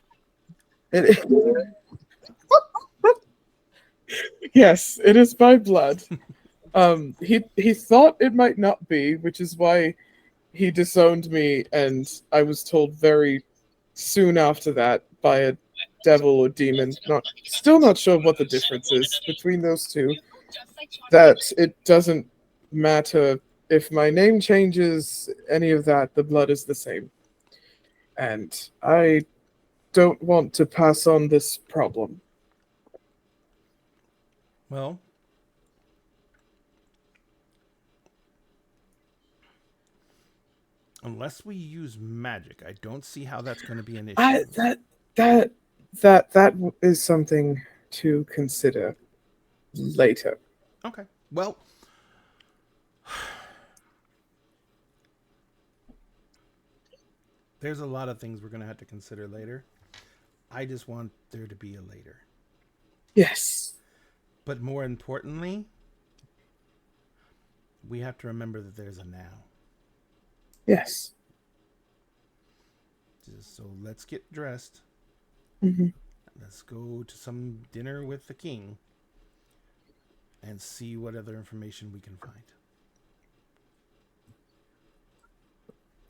Yes, it is by blood. He thought it might not be, which is why he disowned me, and I was told very soon after that by a devil or demon, still not sure what the difference is between those two, that it doesn't matter if my name changes, any of that, the blood is the same. And I don't want to pass on this problem. Well, unless we use magic, I don't see how that's going to be an issue. That is something to consider later. Okay. Well, there's a lot of things we're going to have to consider later. I just want there to be a later. Yes. But more importantly, we have to remember that there's a now. Yes. So let's get dressed. Mm-hmm. Let's go to some dinner with the king and see what other information we can find.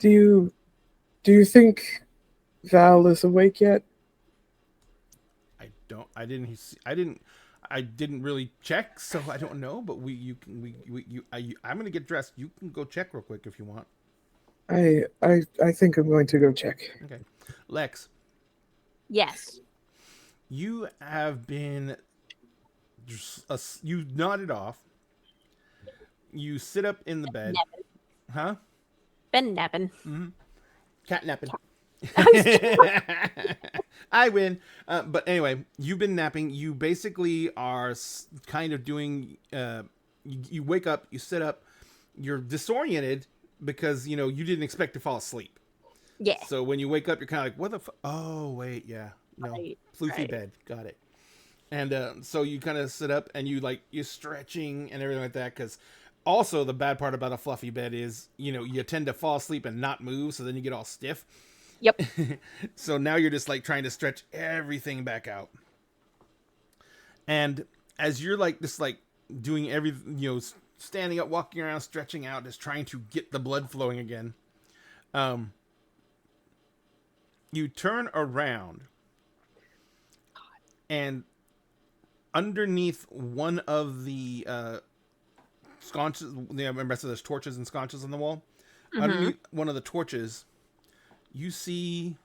Do you think Val is awake yet? I didn't really check, so I don't know. But I'm gonna get dressed. You can go check real quick if you want. I think I'm going to go check. Okay, Lex, Yes. you have been. You nodded off. You sit up in the bed, huh? Been napping. Cat napping. I win. But anyway, you've been napping. You basically are kind of doing. You wake up. You sit up. You're disoriented because you didn't expect to fall asleep. Yeah. So when you wake up, you're kind of like, "What the? Oh wait, yeah, no, Right, floofy right. bed, got it." And so you kind of sit up and you're stretching and everything like that because. Also, the bad part about a fluffy bed is, you tend to fall asleep and not move, so then you get all stiff. Yep. So now you're just like trying to stretch everything back out. And as you're just doing standing up, walking around, stretching out, just trying to get the blood flowing again, you turn around and underneath one of the sconces, remember so there's torches and sconces on the wall. Underneath one of the torches, you see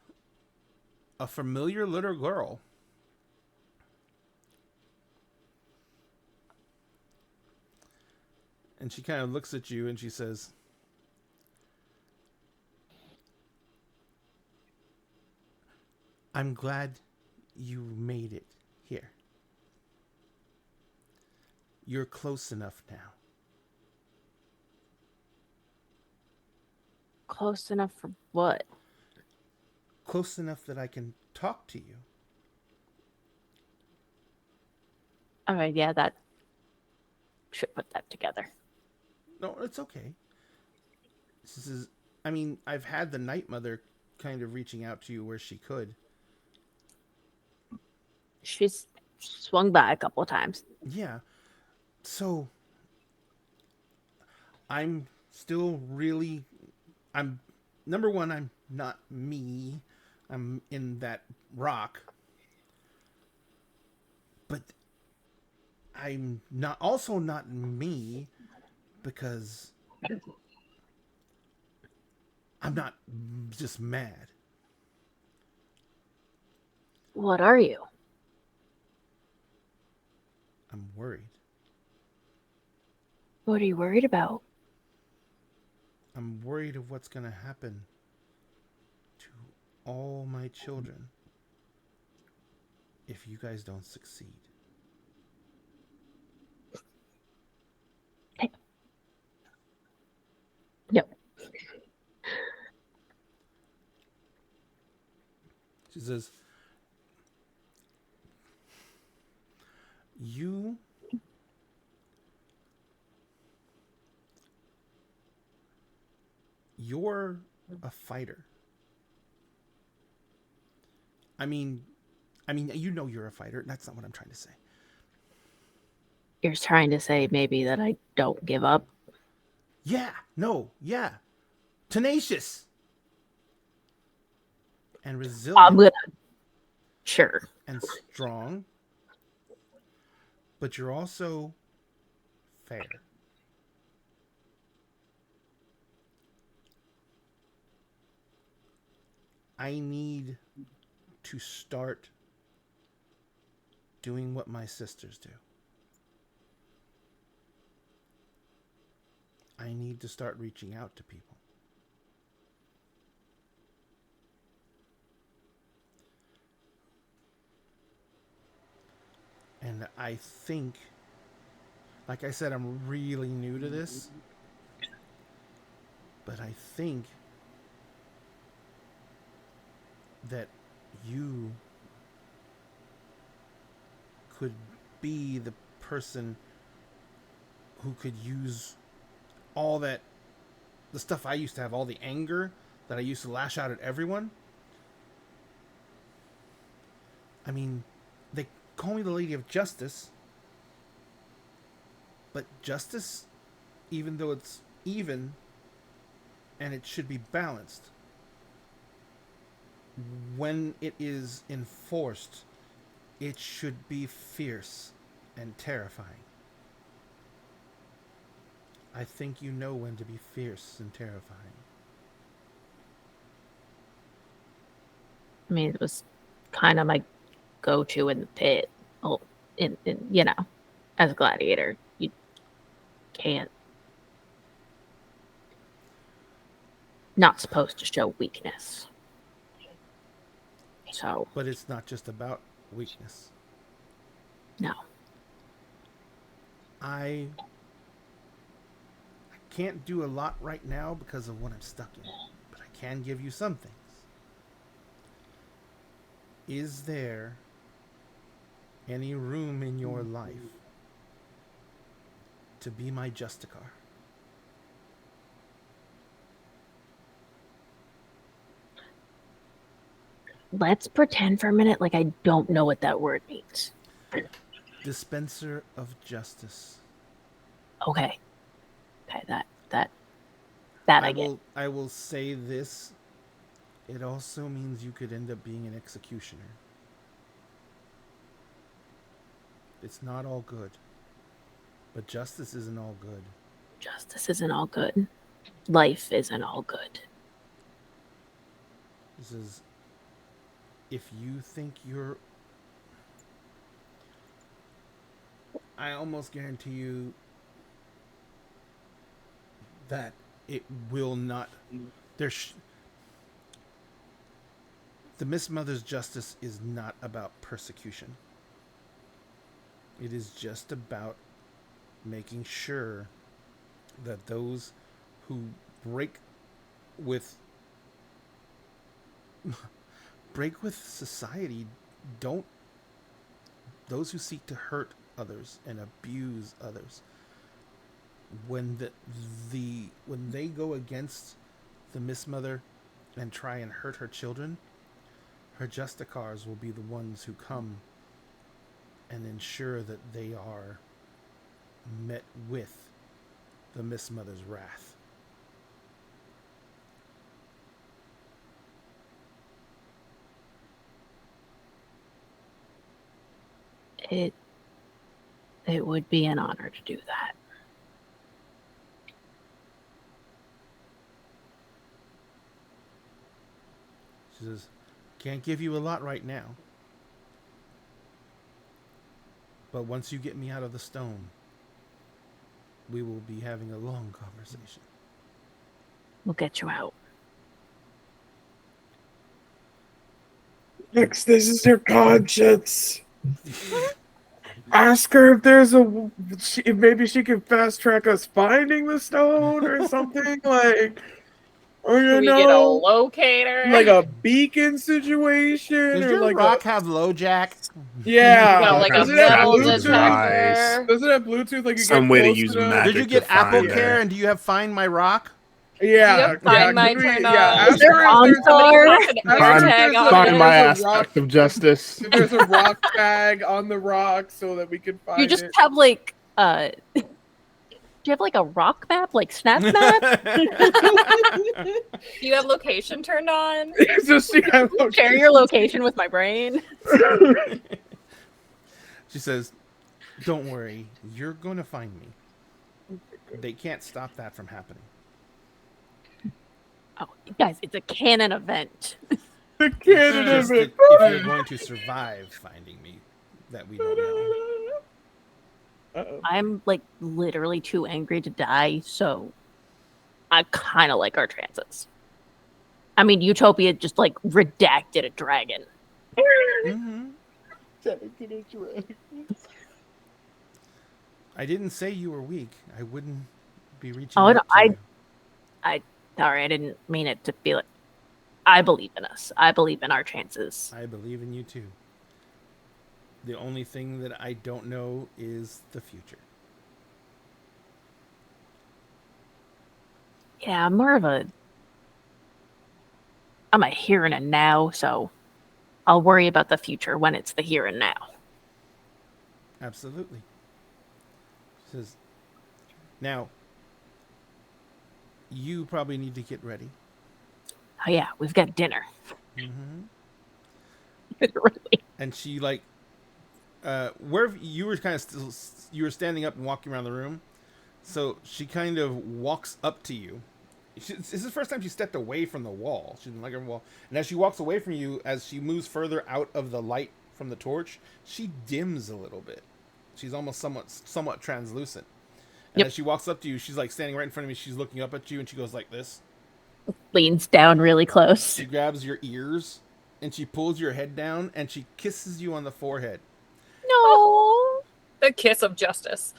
a familiar little girl. And she kind of looks at you and she says, "I'm glad you made it here. You're close enough now." Close enough for what? Close enough that I can talk to you. All right, yeah, that should put that together. No, it's okay. I've had the Night Mother kind of reaching out to you where she could. She's swung by a couple of times. Yeah. So, I'm still really. Number one, I'm not me. I'm in that rock. But I'm not me because I'm not just mad. What are you? I'm worried. What are you worried about? I'm worried of what's going to happen to all my children if you guys don't succeed. Yep. She says, you're a fighter. I mean, you're a fighter. That's not what I'm trying to say. You're trying to say maybe that I don't give up? Yeah, no, yeah. Tenacious. And resilient. I'm gonna. Sure. And strong. But you're also fair. I need to start doing what my sisters do. I need to start reaching out to people. And I think, like I said, I'm really new to this, but I think that you could be the person who could use all the stuff I used to have, all the anger that I used to lash out at everyone. I mean, they call me the Lady of Justice, but justice, even though it's even and it should be balanced, when it is enforced, it should be fierce and terrifying. I think you know when to be fierce and terrifying. I mean, it was kind of my go-to in the pit. Oh, in as a gladiator, you can't. Not supposed to show weakness. So But it's not just about weakness. no. I can't do a lot right now because of what I'm stuck in, but I can give you some things. Is there any room in your life to be my Justicar? Let's pretend for a minute like I don't know what that word means. Dispenser of justice. Okay. Okay, that I get. I will say this. It also means you could end up being an executioner. It's not all good. But justice isn't all good. Justice isn't all good. Life isn't all good. This is, if you think you're, I almost guarantee you that it will not. The Miss Mother's justice is not about persecution. It is just about making sure that those who break with society don't, those who seek to hurt others and abuse others, when when they go against the Miss Mother and try and hurt her children, her Justicars will be the ones who come and ensure that they are met with the Miss Mother's wrath. It would be an honor to do that. She says, can't give you a lot right now. But once you get me out of the stone, we will be having a long conversation. We'll get you out. Next, this is her conscience. Ask her if there's if maybe she can fast track us finding the stone or something like, or Can we get a locator? like a beacon situation, Does or your like rock have low jack? yeah, No, like a does it have metal Bluetooth? detector. Does it have Bluetooth? Like you Some get way to close use the- magic. Did you get to find Apple her. Care and do you have Find My Rock? Yeah, Yep, Find My could we- Turn yeah. On. Ask her if there's Somebody Or- wants an air Find- tag on find it. Find my There's a aspect rock- of justice. if there's a rock tag on the rock so that we can find You just it. have like do you have like a rock map, like Snap Map? Do you have location turned on? It's just yeah, Share your location with my brain. She says, don't worry, you're going to find me. They can't stop that from happening. Oh, guys, it's a canon event. the It's cannon just of that it. if you're going to survive finding me, that we don't know. Uh-oh. I'm like literally too angry to die, so I kind of like our chances. I mean, Utopia just like redacted a dragon. Mm-hmm. I didn't say you were weak. I wouldn't be reaching Oh, out no, to you. Sorry, I didn't mean it to be like. I believe in us. I believe in our chances. I believe in you too. The only thing that I don't know is the future. Yeah, I'm a here and a now, so I'll worry about the future when it's the here and now. Absolutely. She says, now, you probably need to get ready. Oh yeah, we've got dinner. Mm-hmm. Literally. And she like, where you were kind of still, you were standing up and walking around the room. So she kind of walks up to you. This is the first time she stepped away from the wall. She didn't like her wall. And as she walks away from you, as she moves further out of the light from the torch, she dims a little bit. She's almost somewhat translucent. And Yep. as she walks up to you, she's like standing right in front of me. She's looking up at you, and she goes like this. Leans down really close. She grabs your ears, and she pulls your head down, and she kisses you on the forehead. No. The kiss of justice.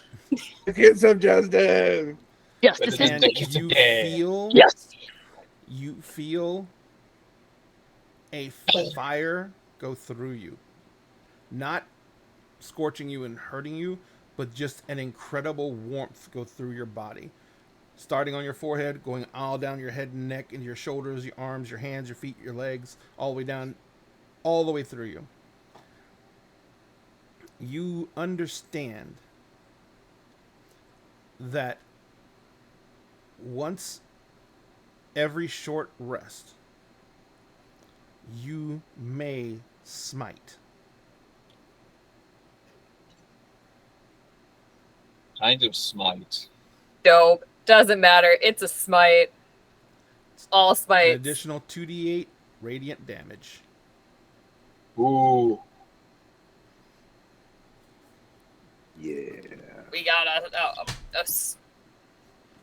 Get some justice. Justice But is it And the kiss of you death. feel, yes. you feel a fire go through you. Not scorching you and hurting you, but just an incredible warmth go through your body. Starting on your forehead, going all down your head and neck, into your shoulders, your arms, your hands, your feet, your legs, all the way down, all the way through you. You understand that once every short rest, you may smite. Kind of smite. Dope. Doesn't matter. It's a smite. All An smites. additional 2d8 radiant damage. Ooh. Yeah. We got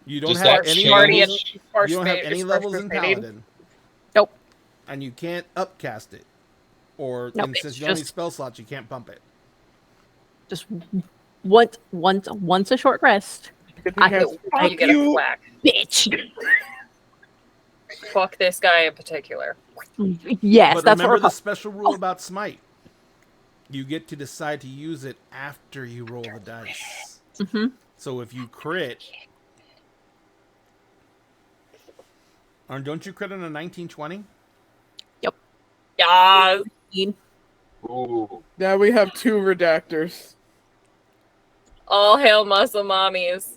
You don't Does have that any change? levels. You don't have any levels in Paladin. Nope. And you can't upcast it. Or Nope, and it's since you don't need just- spell slots, you can't bump it. Just once a short rest. I Yes. feel Fuck you get a you. whack. bitch. Fuck this guy in particular. Yes, But that's what remember we're the special rule about smite. You get to decide to use it after you roll the dice. Mhm. So if you crit, or don't you crit on a 1920? Yeah. Ooh. Now we have 2 redactors. All hail muscle mommies.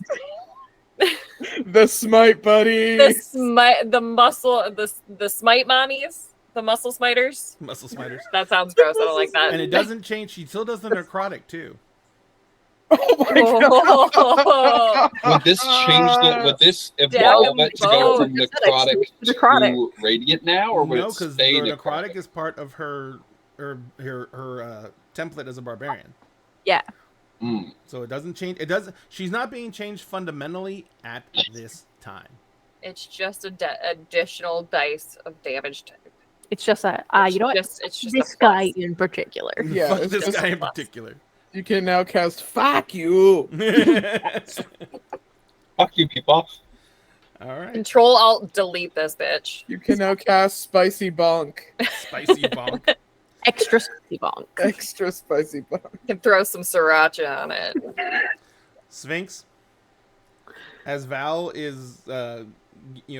The smite buddy. The smite, the muscle, the smite mommies, the muscle smiters. Muscle smiters. That sounds gross. I don't like that. And it doesn't change. She still does the necrotic too. Oh my Oh. god. Would this change the? Would this Damn evolve it to go both. from Just said I necrotic changed to necrotic. to radiant now, or would No, it because the stay necrotic is part of her template as a barbarian. Yeah. Mm. So it doesn't change. It doesn't. She's not being changed fundamentally at this time. It's just additional dice of damage type. It's just a you know what? It's just This a guy plus. in particular. Yeah, Fuck it's this just guy a in plus. particular. You can now cast fuck you. Fuck you, people. All right. Control Alt Delete this bitch. You can now cast spicy bonk. Spicy bonk. Extra spicy bonk. Extra spicy bonk. You can throw some sriracha on it. Sphinx. As Val is,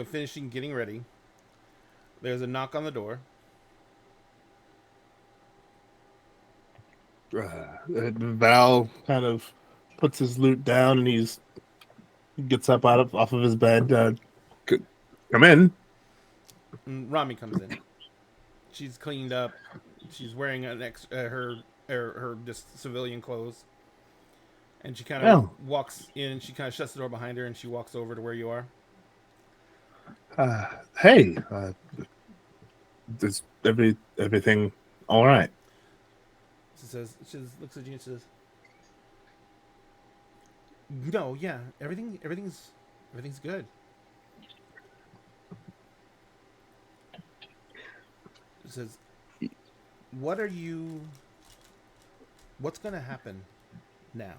finishing getting ready, there's a knock on the door. Val kind of puts his loot down and he gets up off of his bed. Come in. And Rami comes in. She's cleaned up. She's wearing her just civilian clothes, and she kind of Oh. walks in. She kind of shuts the door behind her, and she walks over to where you are. Hey, is everything all right? She looks at you and says, "No, yeah, everything's good." She says, what's going to happen now?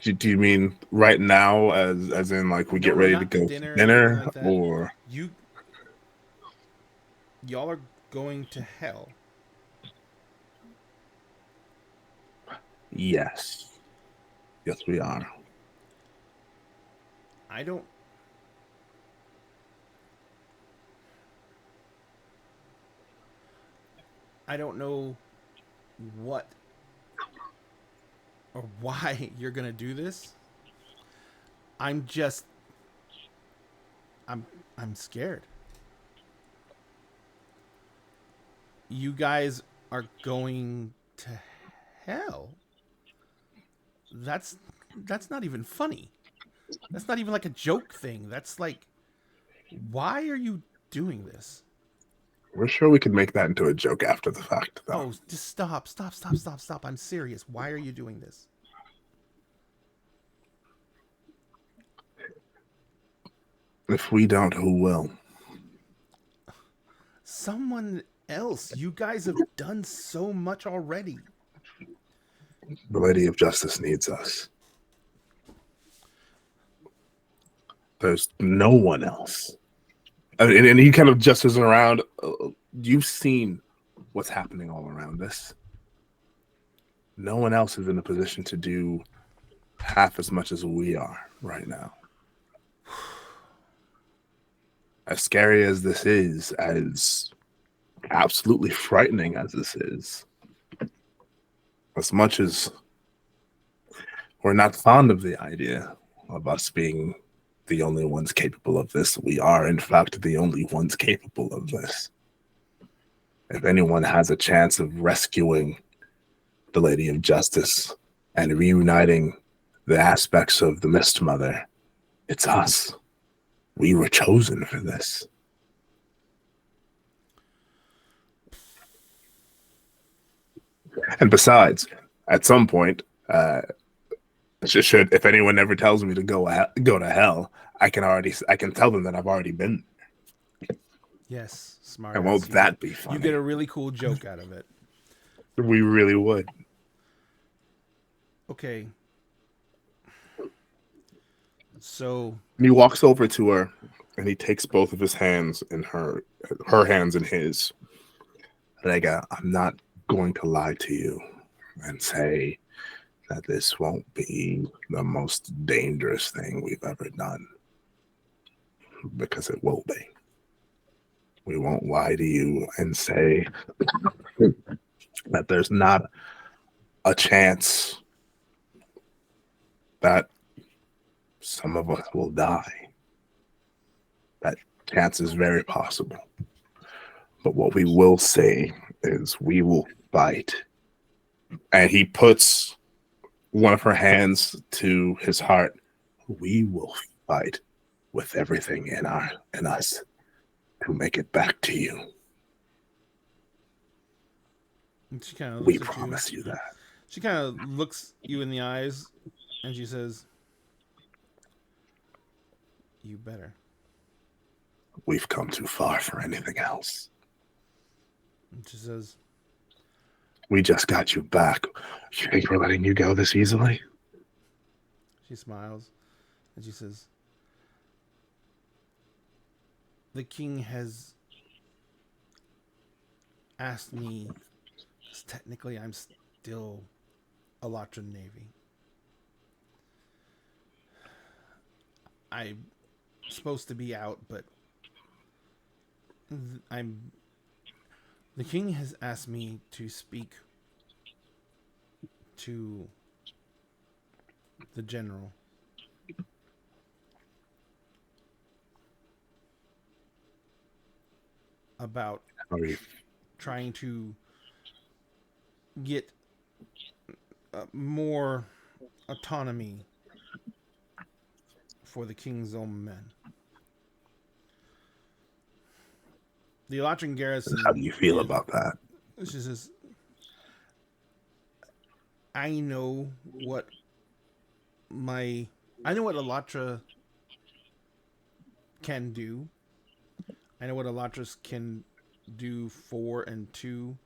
Do you mean right now, as in like we get No, ready to not go dinner or dinner, anything like that. or Y'all are going to hell. yes, we are. I don't know what or why you're going to do this. I'm just I'm scared. You guys are going to hell. That's not even funny. That's not even like a joke thing. That's like, why are you doing this? We're sure we could make that into a joke after the fact, though. Oh, just stop. I'm serious. Why are you doing this? If we don't, who will? Someone else. You guys have done so much already. The Lady of Justice needs us. There's no one else. And he kind of gestures around. You've seen what's happening all around us. No one else is in a position to do half as much as we are right now. As scary as this is, as absolutely frightening as this is, as much as we're not fond of the idea of us being the only ones capable of this, we are, in fact, the only ones capable of this. If anyone has a chance of rescuing the Lady of Justice and reuniting the aspects of the Mist Mother, it's us. We were chosen for this. And besides, at some point, if anyone ever tells me to go to hell, I can tell them that I've already been. Yes, smart. And won't that be funny? You get a really cool joke out of it. We really would. Okay. So he walks over to her and he takes both of his hands in her hands in his. Rega, I'm not going to lie to you and say that this won't be the most dangerous thing we've ever done, because it will be. We won't lie to you and say that there's not a chance that some of us will die. That chance is very possible. But what we will say is we will fight. And he puts one of her hands to his heart. We will fight with everything in us to make it back to you. And she kind of We promise you that. She kind of looks you in the eyes and she says, "You better." We've come too far for anything else. And she says, "We just got you back. You think we're letting you go this easily?" She smiles and she says, "The king has asked me, because technically I'm still Elatran Navy. I'm supposed to be out, but the king has asked me to speak to the general about trying to get more autonomy for the king's own men. The Elatran garrison..." How do you feel about that? She says, I know what Elatra can do. I know what Elatras can do for and to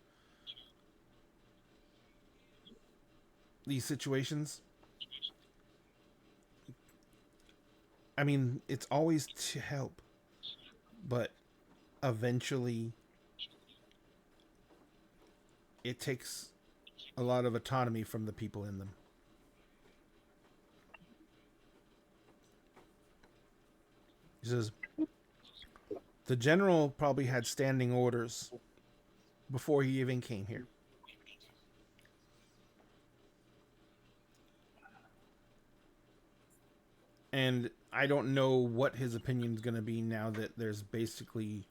these situations. I mean, it's always to help, but eventually it takes a lot of autonomy from the people in them. He says, the general probably had standing orders before he even came here. And I don't know what his opinion is going to be now that there's basically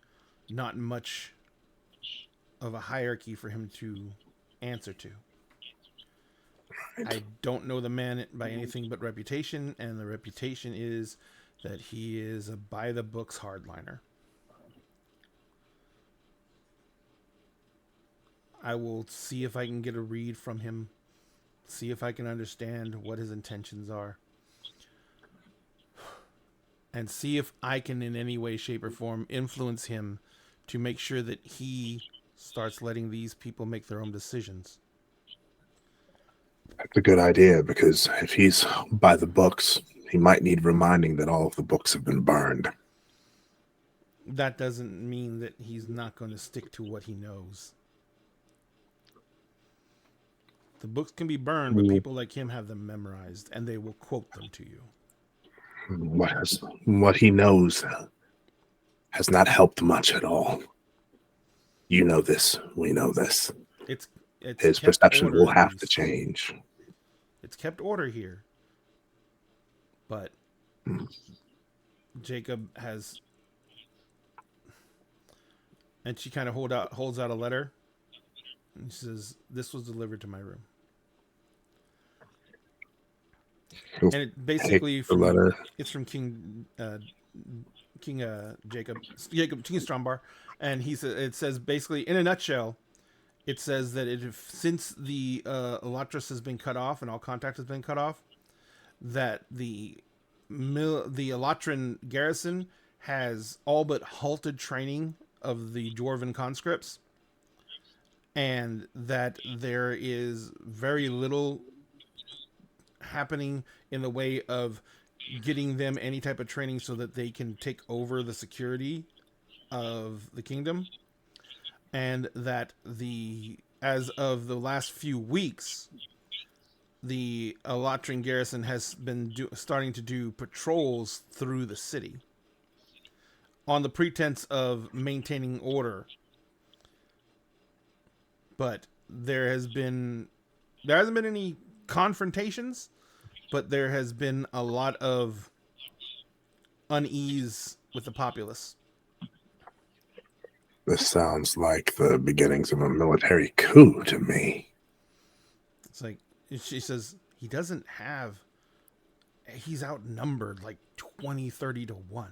not much of a hierarchy for him to answer to. I don't know the man by anything but reputation, and the reputation is that he is a by-the-books hardliner. I will see if I can get a read from him, see if I can understand what his intentions are, and see if I can in any way, shape, or form influence him to make sure that he starts letting these people make their own decisions. That's a good idea, because if he's by the books, he might need reminding that all of the books have been burned. That doesn't mean that he's not going to stick to what he knows. The books can be burned, but people like him have them memorized, and they will quote them to you. What he knows has not helped much at all. You know this. We know this. It's His kept perception order will at have to least. change. It's kept order here. But Jacob has... And she kind of holds out a letter. And she says, "This was delivered to my room." He'll And it basically take the letter. it's from King Jacob King Strombar, and it says basically in a nutshell, it says that since the Elatris has been cut off and all contact has been cut off, that the Elatran garrison has all but halted training of the Dwarven conscripts, and that there is very little happening in the way of getting them any type of training so that they can take over the security of the kingdom, and that as of the last few weeks, the Elatran garrison has been starting to do patrols through the city on the pretense of maintaining order. But there hasn't been any confrontations, but there has been a lot of unease with the populace. This sounds like the beginnings of a military coup to me. It's like, she says, he's outnumbered like 20-30 to 1.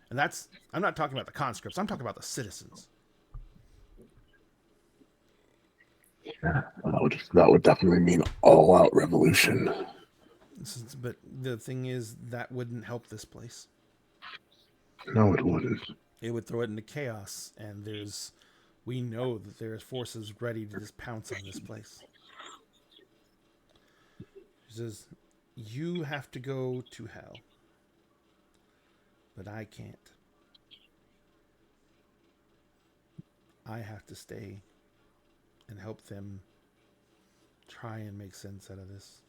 And I'm not talking about the conscripts, I'm talking about the citizens. Yeah, that would definitely mean all-out revolution. But the thing is, that wouldn't help this place. No, it wouldn't. It would throw it into chaos, and we know that there's forces ready to just pounce on this place. She says, "You have to go to hell, but I can't. I have to stay and help them try and make sense out of this."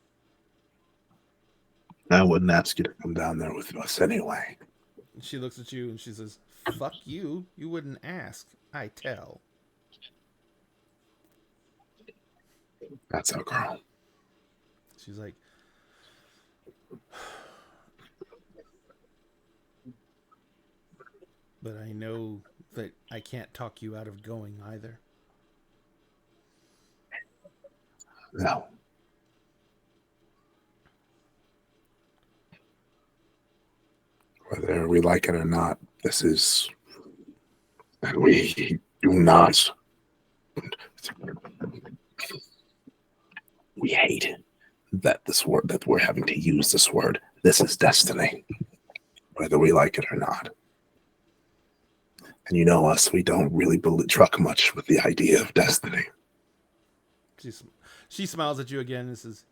I wouldn't ask you to come down there with us anyway. She looks at you and she says, "Fuck you. You wouldn't ask. I tell." That's our girl. She's like, "But I know that I can't talk you out of going either." No. Whether we like it or not, this is... We do not... We hate that we're having to use this word. This is destiny, whether we like it or not. And you know us, we don't really truck much with the idea of destiny. She smiles at you again and says,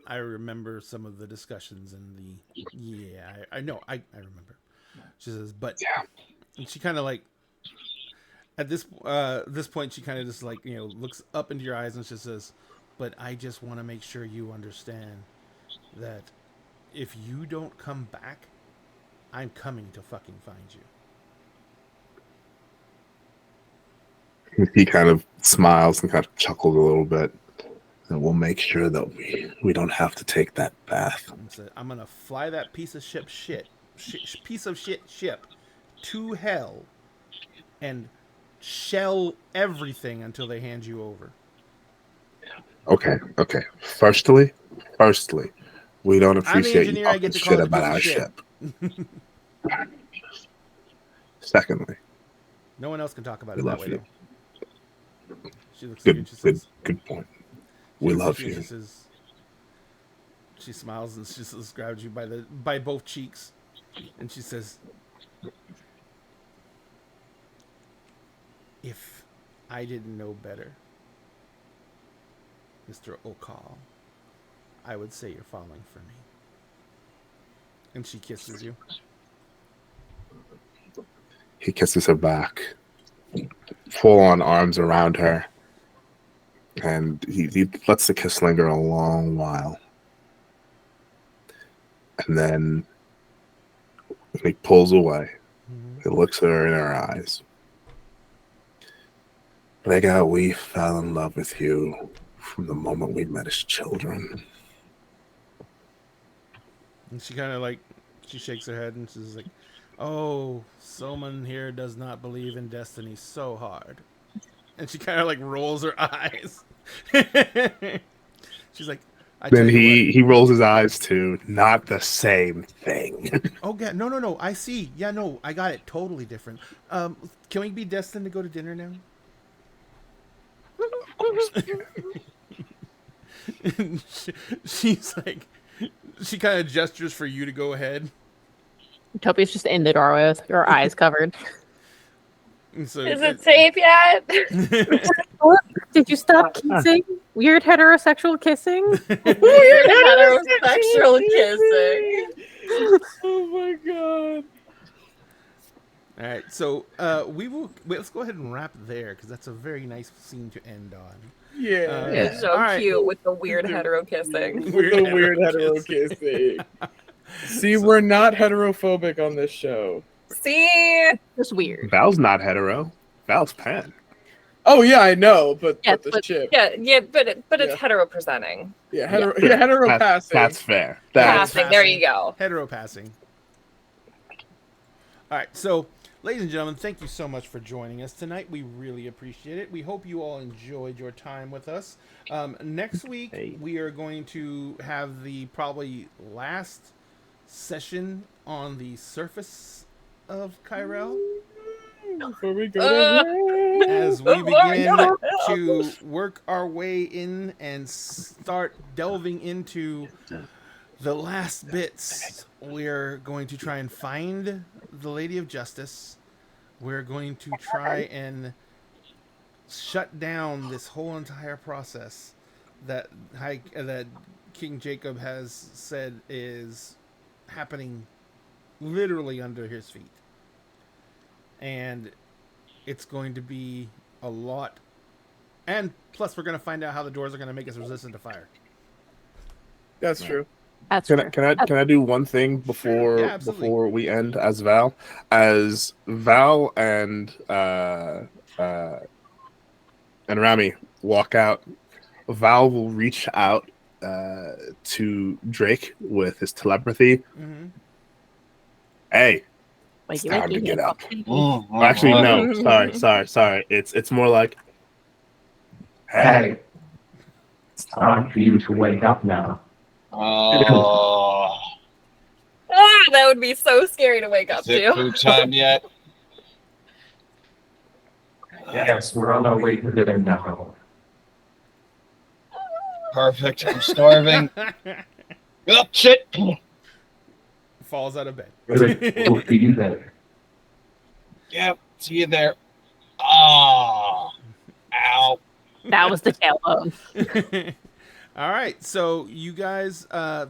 I remember some of the discussions and I know, I remember. She says, but yeah. And she kind of like, at this point, she kind of just like, looks up into your eyes and she says, "But I just want to make sure you understand that if you don't come back, I'm coming to fucking find you." He kind of smiles and kind of chuckles a little bit. and we'll make sure that we don't have to take that bath. And said, I'm gonna fly that piece of ship ship to hell and shell everything until they hand you over. Okay. Firstly, we don't I'm the appreciate you engineer. I talking get to shit call it a about piece our of shit. ship. Secondly, No one else can talk about we it that love way, you. though. She looks at you and she says, Good point. she We looks at love and you. She says, she smiles and she just grabs you by both cheeks, and she says, "If I didn't know better, Mr. Okal, I would say you're falling for me." And she kisses you. He kisses her back, full on arms around her, and he lets the kiss linger a long while. And then when he pulls away, he looks at her in her eyes. Vega, we fell in love with you from the moment we met as children. And she kind of like, she shakes her head and she's like, "Oh, someone here does not believe in destiny so hard." And she kind of like rolls her eyes. She's like, "I tell Then you he rolls his eyes too. Not the same thing. what." Oh yeah, no. I see. Yeah, no, I got it. Totally different. Can we be destined to go to dinner now? And she's like, she kind of gestures for you to go ahead. Topia's just in the doorway with her eyes covered. And so Is it safe yet? Did you stop kissing? Weird heterosexual kissing? Weird heterosexual kissing. Oh my god. All right, so let's go ahead and wrap there because that's a very nice scene to end on. Yeah. It's so All right. cute with the weird hetero kissing. With the weird hetero kissing. See, we're not heterophobic on this show. See? Just weird. Val's not hetero. Val's pan. Oh yeah, I know, but Yeah, the but- ship. Yeah, but it's Yeah. hetero presenting. Yeah, hetero passing. That's fair. Passing. There you go. Hetero passing. All right, so ladies and gentlemen, thank you so much for joining us tonight. We really appreciate it. We hope you all enjoyed your time with us. Next week, we are going to have the probably last session on the surface of Kyrell Before we go to as we Oh, begin God. to work our way in and start delving into the last bits. We're going to try and find the Lady of Justice. We're going to try and shut down this whole entire process that King Jacob has said is happening literally under his feet. And it's going to be a lot. And plus, we're going to find out how the doors are going to make us resistant to fire. That's true. That's Can I, fair. can I do one thing before Yeah, absolutely. before we end as Val? As Val and Rami walk out, Val will reach out to Drake with his telepathy. Mm-hmm. Hey, Like, it's time to get up. Mm, Actually, no. Sorry. It's more like, Hey, it's time for you to wake up now. Oh, Ah, that would be so scary to wake up is it to. food time yet? Yes, we're on our way to dinner now. Perfect. I'm starving. Oh, shit. Falls out of bed. We'll see you there. Yep. See you there. Ah. Ow. That was the tailbone. All right, so you guys,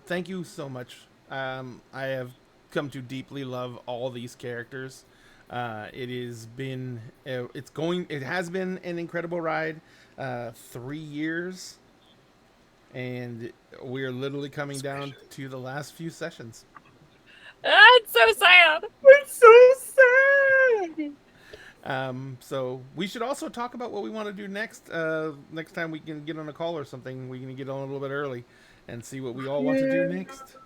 thank you so much. I have come to deeply love all these characters. It has been an incredible ride. 3 years, and we're literally coming down to the last few sessions. Ah, it's so sad. It's so sad. So we should also talk about what we want to do next. Next time we can get on a call or something, we can get on a little bit early and see what we all want to do next.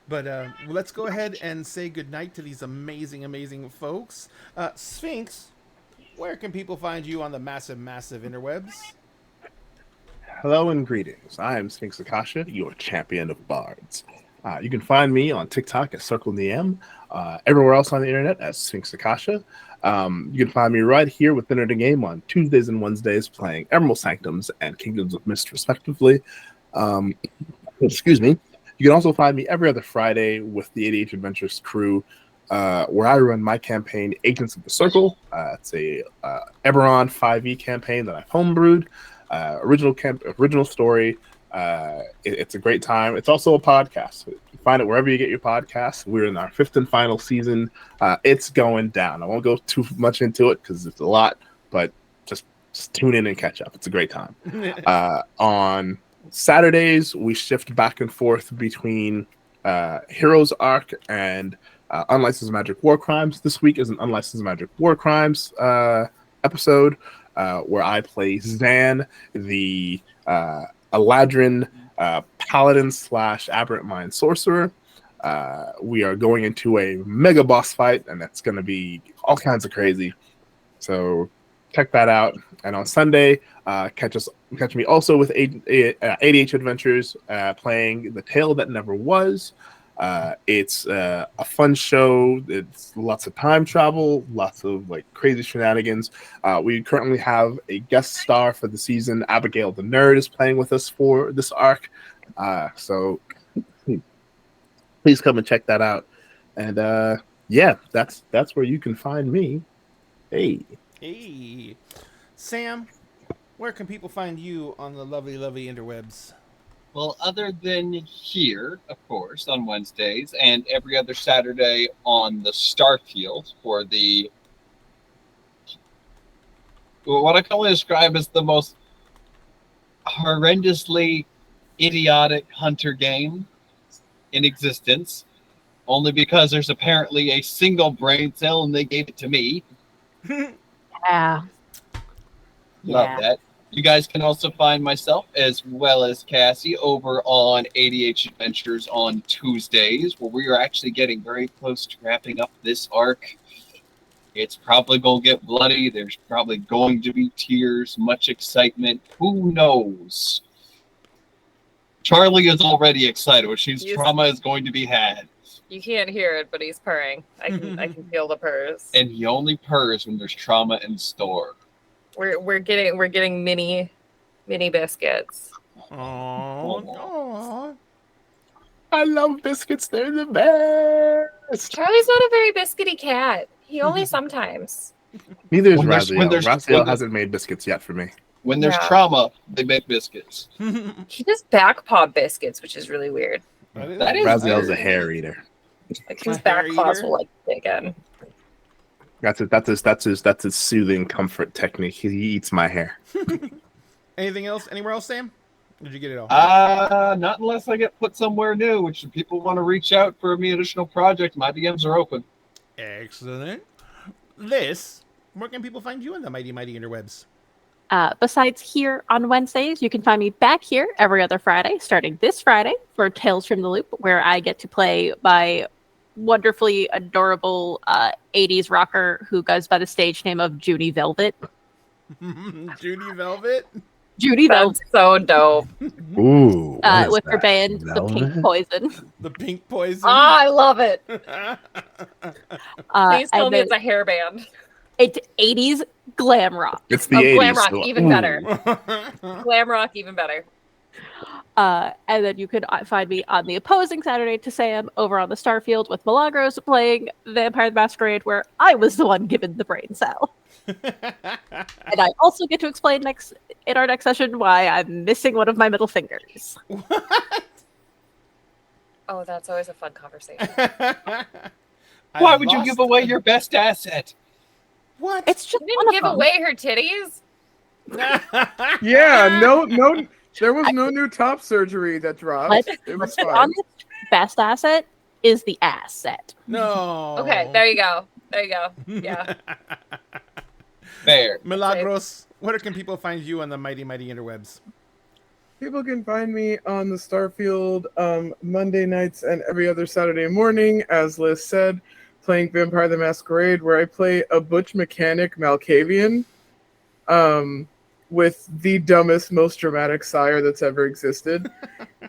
But let's go ahead and say goodnight to these amazing, amazing folks. Sphinx, where can people find you on the massive, massive interwebs? Hello and greetings. I am Sphinx Akasha, your champion of bards. You can find me on TikTok at Circle Niem, everywhere else on the internet as Sphinx Akasha. You can find me right here with Dinner to Game on Tuesdays and Wednesdays playing Emerald Sanctums and Kingdoms of Mist, respectively. Excuse me. You can also find me every other Friday with the 88 Adventures crew, where I run my campaign, Agents of the Circle. It's a Eberron 5e campaign that I've homebrewed. Original story. It's a great time. It's also a podcast. You can find it wherever you get your podcasts. We're in our 5th and final season. It's going down. I won't go too much into it because it's a lot, but just tune in and catch up. It's a great time. On Saturdays, we shift back and forth between Heroes Arc and Unlicensed Magic War Crimes. This week is an Unlicensed Magic War Crimes episode where I play Zan, the Eladrin paladin / aberrant mind sorcerer. We are going into a mega boss fight, and that's going to be all kinds of crazy. So check that out. And on Sunday, catch me also with ADH Adventures playing The Tale That Never Was. It's a fun show. It's lots of time travel, lots of like crazy shenanigans. We currently have a guest star for the season. Abigail the Nerd is playing with us for this arc. So please come and check that out. And yeah, that's where you can find me. Hey, Sam, where can people find you on the lovely, lovely interwebs? Well, other than here, of course, on Wednesdays and every other Saturday on the Starfield for the what I can only describe as the most horrendously idiotic hunter game in existence, only because there's apparently a single brain cell and they gave it to me. Yeah. Love that. You guys can also find myself as well as Cassie over on ADH Adventures on Tuesdays, where we are actually getting very close to wrapping up this arc. It's probably going to get bloody. There's probably going to be tears, much excitement. Who knows? Charlie is already excited, which means trauma is going to be had. You can't hear it, but he's purring. I can feel the purrs. And he only purrs when there's trauma in store. We're getting mini biscuits. Aww. I love biscuits. They're the best. Charlie's not a very biscuity cat. He only sometimes. Neither is When Raziel. Raziel hasn't made biscuits yet for me. When there's Yeah. trauma, they make biscuits. He does back paw biscuits, which is really weird. That is Raziel's weird. a hair eater. Like his A back hair claws eater? will like dig in. That's his soothing comfort technique. He eats my hair. Anything else? Anywhere else, Sam? Or did you get it all? Not unless I get put somewhere new, which if people want to reach out for me additional project, my DMs are open. Excellent. Liz, where can people find you in the mighty, mighty interwebs? Besides here on Wednesdays, you can find me back here every other Friday, starting this Friday for Tales from the Loop, where I get to play my wonderfully adorable 80s rocker who goes by the stage name of Judy Velvet. Judy Velvet? Judy Velvet. That's so dope. Ooh. what is With her that? band, The Pink Velvet? Poison. The Pink Poison? I love it. Please tell And me then it's a hair band. it's 80s glam rock. It's the Oh, 80s. glam rock, so- even ooh. better. Glam rock, even better. And then you could find me on the opposing Saturday to Sam over on the Starfield with Milagros playing Vampire the Masquerade, where I was the one given the brain cell. And I also get to explain in our next session why I'm missing one of my middle fingers. Oh, that's always a fun conversation. Why would you give away your best asset? What? It's She just didn't one of give them. away her titties. Yeah, no, there was no new top surgery that dropped. It was Listen, fine. on this best asset is the asset. No. Okay, there you go. There you go. Yeah. Fair. Milagros, where can people find you on the mighty interwebs? People can find me on the Starfield Monday nights and every other Saturday morning, as Liz said, playing Vampire the Masquerade, where I play a butch mechanic Malkavian with the dumbest, most dramatic sire that's ever existed.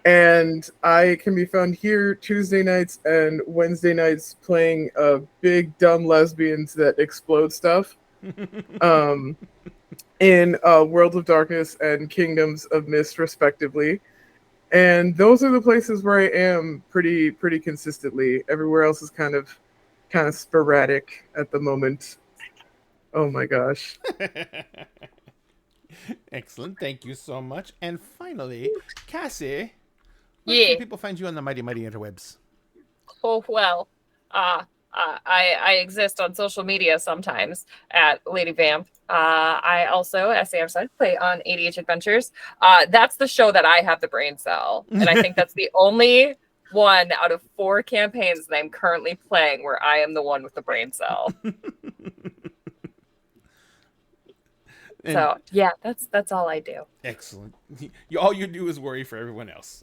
And I can be found here Tuesday nights and Wednesday nights playing big, dumb lesbians that explode stuff. In World of Darkness and Kingdoms of Mist, respectively. And those are the places where I am pretty consistently. Everywhere else is kind of sporadic at the moment. Oh my gosh. Excellent. Thank you so much. And finally, Cassie, where Yeah. can people find you on the mighty interwebs? Oh well, I exist on social media sometimes at Lady Vamp. I also, as Sam said, play on ADH Adventures. That's the show that I have the brain cell, and I think that's the only one out of 4 campaigns that I'm currently playing where I am the one with the brain cell. And- So yeah, that's all I do. Excellent. All you do is worry for everyone else.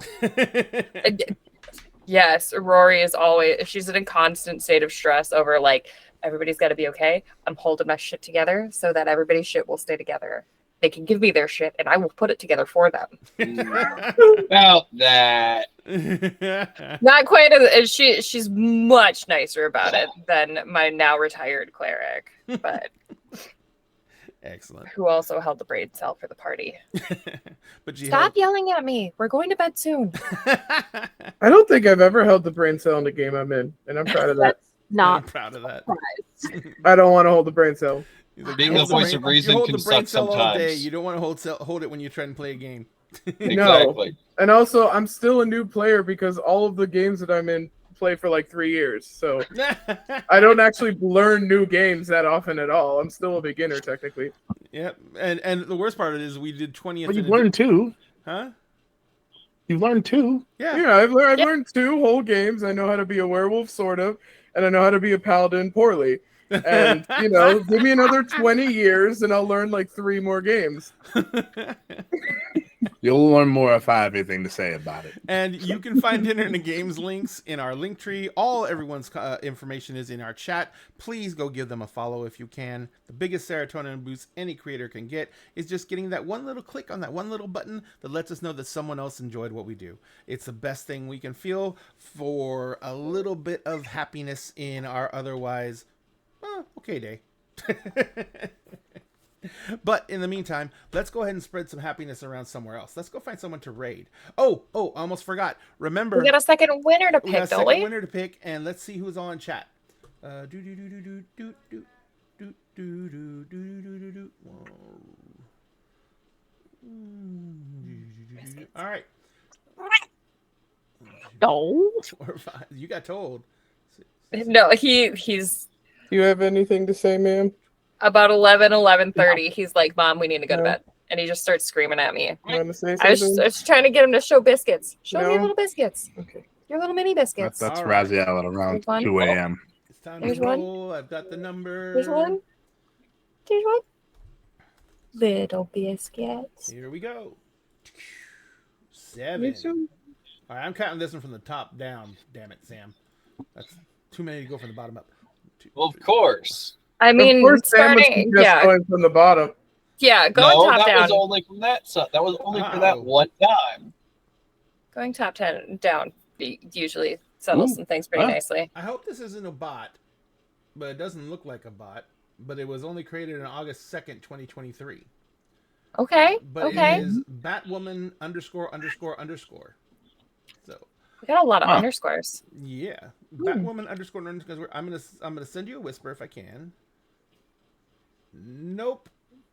Yes, Rory is always, she's in a constant state of stress over like, everybody's got to be okay. I'm holding my shit together so that everybody's shit will stay together. They can give me their shit and I will put it together for them. About that. Not quite as she's much nicer about it than my now retired cleric, but Excellent. who also held the brain cell for the party. But you Stop yelling at me. We're going to bed soon. I don't think I've ever held the brain cell in a game I'm in, and I'm proud of that. That's not I'm proud of that. I don't want to hold the brain cell. He's like, Being you the hold voice brain- of reason you hold can the brain suck cell all day. sometimes. You don't want to hold it when you try and play a game. Exactly. And also, I'm still a new player because all of the games that I'm in play for like 3 years. So I don't actually learn new games that often at all. I'm still a beginner, technically. Yep. And the worst part of it is we did 20th. But you've and- learned 2. Huh? You've learned 2. Yeah. Yeah, I've learned 2 whole games. I know how to be a werewolf, sort of, and I know how to be a paladin poorly. And, you know, give me another 20 years and I'll learn like 3 more games. You'll learn more if I have anything to say about it. And you can find Dinner in the Games links in our link tree. Everyone's information is in our chat. Please go give them a follow if you can. The biggest serotonin boost any creator can get is just getting that one little click on that one little button that lets us know that someone else enjoyed what we do. It's the best thing we can feel for a little bit of happiness in our otherwise okay day. But in the meantime, let's go ahead and spread some happiness around somewhere else. Let's go find someone to raid. Oh, I almost forgot. Remember, We got a second winner to we got a pick, don't second we? winner to pick, and let's see who's all in chat. Do do do do do do do do do do do do do. All right. no. 4 or 5. You got told. No, he's Do you have anything to say, ma'am? about 11:30. He's like, "Mom, we need to go to No. bed," and he just starts screaming at me. You want to say I something? was trying to get him to show biscuits. Show me No. your little biscuits. Okay. Your little mini biscuits. That's All right. Raziel at around There's one. 2 a.m. It's time There's to one. roll. I've got the number. There's one. There's one. Little biscuits. Here we go. 7. All right, I'm counting this one from the top down. Damn it, Sam. That's too many to go from the bottom up. 2, Well, of 3. course. I mean, of course, Sam would starting, suggest yeah, going from the bottom. yeah, going No, top that down. was only from that. That was only for that Oh. one time. Going top 10 down usually settles Ooh. some things pretty Huh. nicely. I hope this isn't a bot, but it doesn't look like a bot. But it was only created on August 2nd, 2023. Okay. But Okay. it is Batwoman ____. So We got a lot of Huh. underscores. yeah, Batwoman ___. I'm gonna send you a whisper if I can. Nope.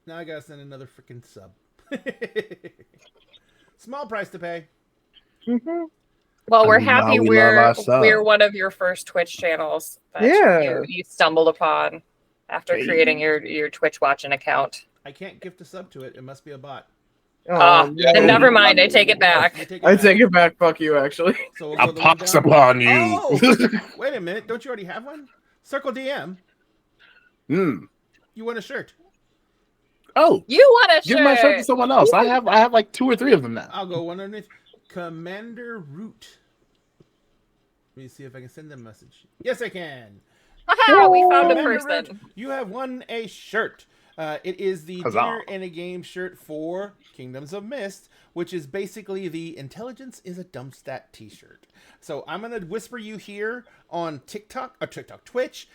Now I gotta send another freaking sub. Small price to pay. Well, we're And now happy we love our sub. we're one of your first Twitch channels that Yeah. you stumbled upon after Hey. creating your Twitch watching account. I can't gift a sub to it. It must be a bot. yeah. Then never mind. I take it I back. take it I back. take it back. Fuck you, actually. So we'll A go the one pox down. upon you. Oh, wait a minute! Don't you already have one? Circle DM. Hmm. You want a shirt? Oh, You want a give my shirt to shirt? someone else. I have like 2 or 3 of them now. I'll go one underneath. Commander Root. Let me see if I can send them a message. Yes, I can. Haha, we found a Commander person. Root, you have won a shirt. It is the Huzzah. Dinner and a Game shirt for Kingdoms of Mist, which is basically the Intelligence is a Dumb Stat t-shirt. So I'm going to whisper you here on Twitch.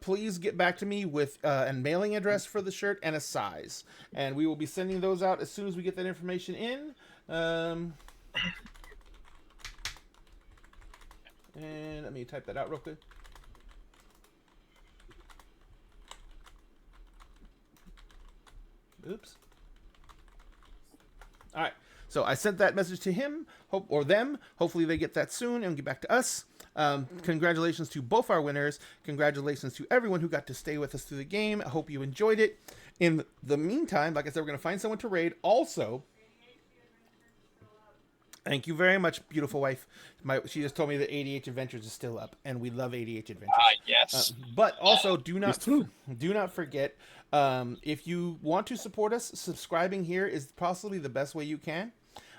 Please get back to me with a mailing address for the shirt and a size. And we will be sending those out as soon as we get that information in. And let me type that out real quick. Oops. All right. So I sent that message to him or them. Hopefully they get that soon and get back to us. Congratulations to both our winners. Congratulations to everyone who got to stay with us through the game. I hope you enjoyed it. In the meantime, like I said, we're going to find someone to raid. Also, thank you very much, beautiful wife. She just told me that ADH Adventures is still up, and we love ADH Adventures. Yes. But also, do not forget, if you want to support us, subscribing here is possibly the best way you can.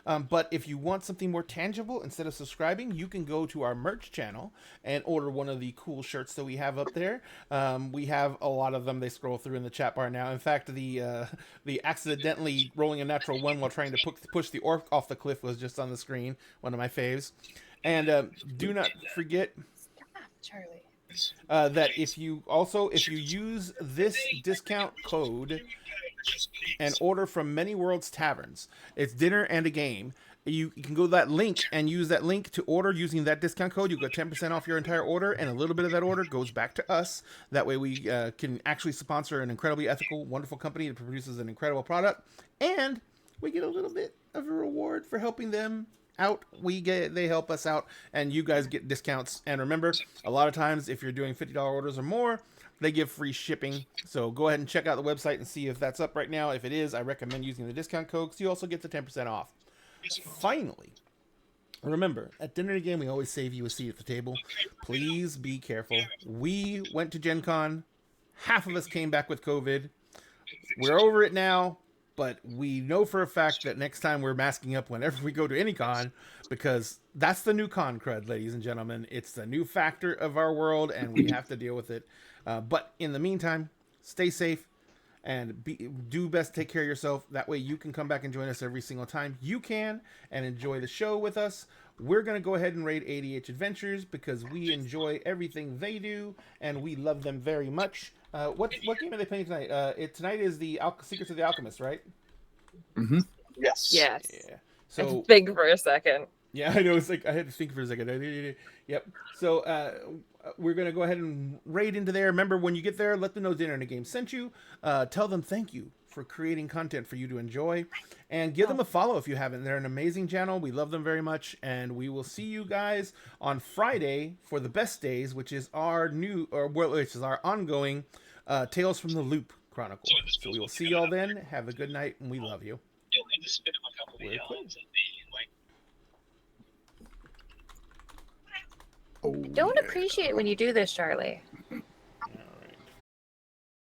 But if you want something more tangible, instead of subscribing, you can go to our merch channel and order one of the cool shirts that we have up there. We have a lot of them. They scroll through in the chat bar now. In fact, the accidentally rolling a natural 1 while trying to push the orc off the cliff was just on the screen. One of my faves. And do not forget, Charlie. that if you use this discount code and order from Many Worlds Taverns, it's Dinner and a Game. You can go to that link and use that link to order using that discount code. You get 10% off your entire order, and a little bit of that order goes back to us. That way we can actually sponsor an incredibly ethical, wonderful company that produces an incredible product, and we get a little bit of a reward for helping them out. They help us out, and you guys get discounts. And remember, a lot of times if you're doing $50 orders or more, they give free shipping. So go ahead and check out the website and see if that's up right now. If it is, I recommend using the discount code because you also get the 10% off. Finally, remember, at Dinner Again, we always save you a seat at the table. Please be careful. We went to Gen Con. Half of us came back with COVID. We're over it now, but we know for a fact that next time we're masking up whenever we go to any con, because that's the new con crud, ladies and gentlemen. It's the new factor of our world, and we have to deal with it. But in the meantime, stay safe and do best to take care of yourself. That way you can come back and join us every single time you can and enjoy the show with us. We're going to go ahead and raid ADH Adventures because we enjoy everything they do, and we love them very much. What game are they playing tonight? Tonight is the Secrets of the Alchemist, right? Mm-hmm. Yes. Yes. Yeah. So So think for a second. yeah, I know. It's like I had to think for a second. Yep. So we're gonna go ahead and raid into there. Remember, when you get there, let them know Dinner and a Game sent you. Tell them thank you for creating content for you to enjoy, and give them a follow if you haven't. They're an amazing channel. We love them very much, and we will see you guys on Friday for the best days, which is our ongoing Tales from the Loop Chronicle. So we will see y'all then. Have a good night, and we love you. We're cool. Don't appreciate when you do this, Charlie.